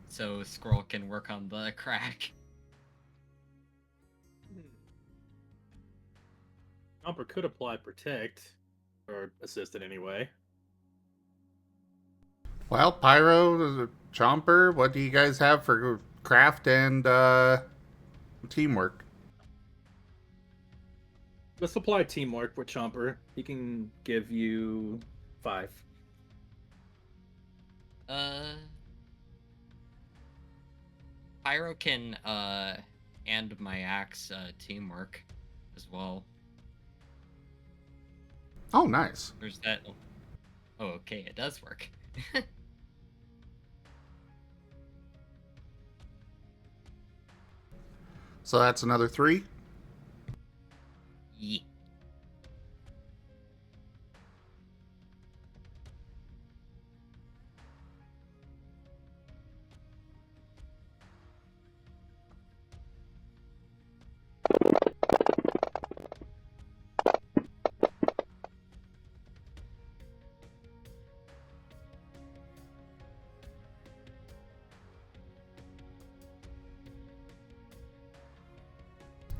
so Scroll can work on the crack. Chomper could apply protect, or assist in any way. Well, Pyro, Chomper, what do you guys have for craft and teamwork? Let's apply teamwork with Chomper. He can give you 5. Pyro can and my axe teamwork as well. Oh, nice. There's that. Oh, okay, it does work. So that's another 3? Yeah.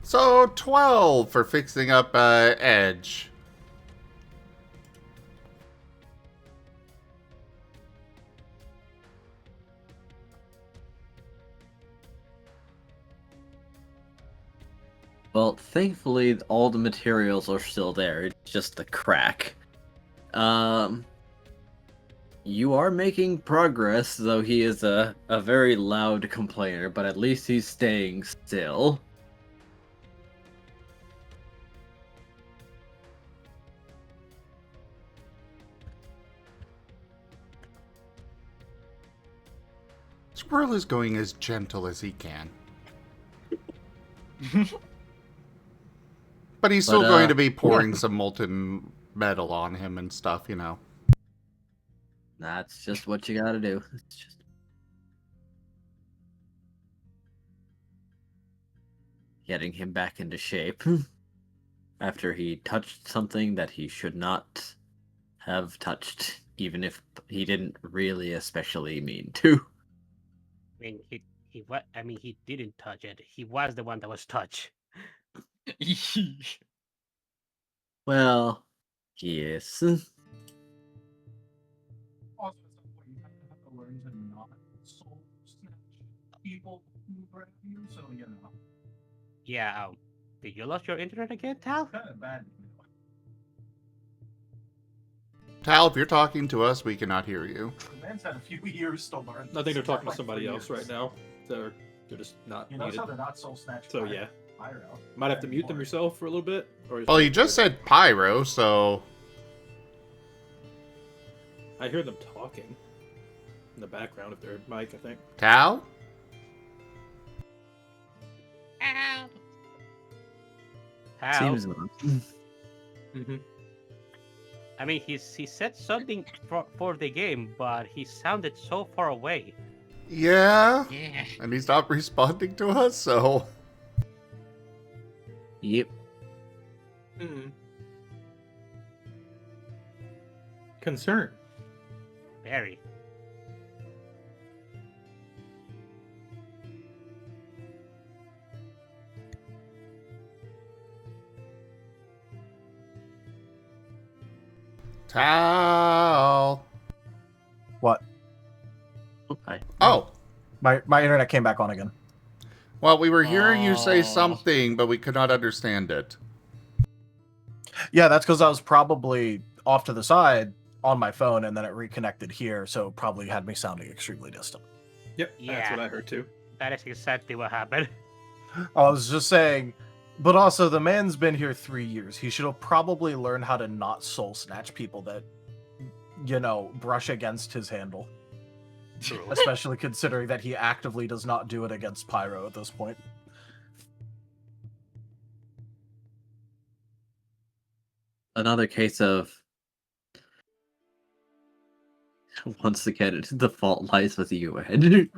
So 12 for fixing up Edge. Well, thankfully, all the materials are still there. It's just the crack. You are making progress, though he is a very loud complainer, but at least he's staying still. Squirrel is going as gentle as he can. But he's still going to be pouring some molten metal on him and stuff, you know. That's just what you gotta do. It's just getting him back into shape after he touched something that he should not have touched, even if he didn't really especially mean to. I mean, he didn't touch it. He was the one that was touched. Well, yes. Also, at some point, you have to learn to not soul snatch people who grab you, so you know. Yeah. Did you lose your internet again, Tal? Kind of bad. Tal, if you're talking to us, we cannot hear you. The man's had a few years to learn. I think they're talking to Like somebody 3 else years. right now. They're just not You know muted. how they're not soul snatch. So yeah, Pyro. might have to mute them yourself for a little bit. Or Well, you just said pyro, so... I hear them talking in the background of their mic, I think. Tal? Ow. Tal? Seems not. Mm-hmm. I mean, he said something for the game, but he sounded so far away. Yeah? Yeah. And he's not responding to us, so... Yep. Mm-hmm. Concern. Very. Tal! What? Okay. Oh! My internet came back on again. Well, we were hearing you say Oh. something, but we could not understand it. Yeah, that's because I was probably off to the side on my phone, and then it reconnected here, so probably had me sounding extremely distant. Yep, that's Yeah. what I heard too. That is exactly what happened. I was just saying, but also the man's been here 3 years. He should have probably learned how to not soul snatch people that, you know, brush against his handle. True. Especially considering that he actively does not do it against Pyro at this point. Another case of once again, the fault lies with you, Ed.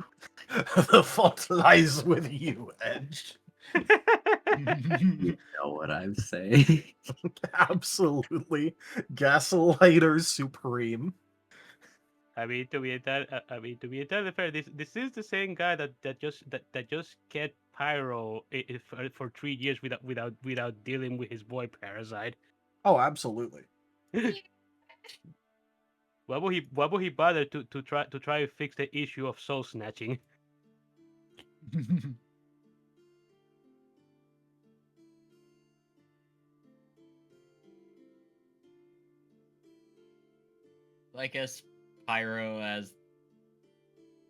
The fault lies with you, Edge. You know what I'm saying. Absolutely. Gaslighter supreme. I mean, to be entirely fair, this is the same guy that just kept Pyro for 3 years without dealing with his boy Parasite. Oh, absolutely. Why would he bother to try to fix the issue of soul snatching? I guess Pyro, as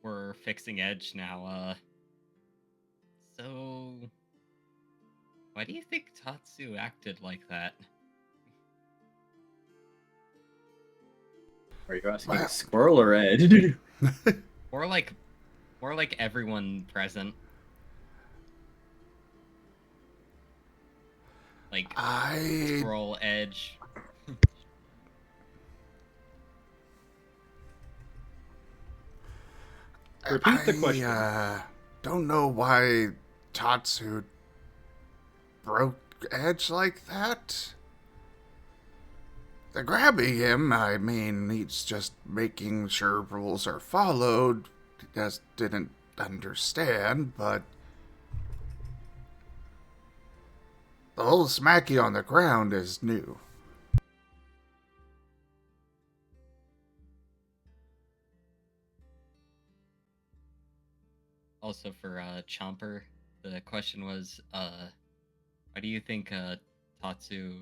we're fixing Edge now, so why do you think Tatsu acted like that? Are you asking Squirrel or Ed? More like everyone present. Like Scroll, Edge. Repeat the question. I don't know why Tatsu broke Edge like that. The grabbing him, I mean, he's just making sure rules are followed. He just didn't understand, but... The whole smacky on the ground is new. Also for Chomper, the question was, why do you think Tatsu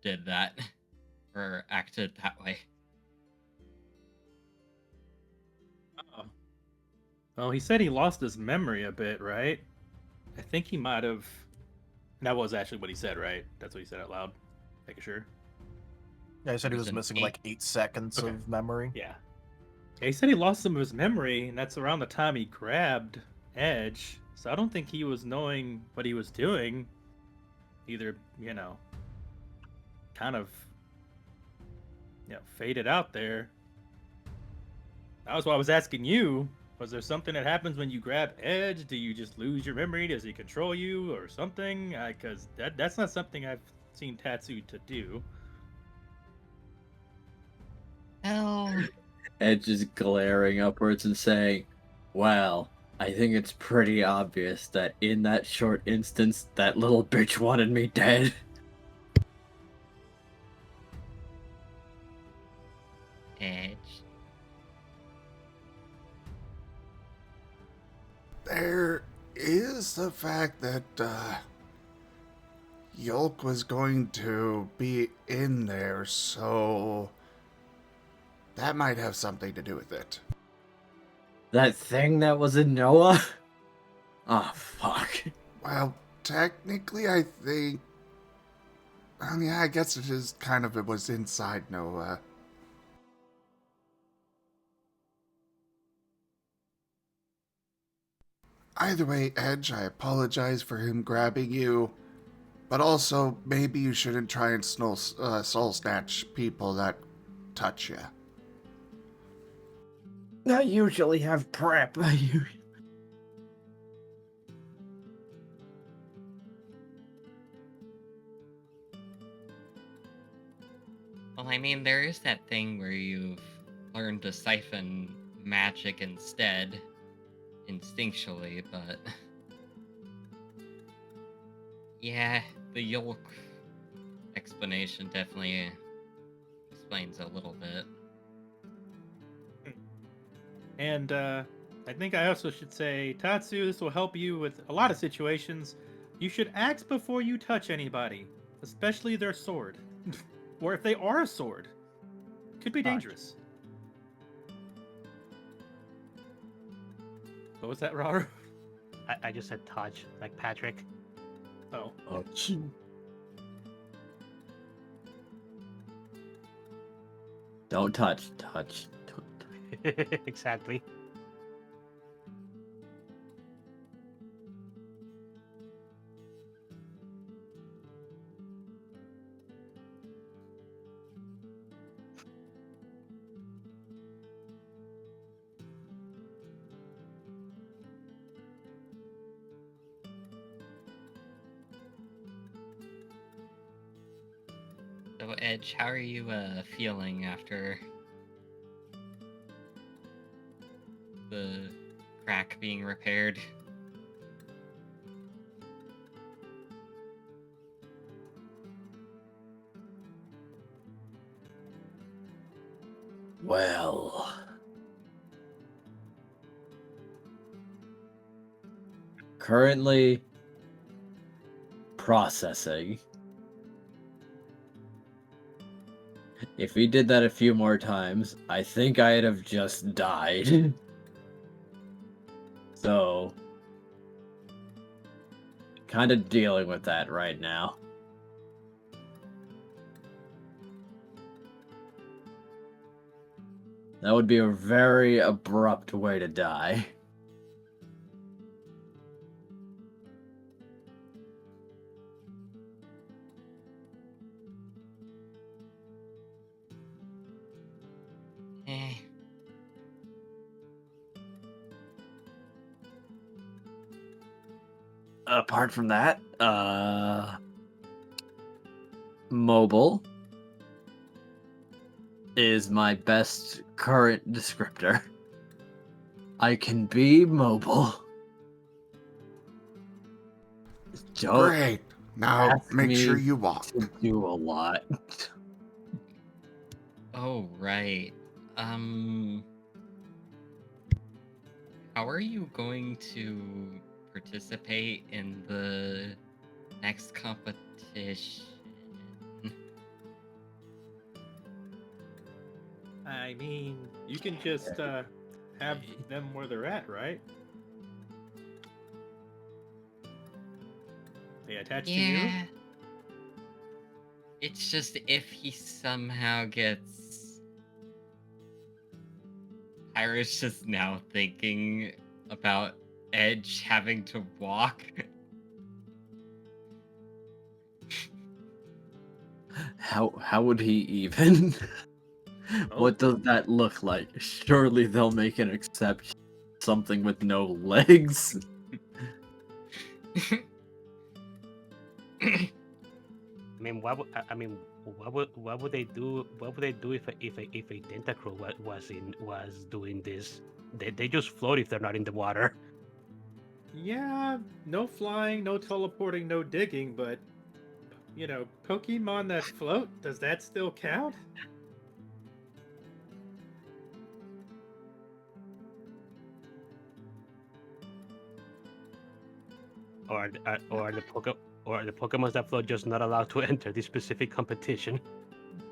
did that or acted that way? Oh. Well, he said he lost his memory a bit, right? I think he might have. That was actually what he said, right? That's what he said out loud. Making sure. Yeah, he said he was an missing eight. like 8 seconds Okay. of memory. Yeah. He said he lost some of his memory, and that's around the time he grabbed Edge. So I don't think he was knowing what he was doing. Either, kind of, faded out there. That was why I was asking you. Was there something that happens when you grab Edge? Do you just lose your memory? Does he control you or something? Because that's not something I've seen Tatsu to do. Hell, Edge is glaring upwards and saying, "Well, I think it's pretty obvious that in that short instance, that little bitch wanted me dead." Edge. There is the fact that Yolk was going to be in there, so that might have something to do with it. That thing that was in Noah? Oh, fuck. Well, technically, I think. Yeah, I guess it is kind of. It was inside Noah. Either way, Edge, I apologize for him grabbing you. But also, maybe you shouldn't try and soul snatch people that touch you. I usually have prep. Well, I mean, there is that thing where you've learned to siphon magic instead, instinctually, but... Yeah, the Yolk explanation definitely explains a little bit. And I think I also should say, Tatsu, this will help you with a lot of situations. You should ask before you touch anybody, especially their sword. Or if they are a sword. Could be dangerous. What was that, Raharu? I just said touch, like Patrick. Oh. Don't touch. Exactly. So, Edge, how are you feeling after the crack being repaired? Well, currently processing. If he did that a few more times, I think I'd have just died. So, kind of dealing with that right now. That would be a very abrupt way to die. Eh. Apart from that, mobile is my best current descriptor. I can be mobile. Great. Now, Ask make me sure you walk. to do a lot. Oh, right. How are you going to participate in the next competition? I mean, you can just have them where they're at, right? They attached to you? Yeah. It's just if he somehow gets... Iris just now thinking about Edge having to walk. How would he even? What does that look like? Surely they'll make an exception. Something with no legs. I mean, what would they do? What would they do if a tentacruel was doing this? They just float if they're not in the water. Yeah, no flying, no teleporting, no digging, but you know, Pokemon that float, does that still count? Or the Pokemon that float just not allowed to enter this specific competition.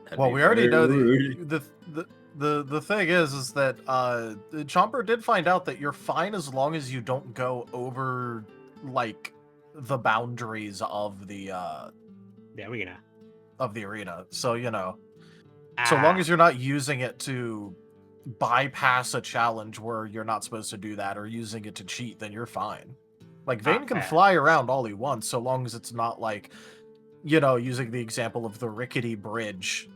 That'd Well, be we already very know rude. the thing is that Chomper did find out that you're fine as long as you don't go over like the boundaries of the arena. So so long as you're not using it to bypass a challenge where you're not supposed to do that or using it to cheat, then you're fine. Like Vayne can fair. fly around all he wants so long as it's not like, using the example of the rickety bridge.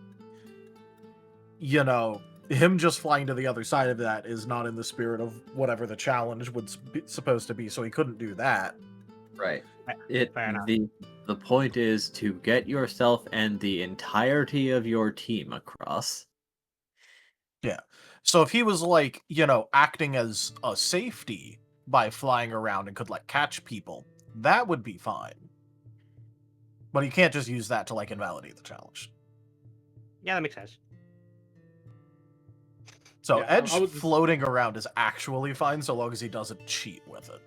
Him just flying to the other side of that is not in the spirit of whatever the challenge was supposed to be, so he couldn't do that. Right. Fair enough. The point is to get yourself and the entirety of your team across. Yeah. So if he was like, acting as a safety by flying around and could catch people, that would be fine. But he can't just use that to invalidate the challenge. Yeah, that makes sense. So Yeah, Edge I was- floating around is actually fine so long as he doesn't cheat with it.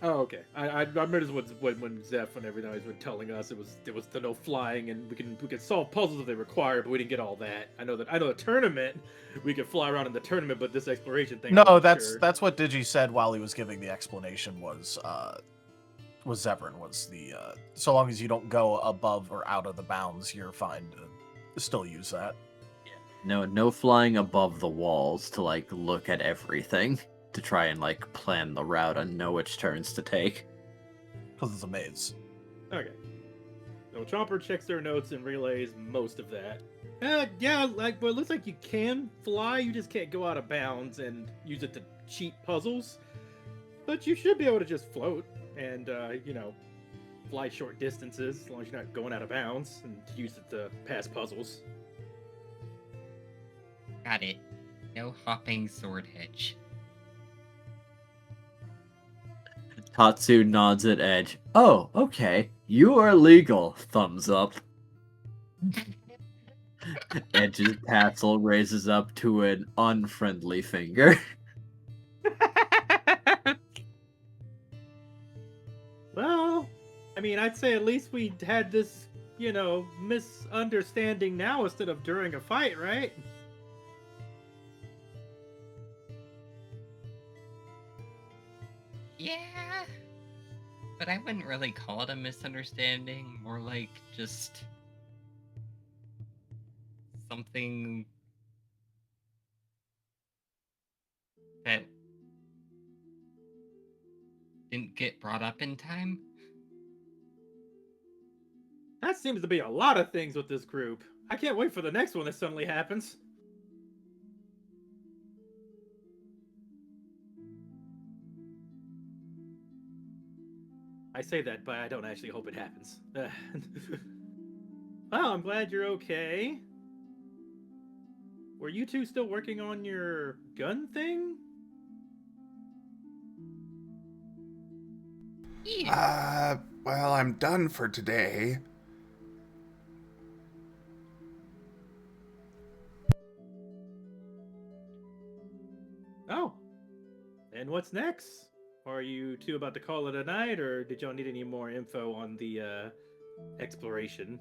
Oh, okay. I remember this when Zeph and everybody was telling us it was the no flying and we could solve puzzles if they require, but we didn't get all that. I know the tournament we could fly around in the tournament, but this exploration thing. No, that's what Digi said while he was giving the explanation was Zevran was the so long as you don't go above or out of the bounds, you're fine to still use that. No flying above the walls to look at everything to try and plan the route and know which turns to take. Because it's a maze. Okay. So Chomper checks their notes and relays most of that. Yeah, but it looks like you can fly, you just can't go out of bounds and use it to cheat puzzles. But you should be able to just float and, fly short distances as long as you're not going out of bounds and use it to pass puzzles. Got it. No hopping sword hedge. Tatsu nods at Edge. Oh, okay. You are legal. Thumbs up. Edge's tassel raises up to an unfriendly finger. Well, I mean, I'd say at least we had this, misunderstanding now instead of during a fight, right? Yeah. But I wouldn't really call it a misunderstanding. More like just something that didn't get brought up in time. That seems to be a lot of things with this group. I can't wait for the next one that suddenly happens. I say that, but I don't actually hope it happens. Well, I'm glad you're okay. Were you two still working on your gun thing? Yeah. Well, I'm done for today. Oh, and what's next? Are you two about to call it a night, or did y'all need any more info on the exploration?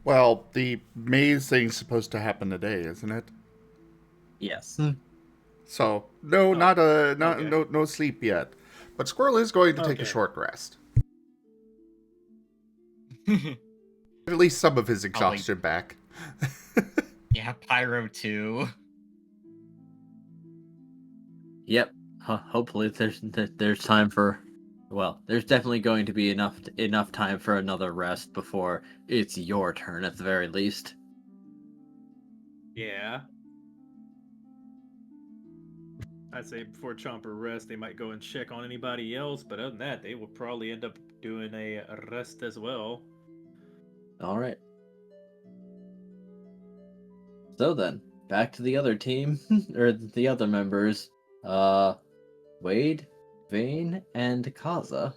Well, the maze thing's supposed to happen today, isn't it? Yes. So no, Oh, not okay. no sleep yet. But Squirrel is going to take a Okay. short rest. At least some of his exhaustion back. Yeah, Pyro too. Yep. Hopefully there's time for. Well, there's definitely going to be enough time for another rest before it's your turn at the very least. Yeah. I'd say before Chomper rests, they might go and check on anybody else, but other than that, they will probably end up doing a rest as well. All right. So then, back to the other team, or the other members. Wade, Vane, and Kaza.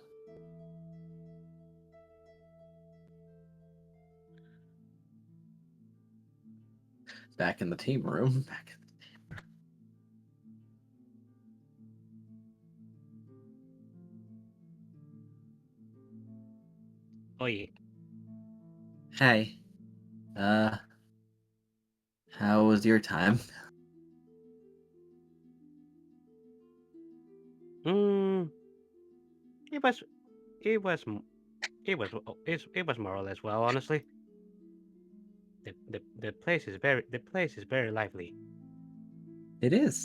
Back in the team room. Oh yeah. Hey. How was your time? Mm, it was, it was, it was more or less well, honestly. The place is very lively. It is.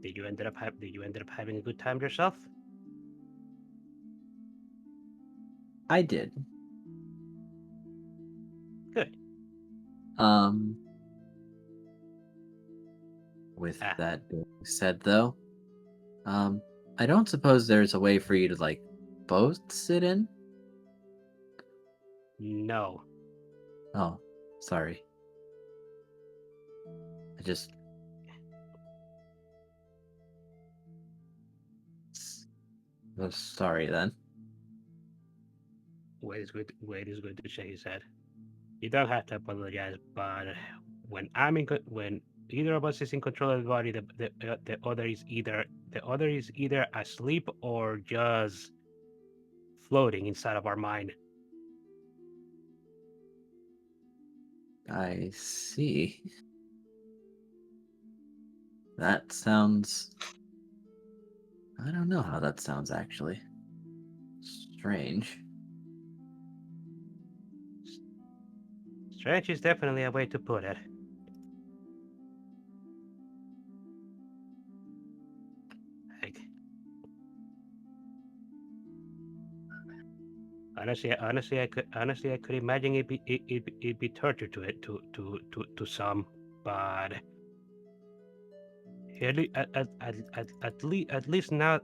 Did you end up having a good time yourself? I did. Good. With that being said, though, I don't suppose there's a way for you to, like, both sit in? No. Oh, sorry. I just... Oh, sorry, then. Wade is good to shake his head. You don't have to apologize, but when when either of us is in control of the body, the other is either asleep or just floating inside of our mind. I see. That sounds... I don't know how that sounds, actually. Strange. Strange is definitely a way to put it. Like, honestly, I could imagine it'd be torture to some, but at least now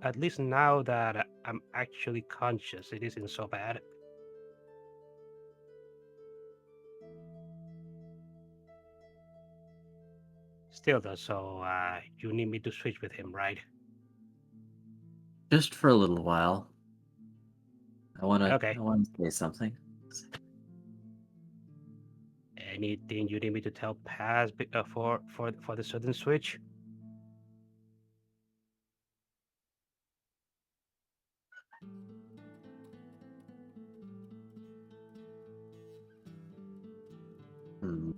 that I'm actually conscious, it isn't so bad. Still though, so you need me to switch with him, right? Just for a little while. I wanna Okay. say something. Anything you need me to tell Paz for the sudden switch? Hmm.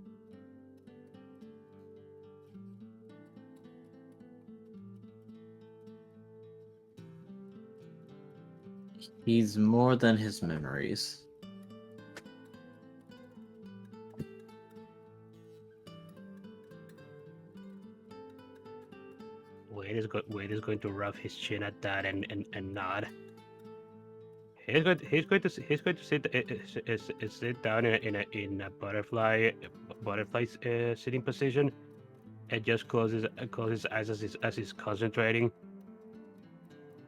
He's more than his memories. Wade is going to rub his chin at that and nod. He's going to sit down in a butterfly sitting position just closes his eyes as he's concentrating.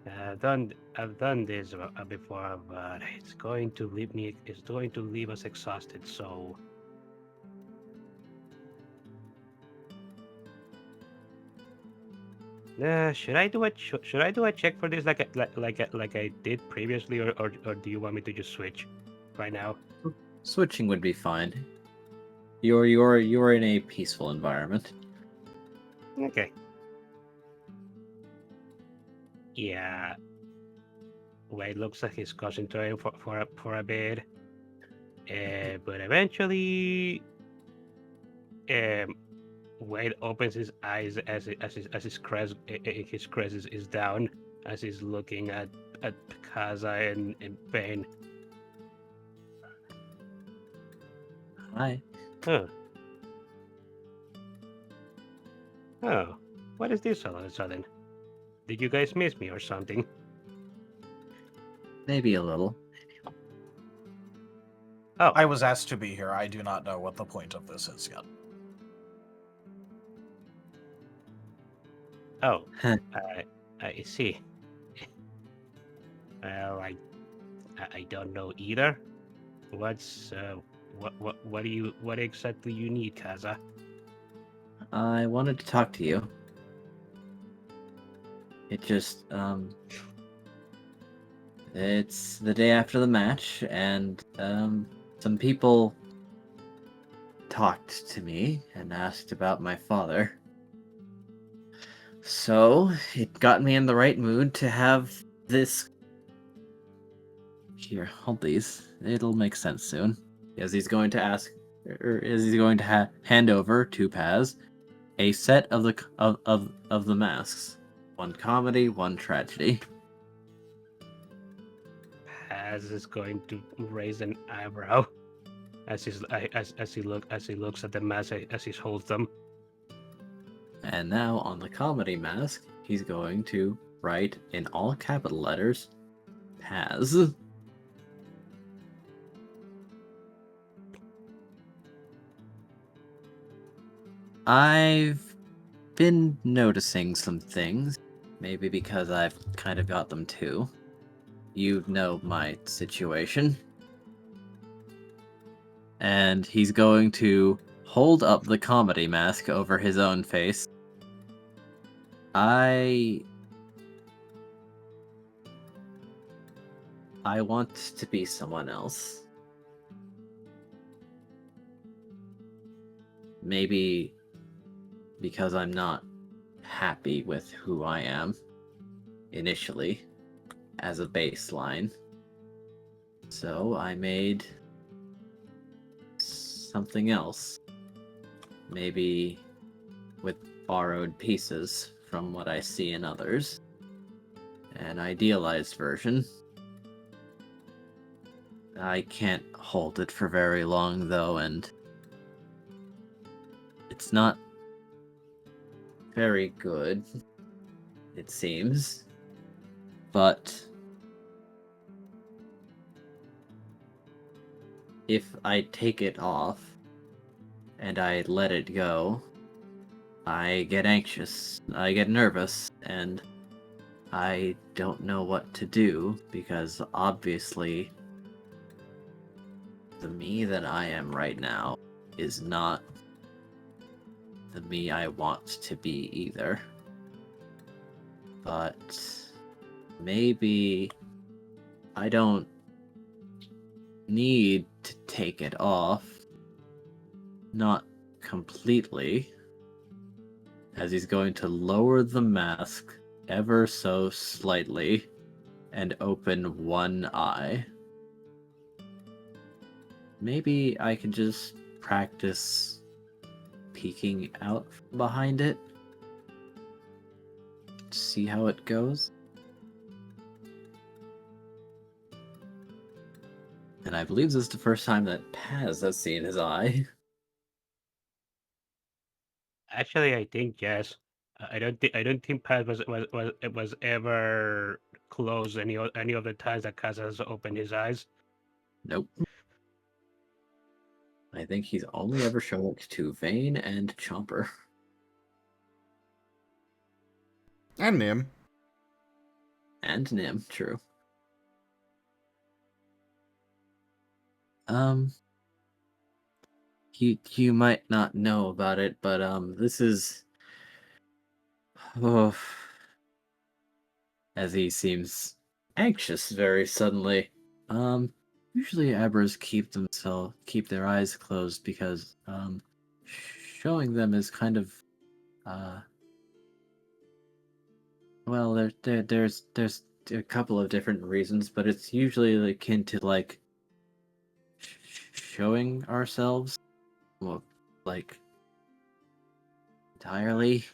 I've done this before, but it's going to leave us exhausted. So should I do a check for this like I did previously, or do you want me to just switch right now? Switching would be fine. You're in a peaceful environment. Okay. Yeah. Well, it looks like he's concentrating for a bit, but eventually, Wade opens his eyes as his crest is down, as he's looking at Kaza in pain. Hi. Huh. Oh, what is this all of a sudden? Did you guys miss me or something? Maybe a little. Oh, I was asked to be here. I do not know what the point of this is yet. oh, I see. Well, I don't know either. What's what exactly you need, Kaza? I wanted to talk to you. It just, it's the day after the match, and, some people talked to me and asked about my father. So, it got me in the right mood to have this. Here, hold these. It'll make sense soon. As he's going to ask, or as he's going to hand over to Paz a set of the masks. One comedy, one tragedy. Paz is going to raise an eyebrow as he looks at the mask as he holds them. And now on the comedy mask, he's going to write in all capital letters, Paz. I've been noticing some things, maybe because I've kind of got them too. You know my situation. And he's going to hold up the comedy mask over his own face. I want to be someone else. Maybe because I'm not happy with who I am initially as a baseline. So I made something else. Maybe with borrowed pieces from what I see in others. An idealized version. I can't hold it for very long though, and it's not very good, it seems. But if I take it off and I let it go, I get anxious, I get nervous, and I don't know what to do because obviously the me that I am right now is not the me I want to be either. But maybe I don't need to take it off. Not completely. As he's going to lower the mask ever so slightly and open one eye. Maybe I could just practice peeking out from behind it. See how it goes. And I believe this is the first time that Paz has seen his eye. Actually, I think yes. I don't think Paz was ever closed any of the times that Kaza has opened his eyes. Nope. I think he's only ever shown it to Vane and Chomper. And Nim. And Nim, true. You might not know about it, but this is oh, as he seems anxious very suddenly. Usually Abbers keep their eyes closed because showing them is kind of well, there's a couple of different reasons, but it's usually akin to like showing ourselves, well, like entirely.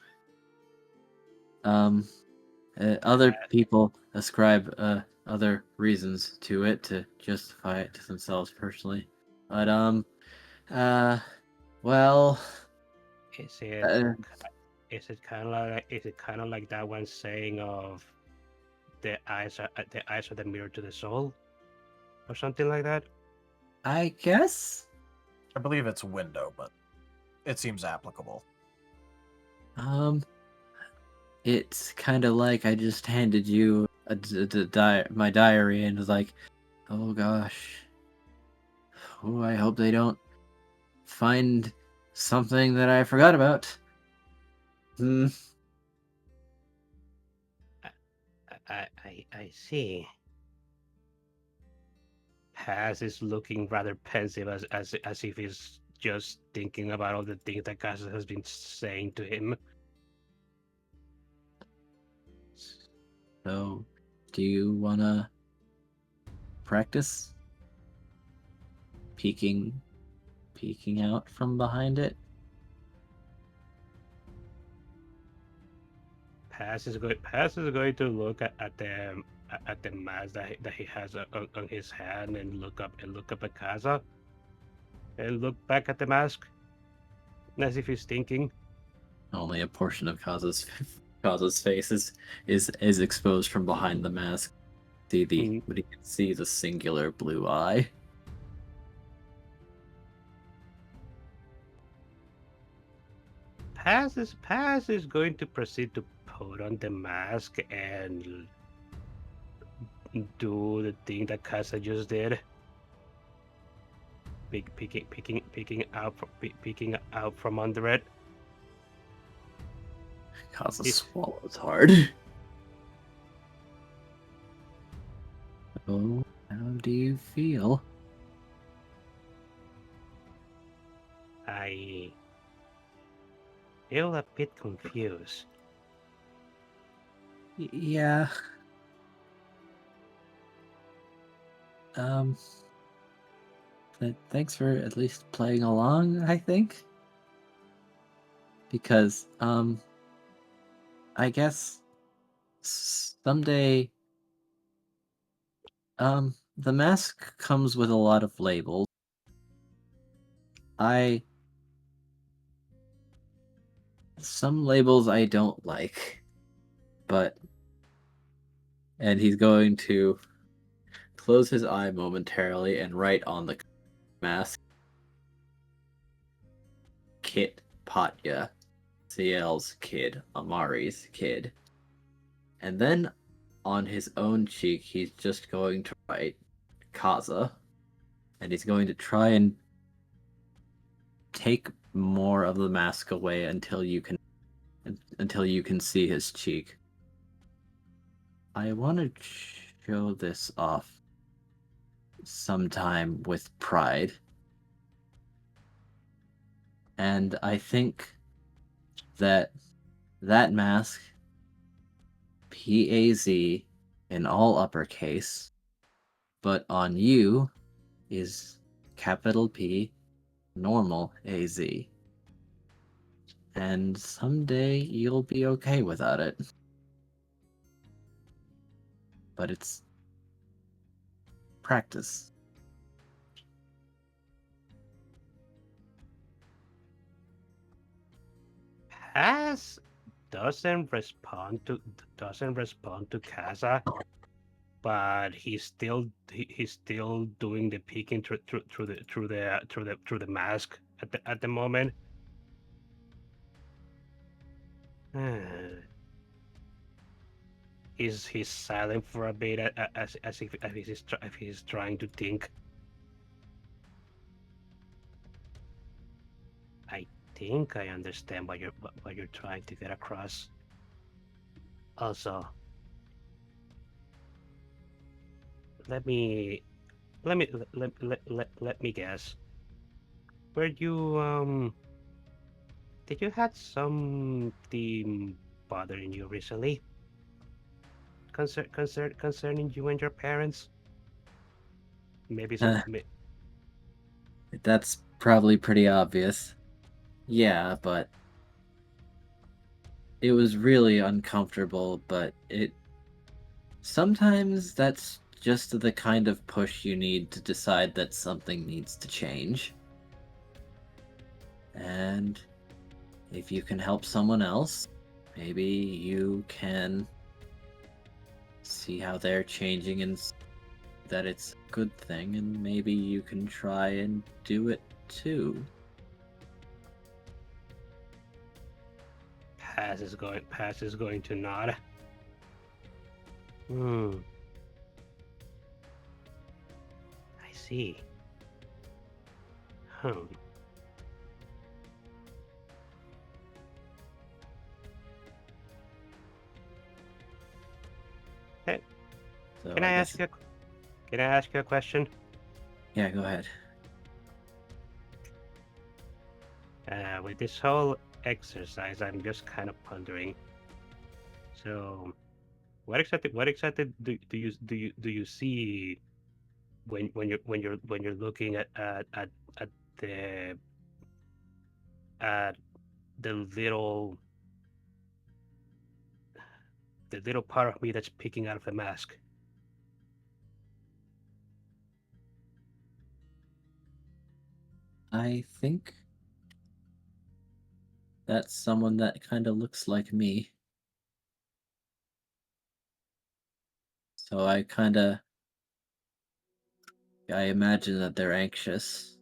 Other people ascribe other reasons to it to justify it to themselves personally, but well, Is it is it kind of like that one saying of the eyes are the mirror to the soul, or something like that? I guess. I believe it's window, but it seems applicable. It's kind of like I just handed you my diary and was like, oh gosh, oh, I hope they don't find something that I forgot about. I see. Paz is looking rather pensive as if he's just thinking about all the things that Casa has been saying to him. So, do you wanna practice peeking out from behind it? Paz is going to look at the mask that he has on his hand and look up at Casa and look back at the mask as if he's thinking. Only a portion of Kaza's face is exposed from behind the mask. But he can see the singular blue eye. Paz is going to proceed to put on the mask and do the thing that Casa just did. Peeking out from under it. Kaza swallows hard. Oh, how do you feel? I feel a bit confused. Yeah. But thanks for at least playing along, I think. Because, I guess someday, the mask comes with a lot of labels. Some labels I don't like, and he's going to close his eye momentarily and write on the mask, Kit Patya, Ciel's kid, Amari's kid. And then on his own cheek, he's just going to write Kaza, and he's going to try and take more of the mask away until you can see his cheek. I want to show this off sometime with pride. And I think that mask, PAZ in all uppercase, but on you is capital P, normal AZ. And someday you'll be okay without it. But it's practice. Paz doesn't respond to Casa, but he's still doing the peeking through the mask at the moment. he's silent for a bit, as if he's trying to think. I think I understand what you're trying to get across. Also, let me guess. Were you did you had something bothering you recently? Concerning you and your parents? Maybe some. That's probably pretty obvious. Yeah, but it was really uncomfortable, but sometimes that's just the kind of push you need to decide that something needs to change. And if you can help someone else, maybe you can see how they're changing and that it's a good thing, and maybe you can try and do it too. Pass is going to nod. I see. Hey, So can I ask you a question? Yeah, go ahead. With this whole exercise, I'm just kind of pondering. So, what exactly do you see when you're looking at the at the little part of me that's peeking out of the mask? I think that's someone that kind of looks like me. So I imagine that they're anxious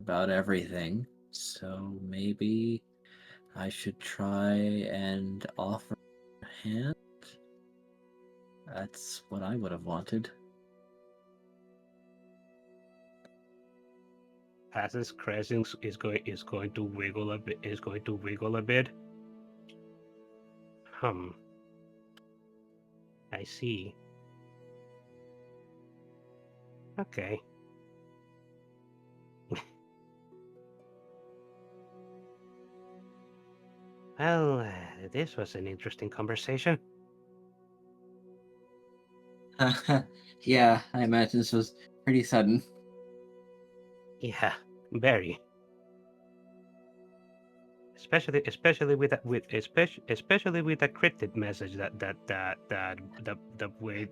about everything. So maybe I should try and offer a hand. That's what I would have wanted. Pass's crescent is going to wiggle a bit. I see. Okay. Well, this was an interesting conversation. Yeah, I imagine this was pretty sudden. Yeah, very. Especially with that cryptid message that the way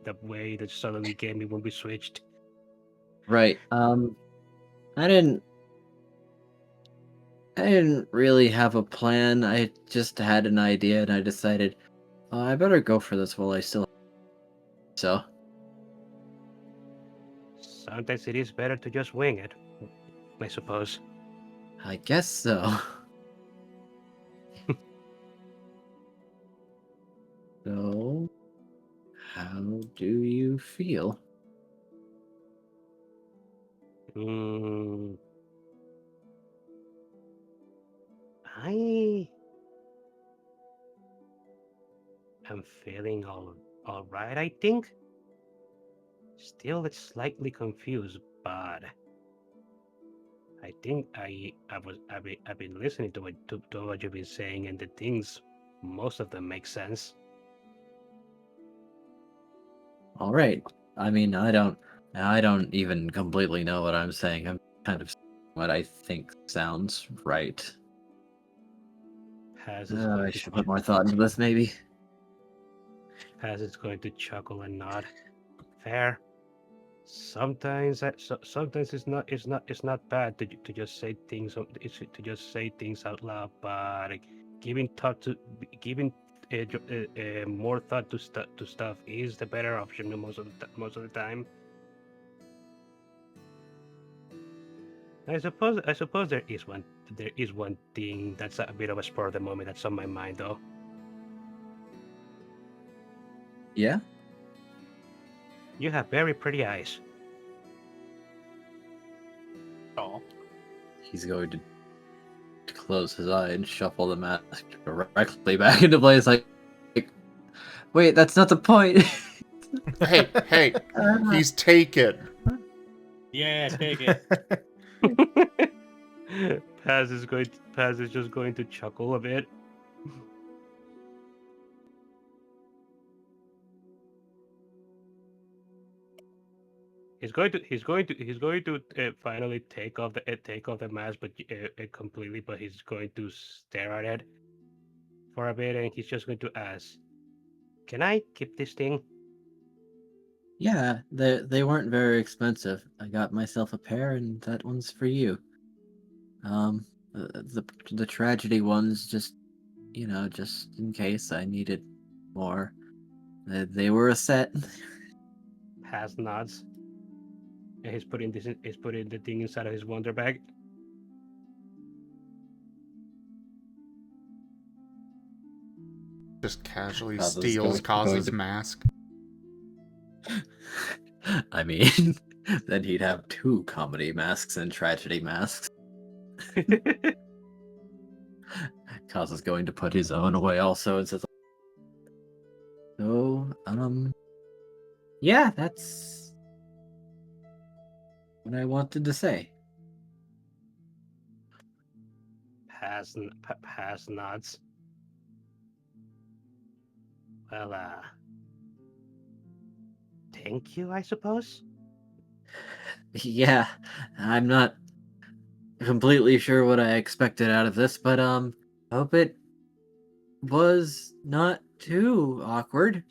that suddenly gave me when we switched. Right. I didn't really have a plan. I just had an idea, and I decided I better go for this while I still. So. Sometimes it is better to just wing it, I suppose. I guess so. So, how do you feel? I am feeling all right, I think. Still, it's slightly confused, but I think I've been listening to what you've been saying, and the things, most of them make sense. All right. I mean, I don't even completely know what I'm saying. I'm kind of what I think sounds right. I should put more thought into this, maybe. Paz is going to chuckle and nod. Fair. Sometimes it's not bad to just say things out loud, but giving more thought to stuff is the better option most of the time. I suppose there is one thing that's a bit of a spur of the moment that's on my mind, though. Yeah? You have very pretty eyes. Oh, He's going to close his eye and shuffle the mask directly back into place. Like, wait, that's not the point. Hey, he's taken. yeah, take it. Paz is just going to chuckle a bit. He's going to finally take off the mask, but completely. But he's going to stare at it for a bit, and he's just going to ask, "Can I keep this thing?" Yeah, they weren't very expensive. I got myself a pair, and that one's for you. The tragedy ones just just in case I needed more. They were a set. Paz nods, and he's putting the thing inside of his wonder bag. Just casually Kaz's steals going Kaz's to- mask. I mean, then he'd have two comedy masks and tragedy masks. Kaz is going to put his own away also and says, "So, yeah, that's what I wanted to say." Paz nods. Well, thank you, I suppose. Yeah, I'm not completely sure what I expected out of this, but hope it was not too awkward.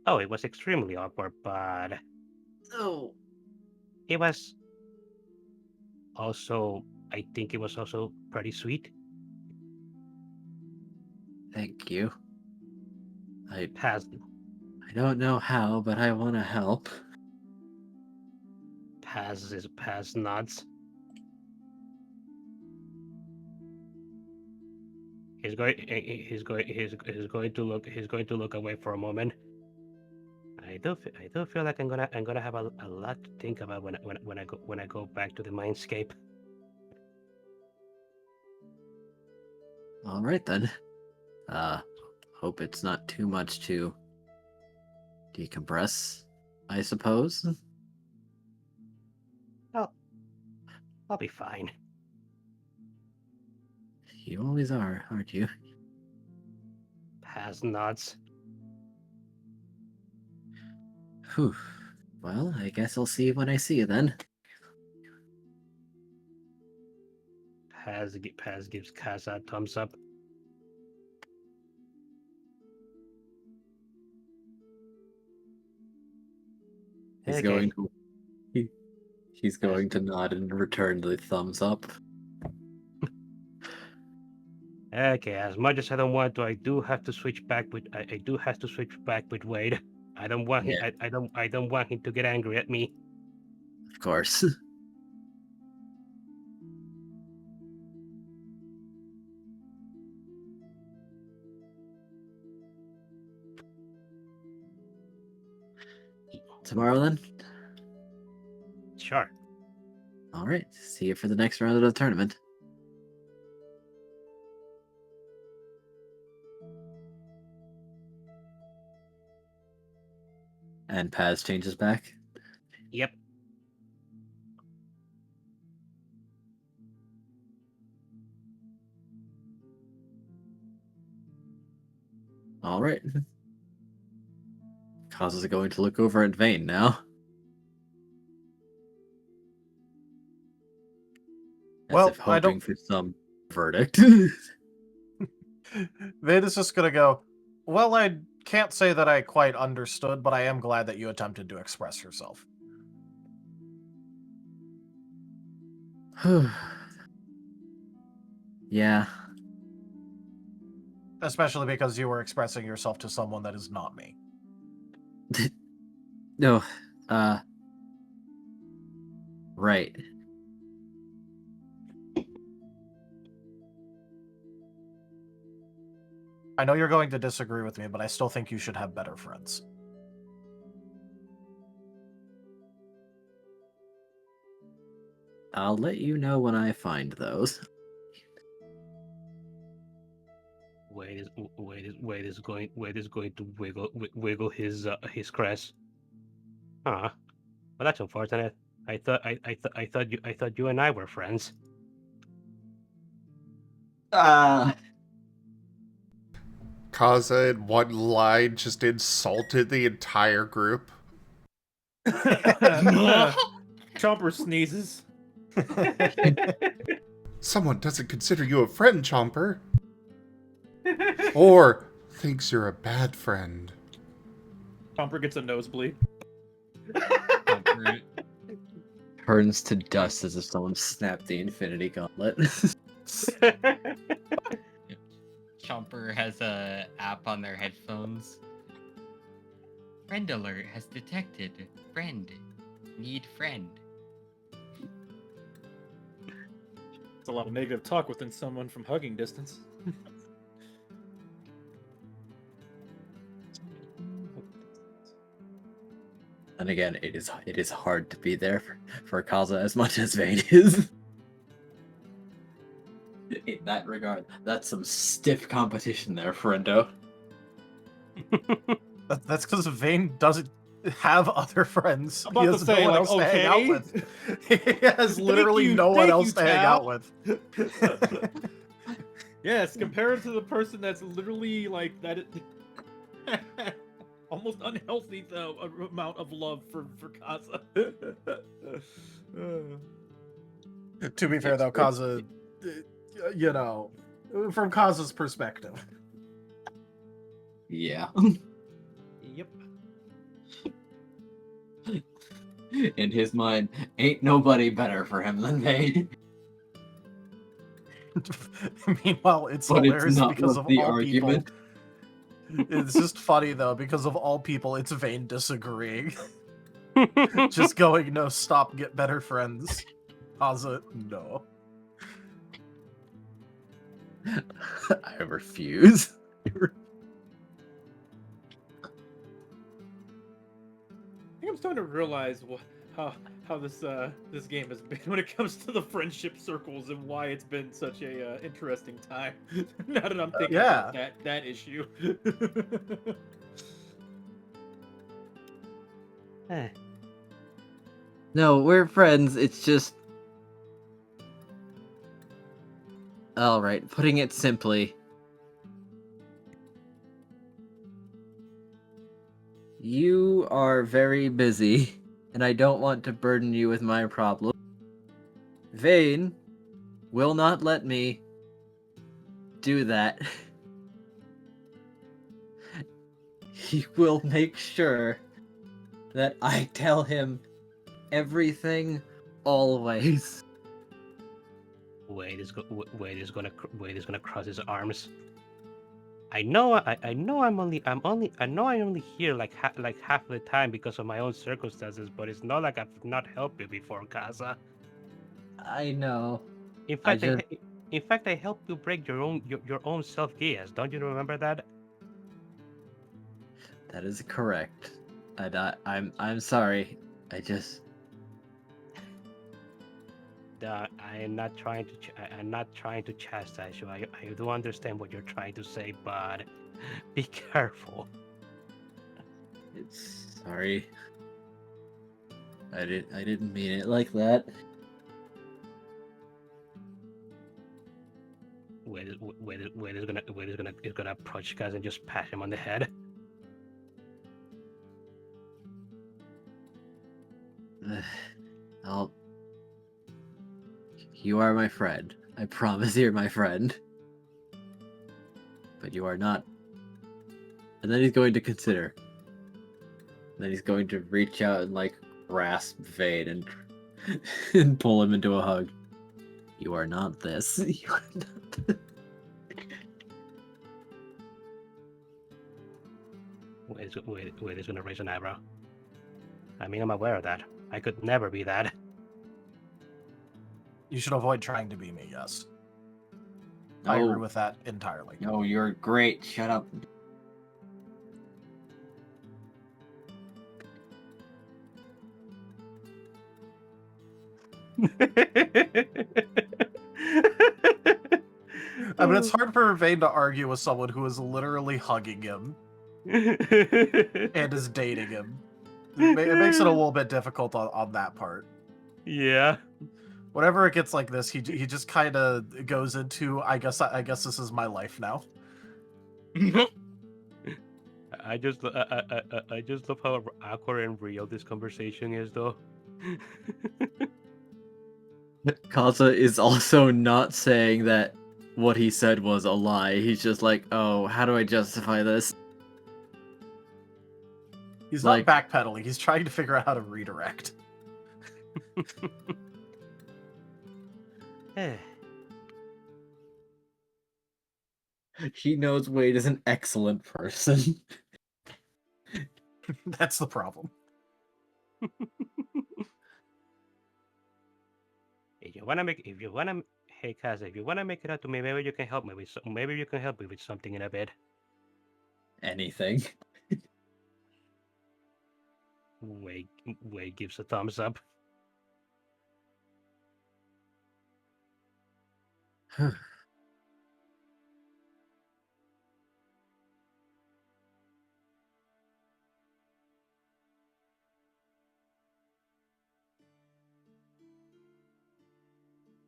Oh, it was extremely awkward, but Oh, it was also, I think it was also pretty sweet. thank you. I Paz don't know how, but I want to help. Paz nods. He's going to look away for a moment. I do feel like I'm gonna have a lot to think about when I go back to the mindscape. All right then. Hope it's not too much to decompress, I suppose. I'll be fine. You always are, aren't you? Paz nods. Whew. Well, I guess I'll see you when I see you then. Paz gives Kaz a thumbs up. He's Okay. going to he's going to nod and return the thumbs up. Okay, as much as I don't want to, I do have to switch back with Wade. I don't want him. Yeah. I don't want him to get angry at me. Of course. Tomorrow then? Sure. All right. See you for the next round of the tournament. And Paz changes back. Yep. All right. Kaz is going to look over at Vane now. As Well, if I hoping don't- for some verdict. Veda's just gonna go, well, I can't say that I quite understood, but I am glad that you attempted to express yourself. Yeah. Especially because you were expressing yourself to someone that is not me. No. Right. I know you're going to disagree with me, but I still think you should have better friends. I'll let you know when I find those. Wade is going to wiggle his crest. Huh. Well, that's unfortunate. I thought you and I were friends. Kaza in one line just insulted the entire group. Chomper sneezes. Someone doesn't consider you a friend, Chomper. Or thinks you're a bad friend. Chomper gets a nosebleed. Chomper, Turns to dust as if someone snapped the Infinity Gauntlet. Chomper has a app on their headphones. Friend alert has detected. Friend. Need friend. It's a lot of negative talk within someone from hugging distance. And again, it is hard to be there for Kaza as much as Vane is. In that regard, that's some stiff competition there, friendo. That's because Vane doesn't have other friends. I'm about He to has say, no one like, else to hang out okay. with. He has literally no one else to hang out with. Yes, compared to the person that's literally like that. Almost unhealthy though amount of love for Kaza. To be fair though, Kaza, you know, from Kaza's perspective. Yeah. Yep. In his mind, ain't nobody better for him than Vane. Meanwhile, it's But it's hilarious not because worth of the all argument. people. It's just funny though, because of all people, it's Vane disagreeing. Just going, no, stop, get better friends. Kaza, no. I refuse. I think I'm starting to realize how this game has been when it comes to the friendship circles and why it's been such a interesting time. Now that I'm thinking Yeah. about that issue. Eh. No, we're friends. It's just. Alright, putting it simply. You are very busy, and I don't want to burden you with my problem. Vane will not let me do that. He will make sure that I tell him everything always. Wade is gonna cross his arms. I know I only here like half the time because of my own circumstances, but it's not like I've not helped you before, Kaza. I know. In fact, I helped you break your own self-gears. Don't you remember that? That is correct. I'm sorry. I am not trying to chastise you. I do understand what you're trying to say, but be careful. Sorry. I didn't mean it like that. Wade is gonna approach Kaz and just pat him on the head. You are my friend. I promise you're my friend. But you are not. And then he's going to consider. And then he's going to reach out and like grasp Vane and pull him into a hug. You are not this. You are not this. Wade is gonna raise an eyebrow. I mean, I'm aware of that. I could never be that. You should avoid trying to be me, yes. I agree No. with that entirely. No, you're great. Shut up. I mean, it's hard for Vane to argue with someone who is literally hugging him and is dating him. It makes it a little bit difficult on that part. Yeah. Whenever it gets like this, he just kind of goes into, I guess this is my life now. I just love how awkward and real this conversation is, though. Kaza is also not saying that what he said was a lie. He's just like, oh, how do I justify this? He's Like- not backpedaling. He's trying to figure out how to redirect. He knows Wade is an excellent person. That's the problem. If you wanna, hey Kaz, if you wanna make it out to me, maybe you can help me with something in a bed. Anything. Wade gives a thumbs up.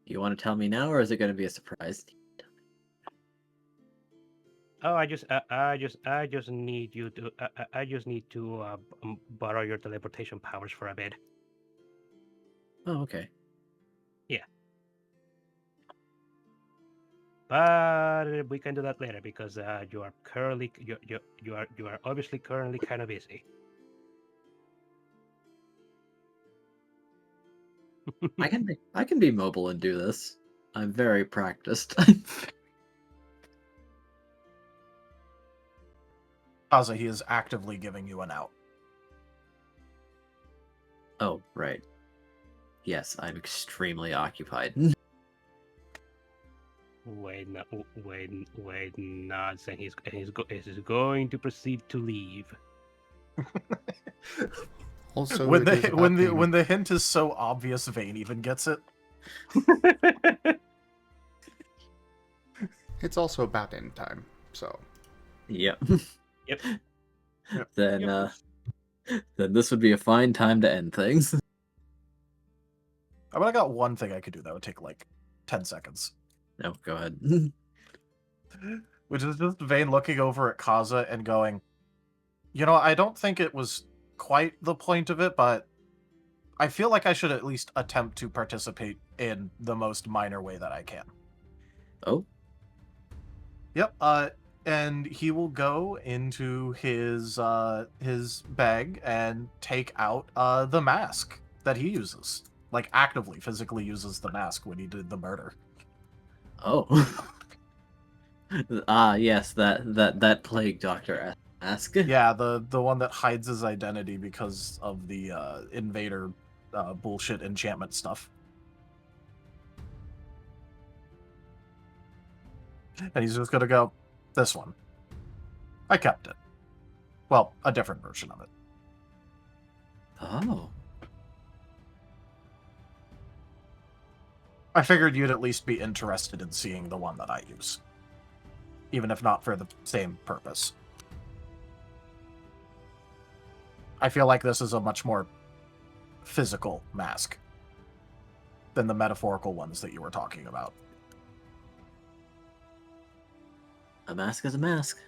You want to tell me now, or is it going to be a surprise? Oh, I just need you to, I just need to borrow your teleportation powers for a bit. Oh, okay. But we can do that later because you are currently you are obviously currently kind of busy. I can be mobile and do this. I'm very practiced. Kaza, he is actively giving you an out. Oh, right. Yes, I'm extremely occupied. Wade nods and he's going to proceed to leave. Also, when it is about when the hint is so obvious, Vane even gets it. it's also about end time. So Yep. Yep. Then, Yep. then this would be a fine time to end things. I got one thing I could do that would take like 10 seconds. No, go ahead. Which is just Vane looking over at Kaza and going, I don't think it was quite the point of it, but I feel like I should at least attempt to participate in the most minor way that I can. Oh? Yep, and he will go into his bag and take out the mask that he uses. Like, actively, physically uses the mask when he did the murder. Oh. Yes, that plague doctor mask. Yeah, the one that hides his identity because of the invader bullshit enchantment stuff. And he's just gonna go, this one. I kept it. Well, a different version of it. Oh. I figured you'd at least be interested in seeing the one that I use. Even if not for the same purpose. I feel like this is a much more physical mask than the metaphorical ones that you were talking about. A mask is a mask.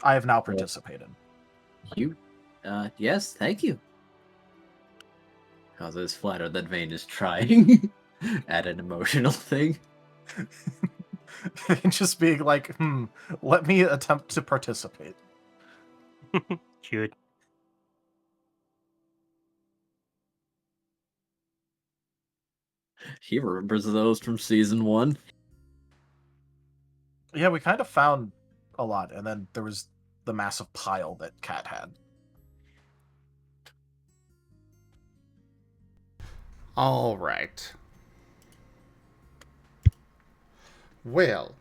I have now participated. Yes, thank you. Cause it's flattered that Vane is trying at an emotional thing. And just being like, let me attempt to participate. Shoot. He remembers those from season 1. Yeah, we kind of found a lot, and then there was the massive pile that Kat had. all right. Well,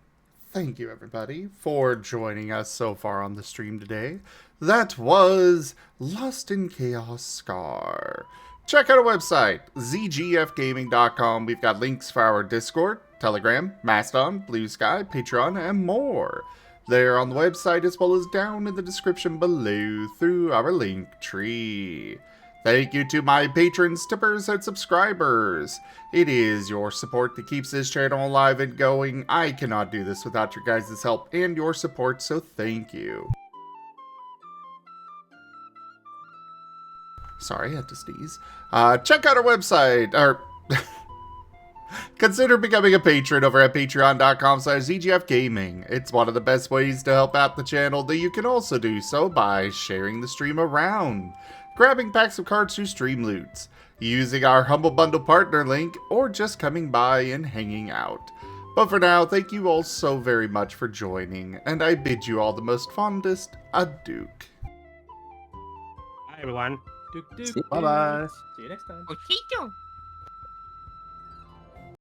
thank you everybody for joining us so far on the stream today. That was Lost in Chaos Scar. Check out our website, zgfgaming.com. We've got links for our Discord, Telegram, Mastodon, Blue Sky, Patreon, and more. They're on the website as well as down in the description below through our link tree. Thank you to my patrons, tippers, and subscribers. It is your support that keeps this channel alive and going. I cannot do this without your guys' help and your support, so thank you. Sorry, I had to sneeze. Check out our website, or consider becoming a patron over at patreon.com/zgfgaming. It's one of the best ways to help out the channel, though you can also do so by sharing the stream around, grabbing packs of cards through stream loots, using our Humble Bundle partner link, or just coming by and hanging out. But for now, thank you all so very much for joining, and I bid you all the most fondest adieu. Hi, everyone. Duke, Duke, See- Bye-bye. See you next time. Potato.